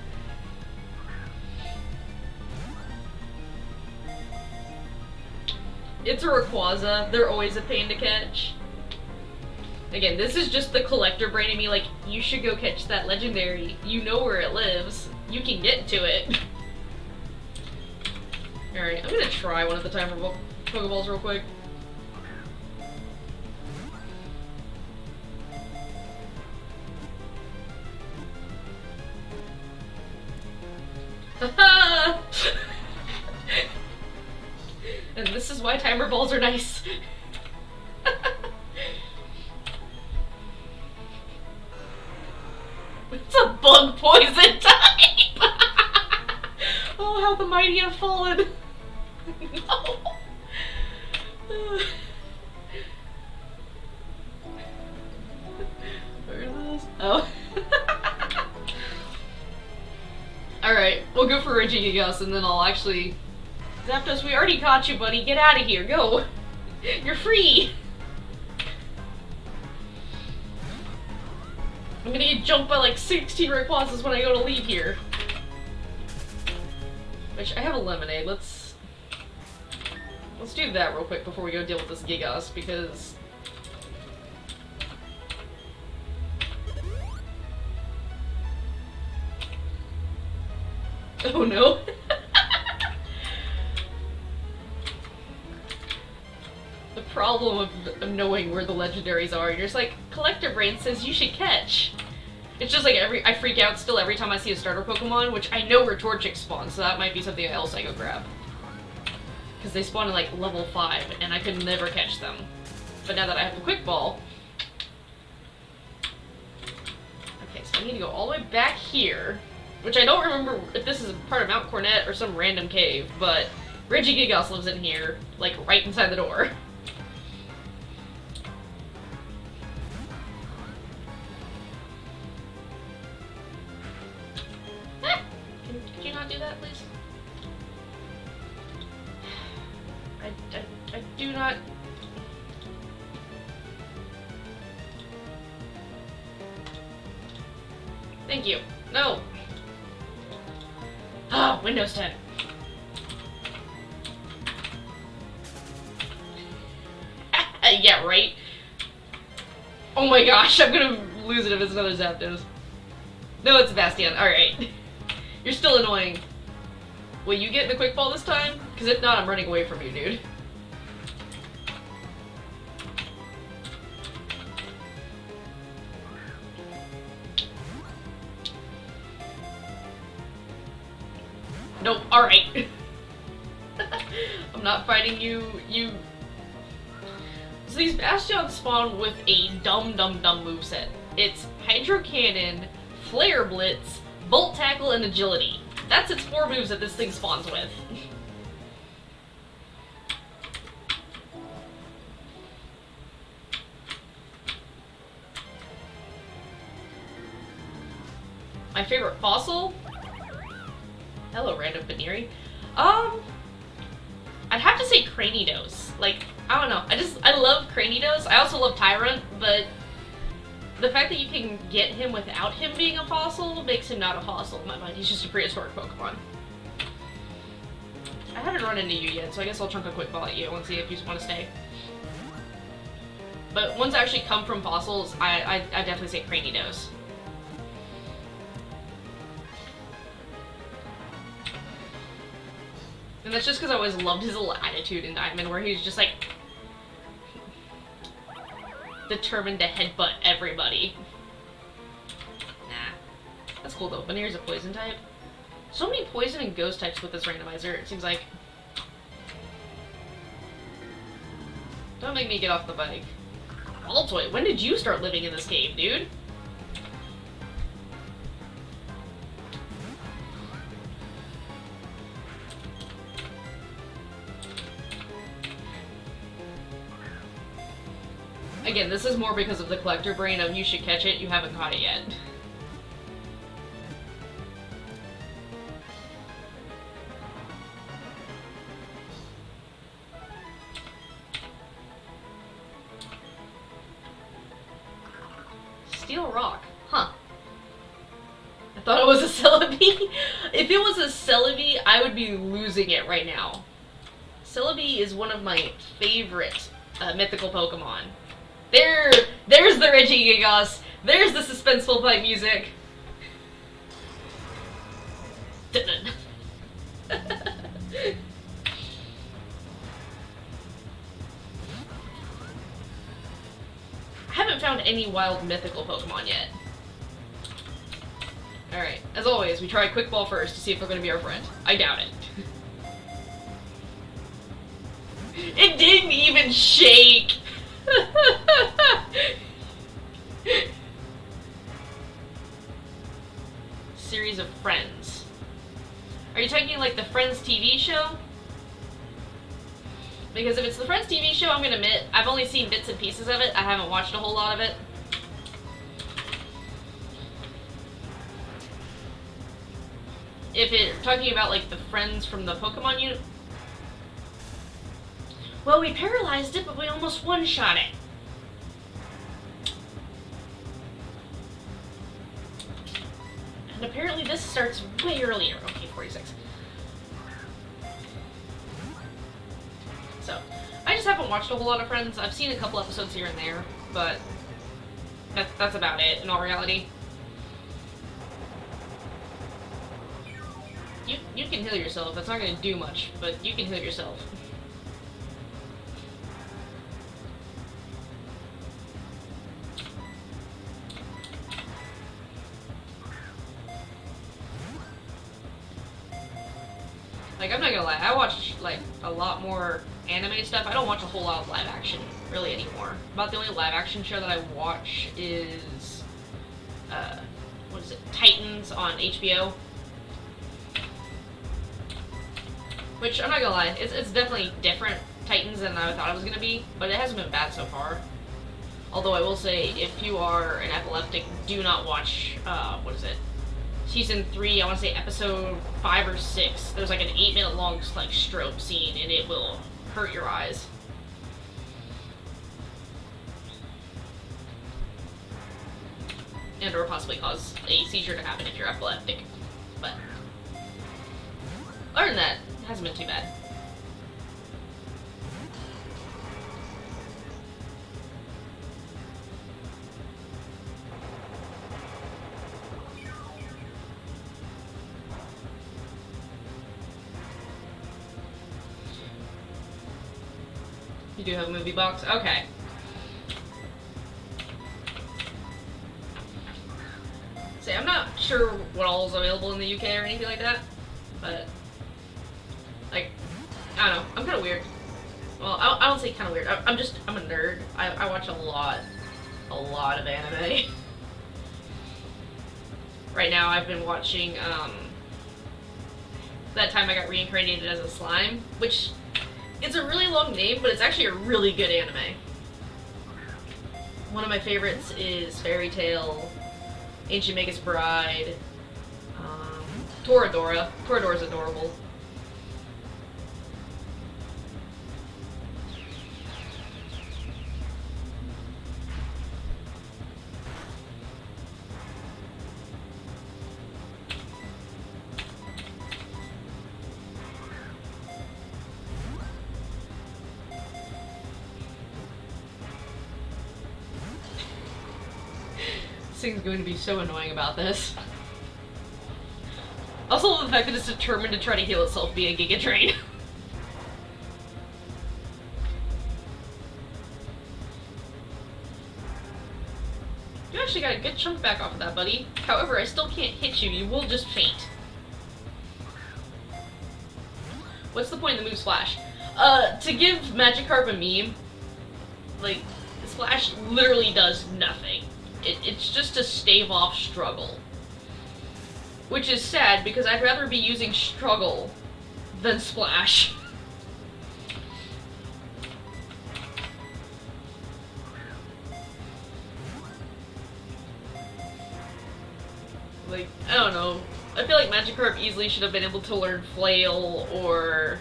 It's a Rayquaza. They're always a pain to catch. Again, this is just the collector brain in me, like, you should go catch that legendary. You know where it lives. You can get to it. Alright, I'm gonna try one of the timer Pokeballs real quick. Haha! And this is why timer balls are nice. It's a bug poison type! Oh, how the mighty have fallen! No! Where are those? Oh. Alright, we'll go for a Gigagus and then I'll actually... Zapdos, we already caught you, buddy. Get out of here. Go! You're free! I'm gonna get jumped by like 16 Rayquazas when I go to leave here. Which, I have a Lemonade. Let's do that real quick before we go deal with this Gigas, because... Oh no. problem of knowing where the legendaries are. You're just like, Collector Brain says you should catch. It's just like I freak out still every time I see a starter Pokemon, which I know where Torchic spawns, so that might be something else I go grab. Because they spawn in like level 5, and I could never catch them. But now that I have the Quick Ball... Okay, so I need to go all the way back here, which I don't remember if this is part of Mount Cornet or some random cave, but Regigigas lives in here, like right inside the door. Could you not do that, please? I do not... Thank you. No! Ah, Windows 10. Yeah, right? Oh my gosh, I'm gonna lose it if it's another Zapdos. No, it's a Bastion. Alright. You're still annoying. Will you get the Quick Ball this time? Because if not, I'm running away from you, dude. Nope, alright. I'm not fighting you, So these Bastions spawn with a dumb moveset. It's Hydro Cannon, Flare Blitz, Volt Tackle, and Agility. That's its 4 moves that this thing spawns with. My favorite fossil? Hello, random Baneri. I'd have to say Cranidos. Like, I don't know. I love Cranidos. I also love Tyrant, but the fact that you can get him without him being a fossil makes him not a fossil in my mind. He's just a prehistoric Pokemon. I haven't run into you yet, so I guess I'll chunk a quick ball at you and see if you want to stay. But ones that actually come from fossils, I definitely say Cranidos. And that's just because I always loved his little attitude in Diamond, where he's just like determined to headbutt everybody. Nah. That's cool though. Banier's a poison type. So many poison and ghost types with this randomizer, it seems like. Don't make me get off the bike. Altoid, when did you start living in this cave, dude? Again, this is more because of the collector brain of you should catch it, you haven't caught it yet. Steel Rock. Huh. I thought it was a Celebi. If it was a Celebi, I would be losing it right now. Celebi is one of my favorite mythical Pokemon. There's the Regigigas. There's the suspenseful fight music. I haven't found any wild mythical Pokemon yet. Alright, as always, we try Quick Ball first to see if they're going to be our friend. I doubt it. It didn't even shake! Series of Friends. Are you talking like the Friends TV show? Because if it's the Friends TV show, I'm gonna admit, I've only seen bits and pieces of it. I haven't watched a whole lot of it. If you're talking about like the friends from the Pokemon unit, well, we paralyzed it, but we almost one-shot it. And apparently this starts way earlier. Okay, 46. So, I just haven't watched a whole lot of Friends. I've seen a couple episodes here and there, but that's about it in all reality. You can heal yourself. That's not going to do much, but you can heal yourself. Like, I'm not gonna lie, I watch, like, a lot more anime stuff. I don't watch a whole lot of live action, really, anymore. About the only live action show that I watch is, what is it, Titans on HBO. Which, I'm not gonna lie, it's definitely different Titans than I thought it was gonna be, but it hasn't been bad so far. Although I will say, if you are an epileptic, do not watch, what is it? Season 3, I want to say episode 5 or 6. There's like an 8-minute long like strobe scene, and it will hurt your eyes. And or possibly cause a seizure to happen if you're epileptic. But other than that, it hasn't been too bad. You do have a movie box? Okay. See, I'm not sure what all is available in the UK or anything like that, but, like, I don't know, I'm kind of weird. Well, I don't say kind of weird, I'm a nerd. I watch a lot of anime. Right now I've been watching, that time I got reincarnated as a slime, which... It's a really long name, but it's actually a really good anime. One of my favorites is Fairy Tail, Ancient Magus Bride, Toradora. Toradora's adorable. Thing's going to be so annoying about this. Also, the fact that it's determined to try to heal itself via Giga Drain. You actually got a good chunk back off of that, buddy. However, I still can't hit you. You will just faint. What's the point of the move Splash? To give Magikarp a meme, like, Splash literally does nothing. It's just to stave off Struggle. Which is sad, because I'd rather be using Struggle than Splash. Like, I don't know. I feel like Magikarp easily should have been able to learn Flail, or...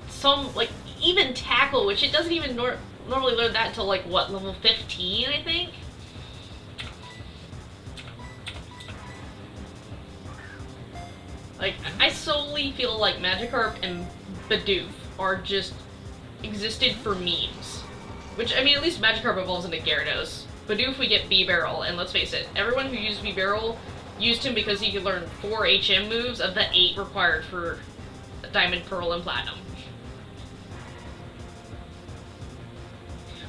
some, like, even Tackle, which it doesn't even normally learn that until, like, what, level 15, I think? Like, I solely feel like Magikarp and Bidoof are just existed for memes. Which, I mean, at least Magikarp evolves into Gyarados. Bidoof, we get B-Barrel, and let's face it, everyone who used B-Barrel used him because he could learn 4 HM moves of the 8 required for Diamond, Pearl, and Platinum.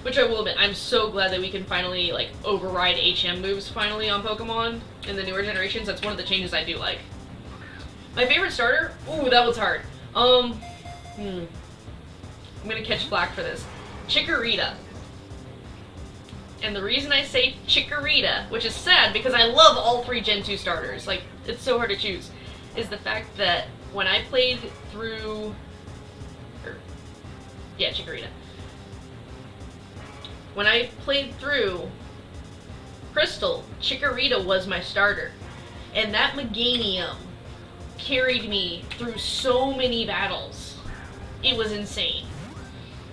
Which I will admit, I'm so glad that we can finally, like, override HM moves finally on Pokemon in the newer generations. That's one of the changes I do like. My favorite starter? Ooh, that was hard. I'm gonna catch flack for this. Chikorita. And the reason I say Chikorita, which is sad because I love all 3 Gen 2 starters, like, it's so hard to choose, is the fact that when I played through... Chikorita. When I played through Crystal, Chikorita was my starter. And that Meganium carried me through so many battles. It was insane.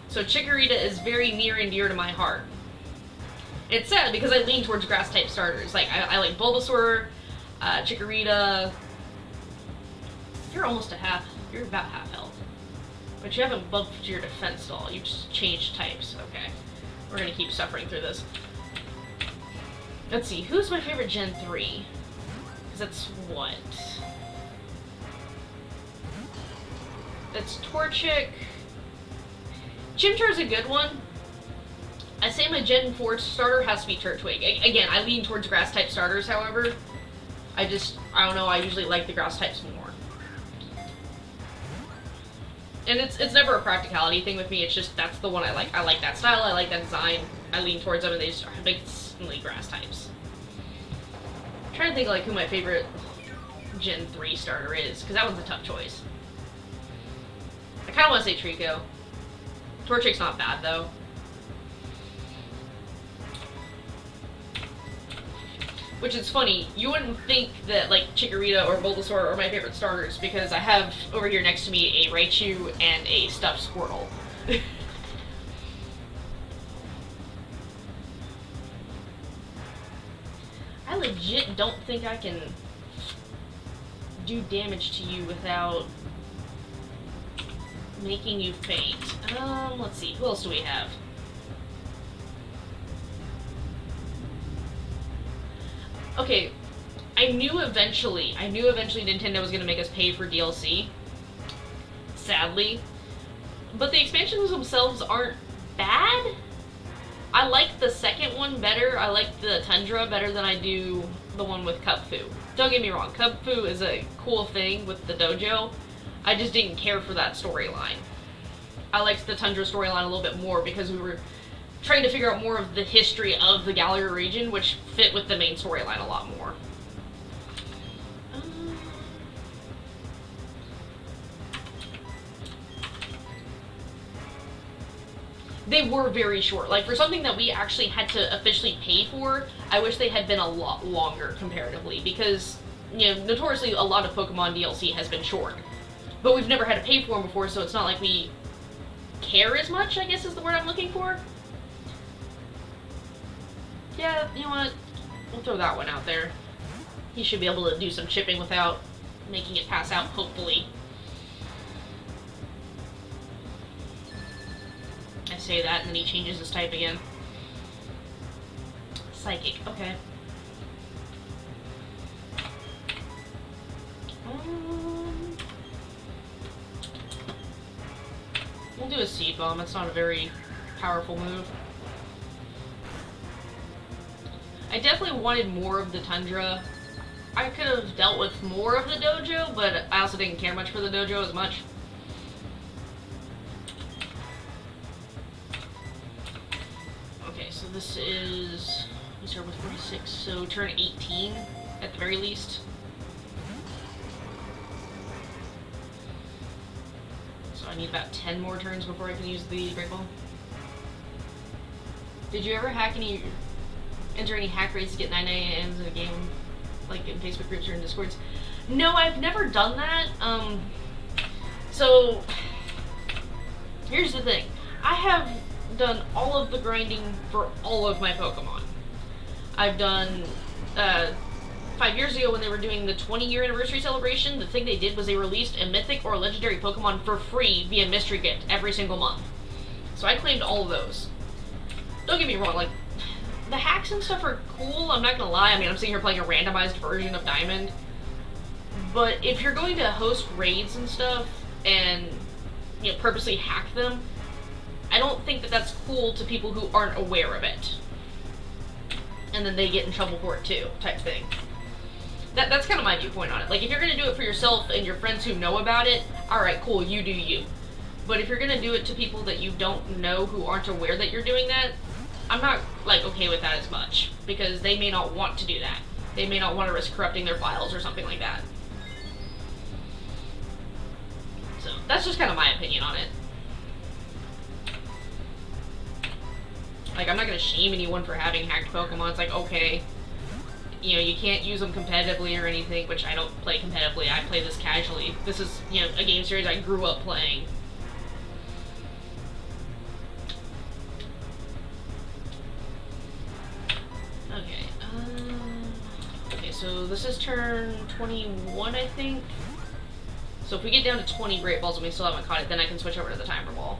So Chikorita is very near and dear to my heart. It's sad because I lean towards grass-type starters. Like, I like Bulbasaur, Chikorita. You're almost you're about half health. But you haven't buffed your defense at all. You just changed types. Okay. We're gonna keep suffering through this. Let's see, who's my favorite Gen 3? Because that's what? That's Torchic. Chimchar's a good one. I say my Gen 4 starter has to be Turtwig. Again, I lean towards grass-type starters, however. I don't know, I usually like the grass types more. And it's never a practicality thing with me, it's just that's the one I like. I like that style, I like that design, I lean towards them, and they just are basically grass types. I'm trying to think like who my favorite Gen 3 starter is, because that one's a tough choice. I kind of want to say Trico. Torchic's not bad, though. Which is funny, you wouldn't think that, like, Chikorita or Bulbasaur are my favorite starters, because I have, over here next to me, a Raichu and a stuffed Squirtle. I legit don't think I can do damage to you without making you faint. Let's see, who else do we have? Okay, I knew eventually Nintendo was going to make us pay for DLC, sadly, but the expansions themselves aren't bad. I like the second one better, I like the Tundra better than I do the one with Cubfu. Don't get me wrong, Cubfu is a cool thing with the dojo, I just didn't care for that storyline. I liked the Tundra storyline a little bit more because we were trying to figure out more of the history of the Galar region, which fit with the main storyline a lot more. They were very short. Like, for something that we actually had to officially pay for, I wish they had been a lot longer comparatively, because, you know, notoriously a lot of Pokemon DLC has been short. But we've never had to pay for them before, so it's not like we care as much, I guess is the word I'm looking for. Yeah, you know what? We'll throw that one out there. He should be able to do some chipping without making it pass out, hopefully. I say that, and then he changes his type again. Psychic, okay. We'll do a Seed Bomb. It's not a very powerful move. I definitely wanted more of the Tundra. I could have dealt with more of the dojo, but I also didn't care much for the dojo as much. Okay, so this is... we start with 46, so turn 18 at the very least. So I need about 10 more turns before I can use the Great Ball. Did you ever enter any hack raids to get 9 AMs in a game, like in Facebook groups or in Discords? No, I've never done that. So, here's the thing. I have done all of the grinding for all of my Pokemon. I've done, 5 years ago when they were doing the 20-year anniversary celebration, the thing they did was they released a mythic or legendary Pokemon for free via mystery gift every single month. So I claimed all of those. Don't get me wrong, like, the hacks and stuff are cool, I'm not gonna lie. I mean, I'm sitting here playing a randomized version of Diamond. But if you're going to host raids and stuff, and, you know, purposely hack them, I don't think that that's cool to people who aren't aware of it. And then they get in trouble for it too, type thing. That's kind of my viewpoint on it. Like, if you're gonna do it for yourself and your friends who know about it, alright, cool, you do you. But if you're gonna do it to people that you don't know who aren't aware that you're doing that, I'm not, like, okay with that as much, because they may not want to do that. They may not want to risk corrupting their files or something like that. So, that's just kind of my opinion on it. Like, I'm not going to shame anyone for having hacked Pokemon. It's like, okay, you know, you can't use them competitively or anything, which I don't play competitively. I play this casually. This is, you know, a game series I grew up playing. Okay, so this is turn 21, I think. So if we get down to 20 Great Balls and we still haven't caught it, then I can switch over to the Timer Ball.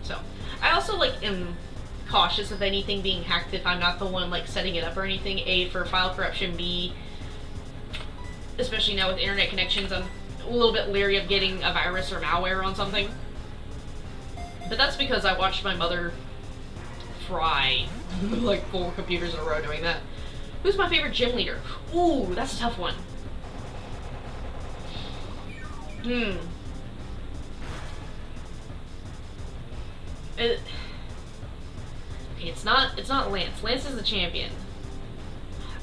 So, I also, like, am cautious of anything being hacked if I'm not the one, like, setting it up or anything. A, for file corruption. B, especially now with internet connections, I'm a little bit leery of getting a virus or malware on something. But that's because I watched my mother fry like 4 computers in a row doing that. Who's my favorite gym leader? Ooh, that's a tough one. Okay, it's not Lance. Lance is the champion.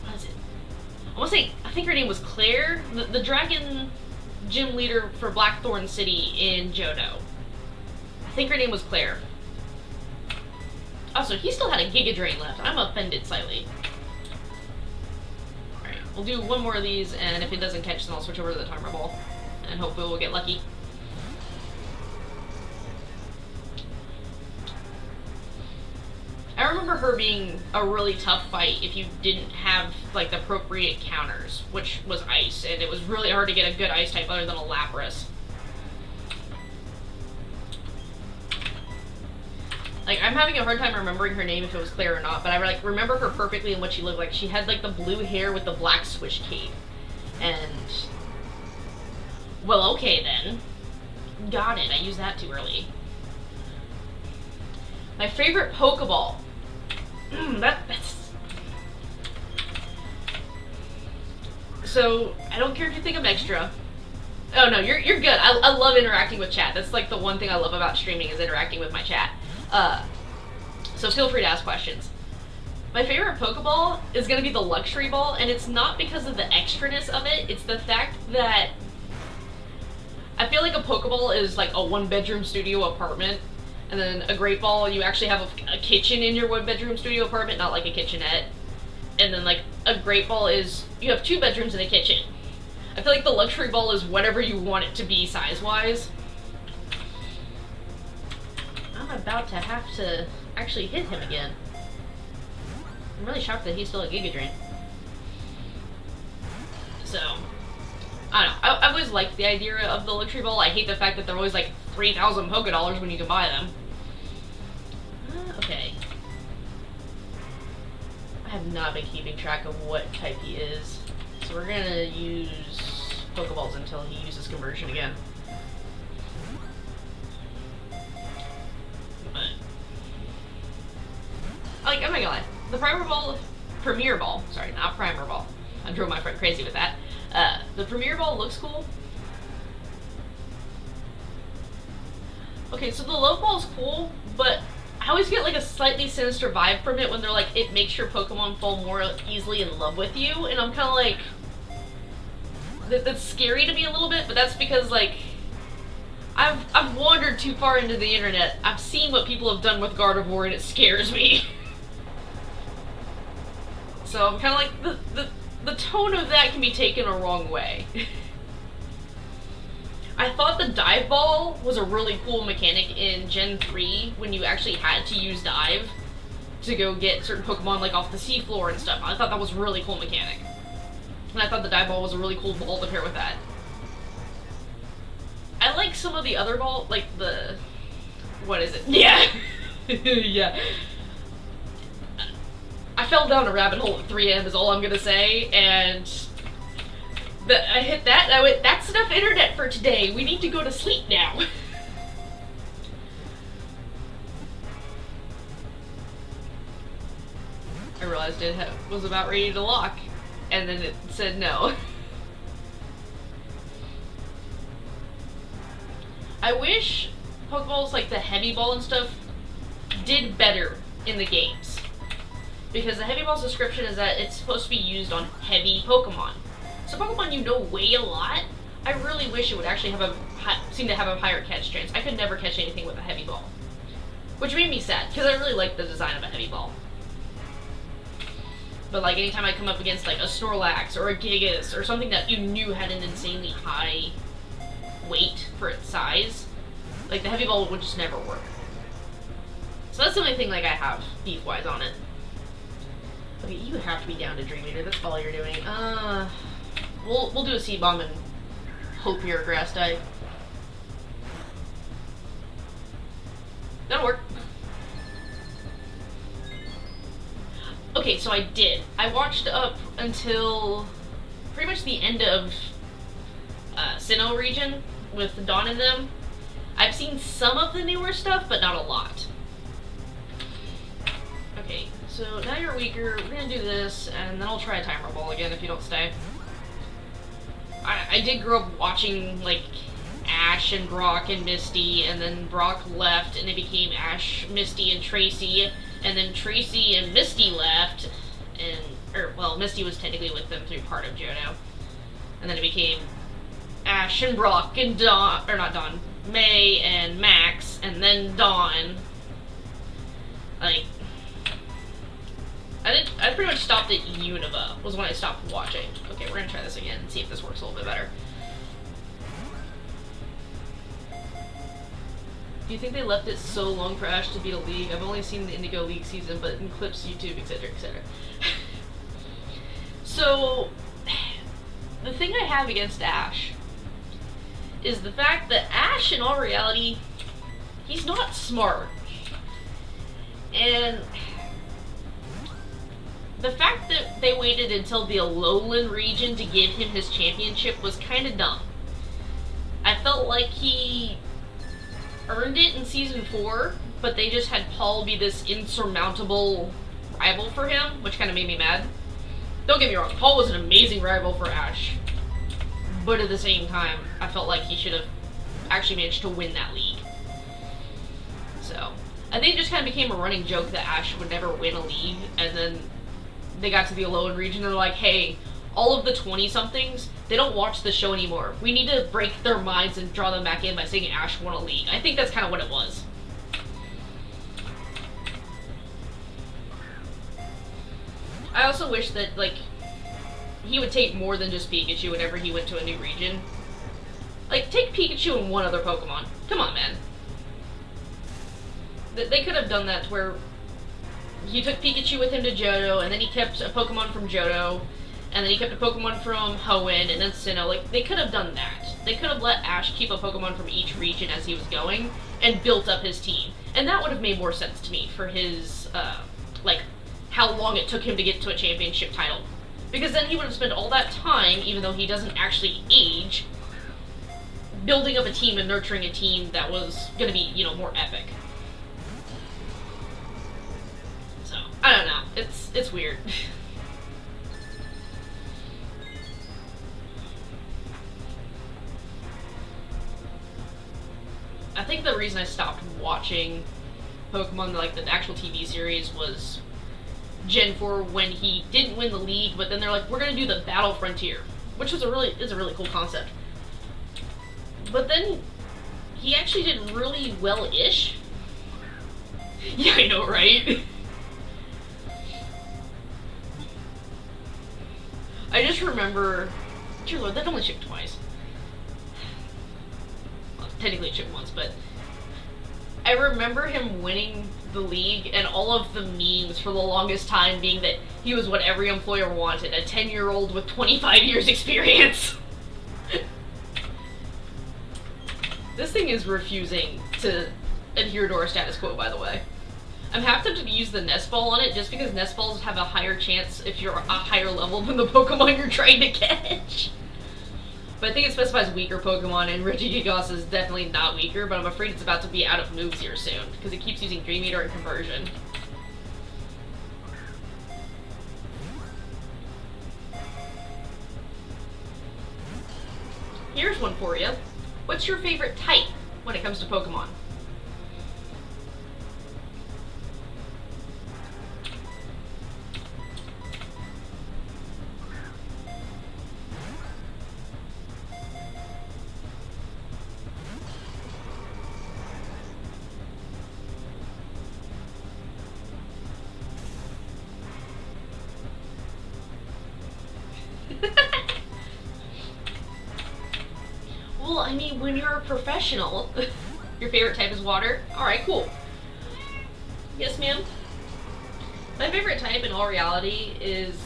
What is it? I think her name was Claire, the dragon gym leader for Blackthorn City in Johto. I think her name was Claire. Also, he still had a Giga Drain left. I'm offended slightly. Alright, we'll do one more of these, and if it doesn't catch, then I'll switch over to the timer ball. And hopefully we'll get lucky. I remember her being a really tough fight if you didn't have, like, the appropriate counters, which was ice, and it was really hard to get a good ice type other than a Lapras. Like, I'm having a hard time remembering her name if it was Claire or not, but I, like, remember her perfectly and what she looked like. She had, like, the blue hair with the black swish cape. And... well, okay, then. Got it. I used that too early. My favorite Pokeball. That's... So, I don't care if you think I'm extra. Oh, no, you're good. I love interacting with chat. That's, like, the one thing I love about streaming is interacting with my chat. So feel free to ask questions. My favorite Pokeball is going to be the Luxury Ball, and it's not because of the extraness of it, it's the fact that I feel like a Pokeball is like a one-bedroom studio apartment, and then a Great Ball, you actually have a kitchen in your one-bedroom studio apartment, not like a kitchenette. And then like a Great Ball is, you have 2 bedrooms and a kitchen. I feel like the Luxury Ball is whatever you want it to be size-wise. I'm about to have to actually hit him again. I'm really shocked that he's still a Giga Drain. So, I don't know. I've always liked the idea of the Luxury Ball. I hate the fact that they're always like 3,000 Pokédollars when you can buy them. Okay. I have not been keeping track of what type he is. So we're gonna use Pokeballs until he uses Conversion again. Like, I'm not gonna lie, the Premier Ball, sorry, not Primer Ball. I drove my friend crazy with that. The Premier Ball looks cool. Okay, so the Low Ball's cool, but I always get like a slightly sinister vibe from it when they're like, it makes your Pokemon fall more easily in love with you, and I'm kind of like, that's scary to me a little bit, but that's because like, I've wandered too far into the internet. I've seen what people have done with Gardevoir, and it scares me. So I'm kind of like, the tone of that can be taken a wrong way. I thought the Dive Ball was a really cool mechanic in Gen 3 when you actually had to use Dive to go get certain Pokemon like off the seafloor and stuff. I thought that was a really cool mechanic. And I thought the Dive Ball was a really cool ball to pair with that. I like some of the other ball, like the... what is it? Yeah! Yeah. I fell down a rabbit hole at 3 AM is all I'm gonna say, and I hit that and I went, that's enough internet for today, we need to go to sleep now. I realized it was about ready to lock, and then it said no. I wish Pokeballs like the Heavy Ball and stuff did better in the games. Because the Heavy Ball's description is that it's supposed to be used on heavy Pokemon. So Pokemon you know weigh a lot, I really wish it would actually seem to have a higher catch chance. I could never catch anything with a Heavy Ball. Which made me sad, because I really like the design of a Heavy Ball. But like anytime I come up against like a Snorlax or a Gigas or something that you knew had an insanely high weight for its size, like the Heavy Ball would just never work. So that's the only thing like I have beef-wise on it. Okay, you have to be down to Dream Eater, that's all you're doing. We'll do a Seed Bomb and hope you're a Grass type. That'll work. Okay, so I did. I watched up until pretty much the end of Sinnoh region with Dawn and them. I've seen some of the newer stuff, but not a lot. Okay, so now you're weaker, we're gonna do this, and then I'll try a Timer Ball again if you don't stay. I did grow up watching, like, Ash and Brock and Misty, and then Brock left and it became Ash, Misty, and Tracy, and then Tracy and Misty left, well, Misty was technically with them through part of Johto, and then it became Ash and Brock and May and Max, and then Dawn. Like, I pretty much stopped at Unova, was when I stopped watching. Okay, we're gonna try this again and see if this works a little bit better. Do you think they left it so long for Ash to beat a league? I've only seen the Indigo League season, but in clips, YouTube, etc., etc. So, the thing I have against Ash is the fact that Ash, in all reality, he's not smart. And the fact that they waited until the Alolan region to give him his championship was kind of dumb. I felt like he earned it in Season 4, but they just had Paul be this insurmountable rival for him, which kind of made me mad. Don't get me wrong, Paul was an amazing rival for Ash, but at the same time, I felt like he should have actually managed to win that league. So, I think it just kind of became a running joke that Ash would never win a league, and then they got to the Alolan region and they're like, hey, all of the 20-somethings, they don't watch the show anymore. We need to break their minds and draw them back in by saying Ash won a league. I think that's kind of what it was. I also wish that, like, he would take more than just Pikachu whenever he went to a new region. Like, take Pikachu and one other Pokemon. Come on, man. They could have done that to where he took Pikachu with him to Johto, and then he kept a Pokemon from Johto, and then he kept a Pokemon from Hoenn, and then Sinnoh. Like, they could have done that. They could have let Ash keep a Pokemon from each region as he was going, and built up his team. And that would have made more sense to me for his, like, how long it took him to get to a championship title. Because then he would have spent all that time, even though he doesn't actually age, building up a team and nurturing a team that was gonna be, you know, more epic. So, I don't know. It's weird. I think the reason I stopped watching Pokemon, like the actual TV series, was Gen 4 when he didn't win the league, but then they're like, we're gonna do the Battle Frontier, which is a really cool concept. But then he actually did really well-ish. Yeah, I know, right? I just remember, dear Lord, that only shipped twice. Well, technically it shipped once, but I remember him winning the league and all of the memes for the longest time being that he was what every employer wanted, a 10-year-old with 25 years experience. This thing is refusing to adhere to our status quo, by the way. I'm half tempted to use the nest ball on it just because nest balls have a higher chance if you're a higher level than the Pokemon you're trying to catch. But I think it specifies weaker Pokemon, and Regigigas is definitely not weaker, but I'm afraid it's about to be out of moves here soon, because it keeps using Dream Eater and Conversion. Here's one for you. What's your favorite type when it comes to Pokemon? Well, I mean, when you're a professional, your favorite type is water? Alright, cool. Yes, ma'am? My favorite type, in all reality, is...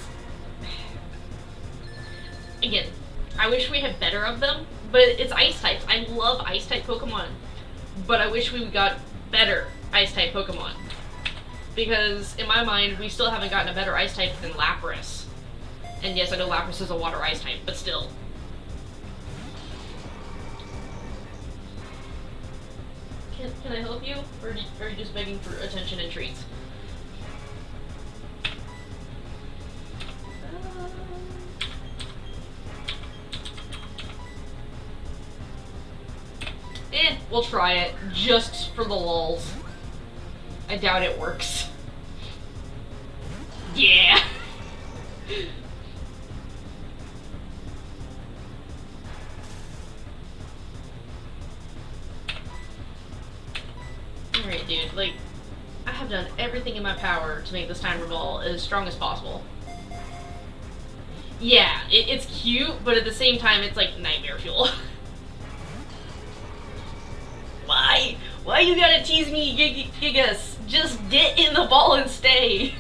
Again, I wish we had better of them, but it's ice types. I love ice type Pokemon, but I wish we got better ice type Pokemon. Because, in my mind, we still haven't gotten a better ice type than Lapras. And yes, I know Lapras is a water ice type, but still. Can I help you? Or are you just begging for attention and treats? We'll try it, just for the lulz. I doubt it works. Yeah! Alright, dude, like, I have done everything in my power to make this timer ball as strong as possible. Yeah, it's cute, but at the same time, it's like nightmare fuel. Why? Why you gotta tease me, Gigas? Just get in the ball and stay.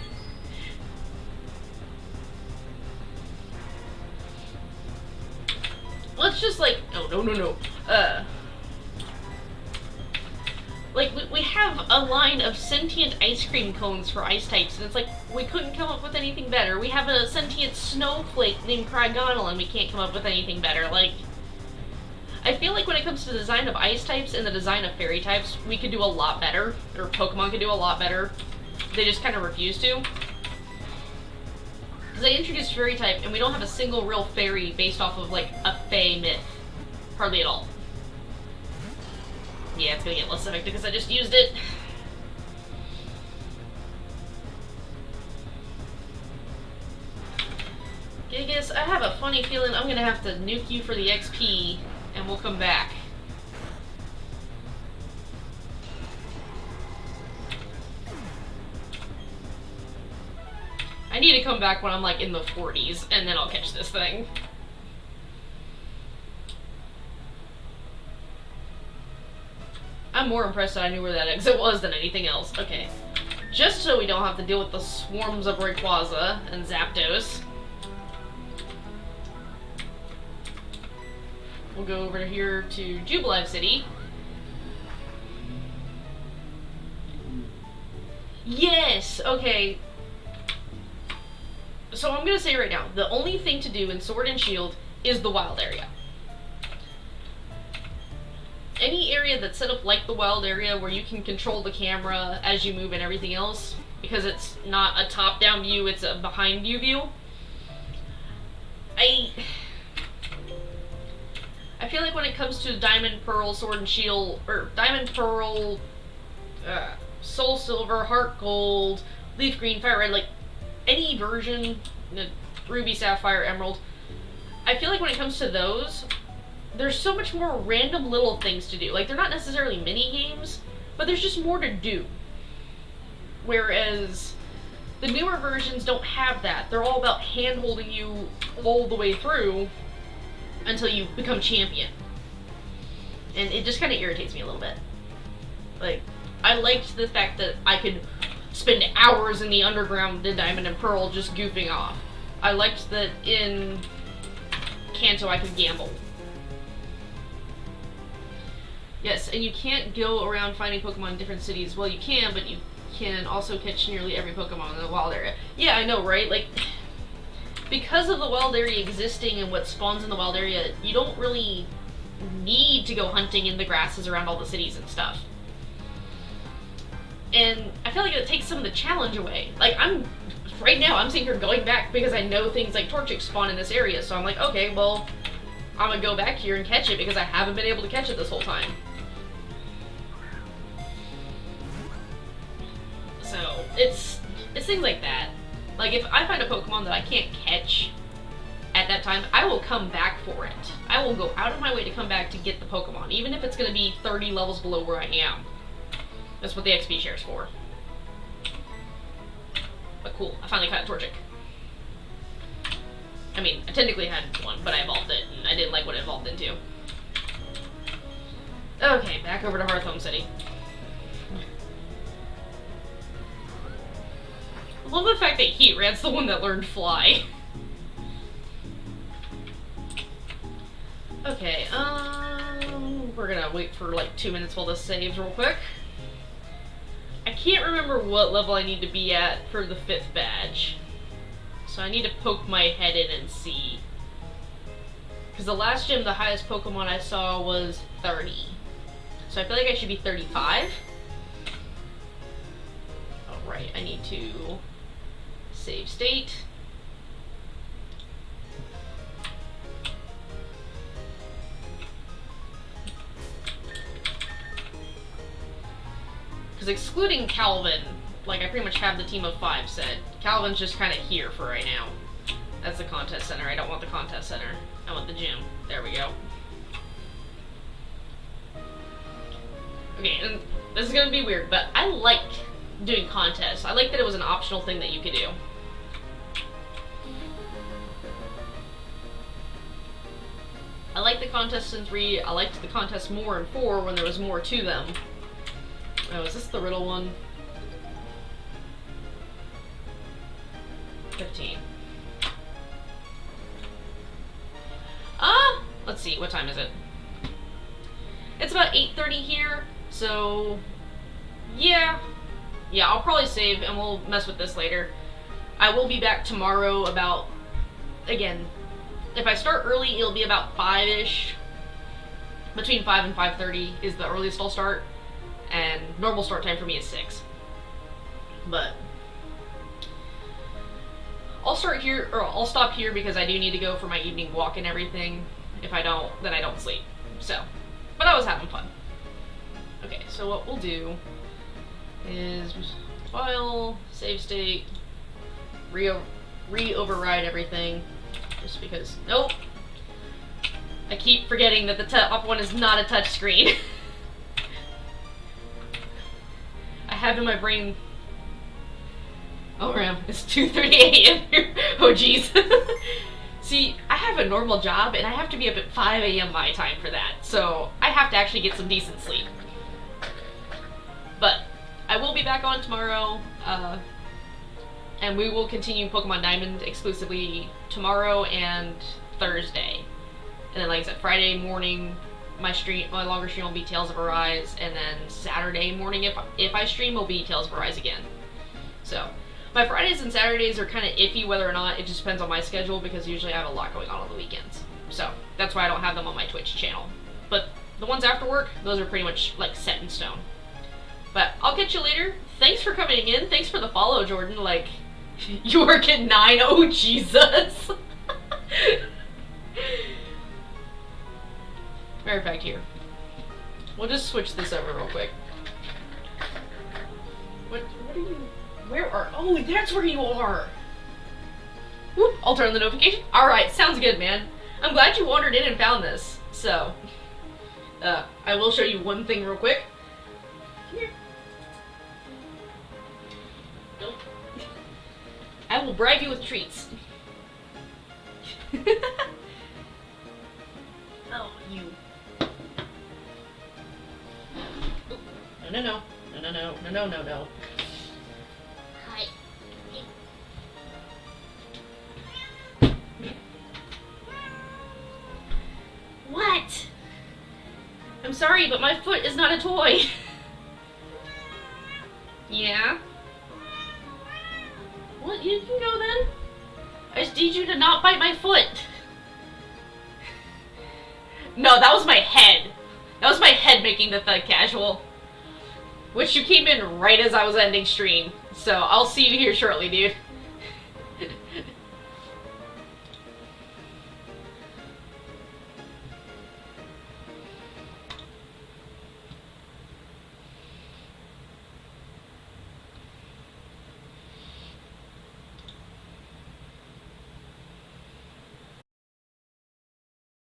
Let's just like, oh, no. Like, we have a line of sentient ice cream cones for ice types, and it's like, we couldn't come up with anything better. We have a sentient snowflake named Crygonal, and we can't come up with anything better. Like, I feel like when it comes to the design of ice types and the design of fairy types, we could do a lot better, or Pokemon could do a lot better. They just kind of refuse to. Because they introduced fairy type, and we don't have a single real fairy based off of, like, a fae myth. Hardly at all. Yeah, it's gonna get less effective because I just used it. Gigas, I have a funny feeling I'm gonna have to nuke you for the XP, and we'll come back. I need to come back when I'm like in the 40s, and then I'll catch this thing. I'm more impressed that I knew where that exit was than anything else. Okay. Just so we don't have to deal with the swarms of Rayquaza and Zapdos. We'll go over here to Jubilife City. Yes! Okay. So I'm gonna say right now, the only thing to do in Sword and Shield is the wild area. Any area that's set up like the wild area where you can control the camera as you move and everything else, because it's not a top-down view, it's a behind-you view. I feel like when it comes to Diamond, Pearl, Sword and Shield, or Diamond, Pearl, Soul Silver, Heart Gold, Leaf Green, Fire Red, like any version, Ruby, Sapphire, Emerald, I feel like when it comes to those, there's so much more random little things to do. Like, they're not necessarily mini-games, but there's just more to do. Whereas the newer versions don't have that. They're all about hand-holding you all the way through until you become champion. And it just kind of irritates me a little bit. Like, I liked the fact that I could spend hours in the underground in Diamond and Pearl just goofing off. I liked that in Kanto I could gamble. Yes, and you can't go around finding Pokemon in different cities. Well, you can, but you can also catch nearly every Pokemon in the wild area. Yeah, I know, right? Like, because of the wild area existing and what spawns in the wild area, you don't really need to go hunting in the grasses around all the cities and stuff. And I feel like it takes some of the challenge away. Like, right now, I'm sitting here going back because I know things like Torchic spawn in this area, so I'm like, okay, well, I'm gonna go back here and catch it because I haven't been able to catch it this whole time. So, it's things like that. Like, if I find a Pokemon that I can't catch at that time, I will come back for it. I will go out of my way to come back to get the Pokemon, even if it's gonna be 30 levels below where I am. That's what the XP share's for. But cool, I finally caught a Torchic. I mean, I technically had one, but I evolved it, and I didn't like what it evolved into. Okay, back over to Hearthome City. I love the fact that Heatran's the one that learned Fly. Okay, we're gonna wait for like 2 minutes while this saves real quick. I can't remember what level I need to be at for the 5th badge. So I need to poke my head in and see. Because the last gym, the highest Pokemon I saw was 30. So I feel like I should be 35. Alright, I need to save state. Because excluding Calvin, like, I pretty much have the team of 5 set. Calvin's just kind of here for right now. That's the contest center. I don't want the contest center. I want the gym. There we go. Okay, and this is gonna be weird, but I like doing contests. I like that it was an optional thing that you could do. I like the contests in 3. I liked the contests more in 4 when there was more to them. Oh, is this the riddle one? 15. Let's see, what time is it? It's about 8:30 here, so yeah, I'll probably save and we'll mess with this later. I will be back tomorrow about, again, if I start early, it'll be about 5-ish. Between 5 and 5:30 is the earliest I'll start, and normal start time for me is 6. But I'll start here, or I'll stop here because I do need to go for my evening walk and everything. If I don't, then I don't sleep. So, but I was having fun. Okay, so what we'll do is file, save state, re-override everything, just because, nope. I keep forgetting that the top one is not a touch screen. I have in my brain, oh ram, it's 2:30 a.m. here. Oh jeez. See, I have a normal job and I have to be up at 5 a.m. my time for that, so I have to actually get some decent sleep. But I will be back on tomorrow, and we will continue Pokemon Diamond exclusively tomorrow and Thursday. And then, like I said, Friday morning, my longer stream will be Tales of Arise, and then Saturday morning, if I stream, will be Tales of Arise again. So, my Fridays and Saturdays are kind of iffy whether or not, it just depends on my schedule, because usually I have a lot going on the weekends. So, that's why I don't have them on my Twitch channel. But the ones after work, those are pretty much, like, set in stone. But I'll catch you later. Thanks for coming in. Thanks for the follow, Jordan. Like, you work at 9. Oh, Jesus. Matter of fact, here. We'll just switch this over real quick. What are you... Where are... Oh, that's where you are! Whoop, I'll turn on the notification. Alright, sounds good, man. I'm glad you wandered in and found this. So, I will show you one thing real quick. Here. Nope. I will bribe you with treats. Oh, you. No. No. Hi. What? I'm sorry, but my foot is not a toy. Yeah? Well, you can go then. I just need you to not bite my foot. No, that was my head. That was my head making the thud casual. Which you came in right as I was ending stream. So I'll see you here shortly, dude.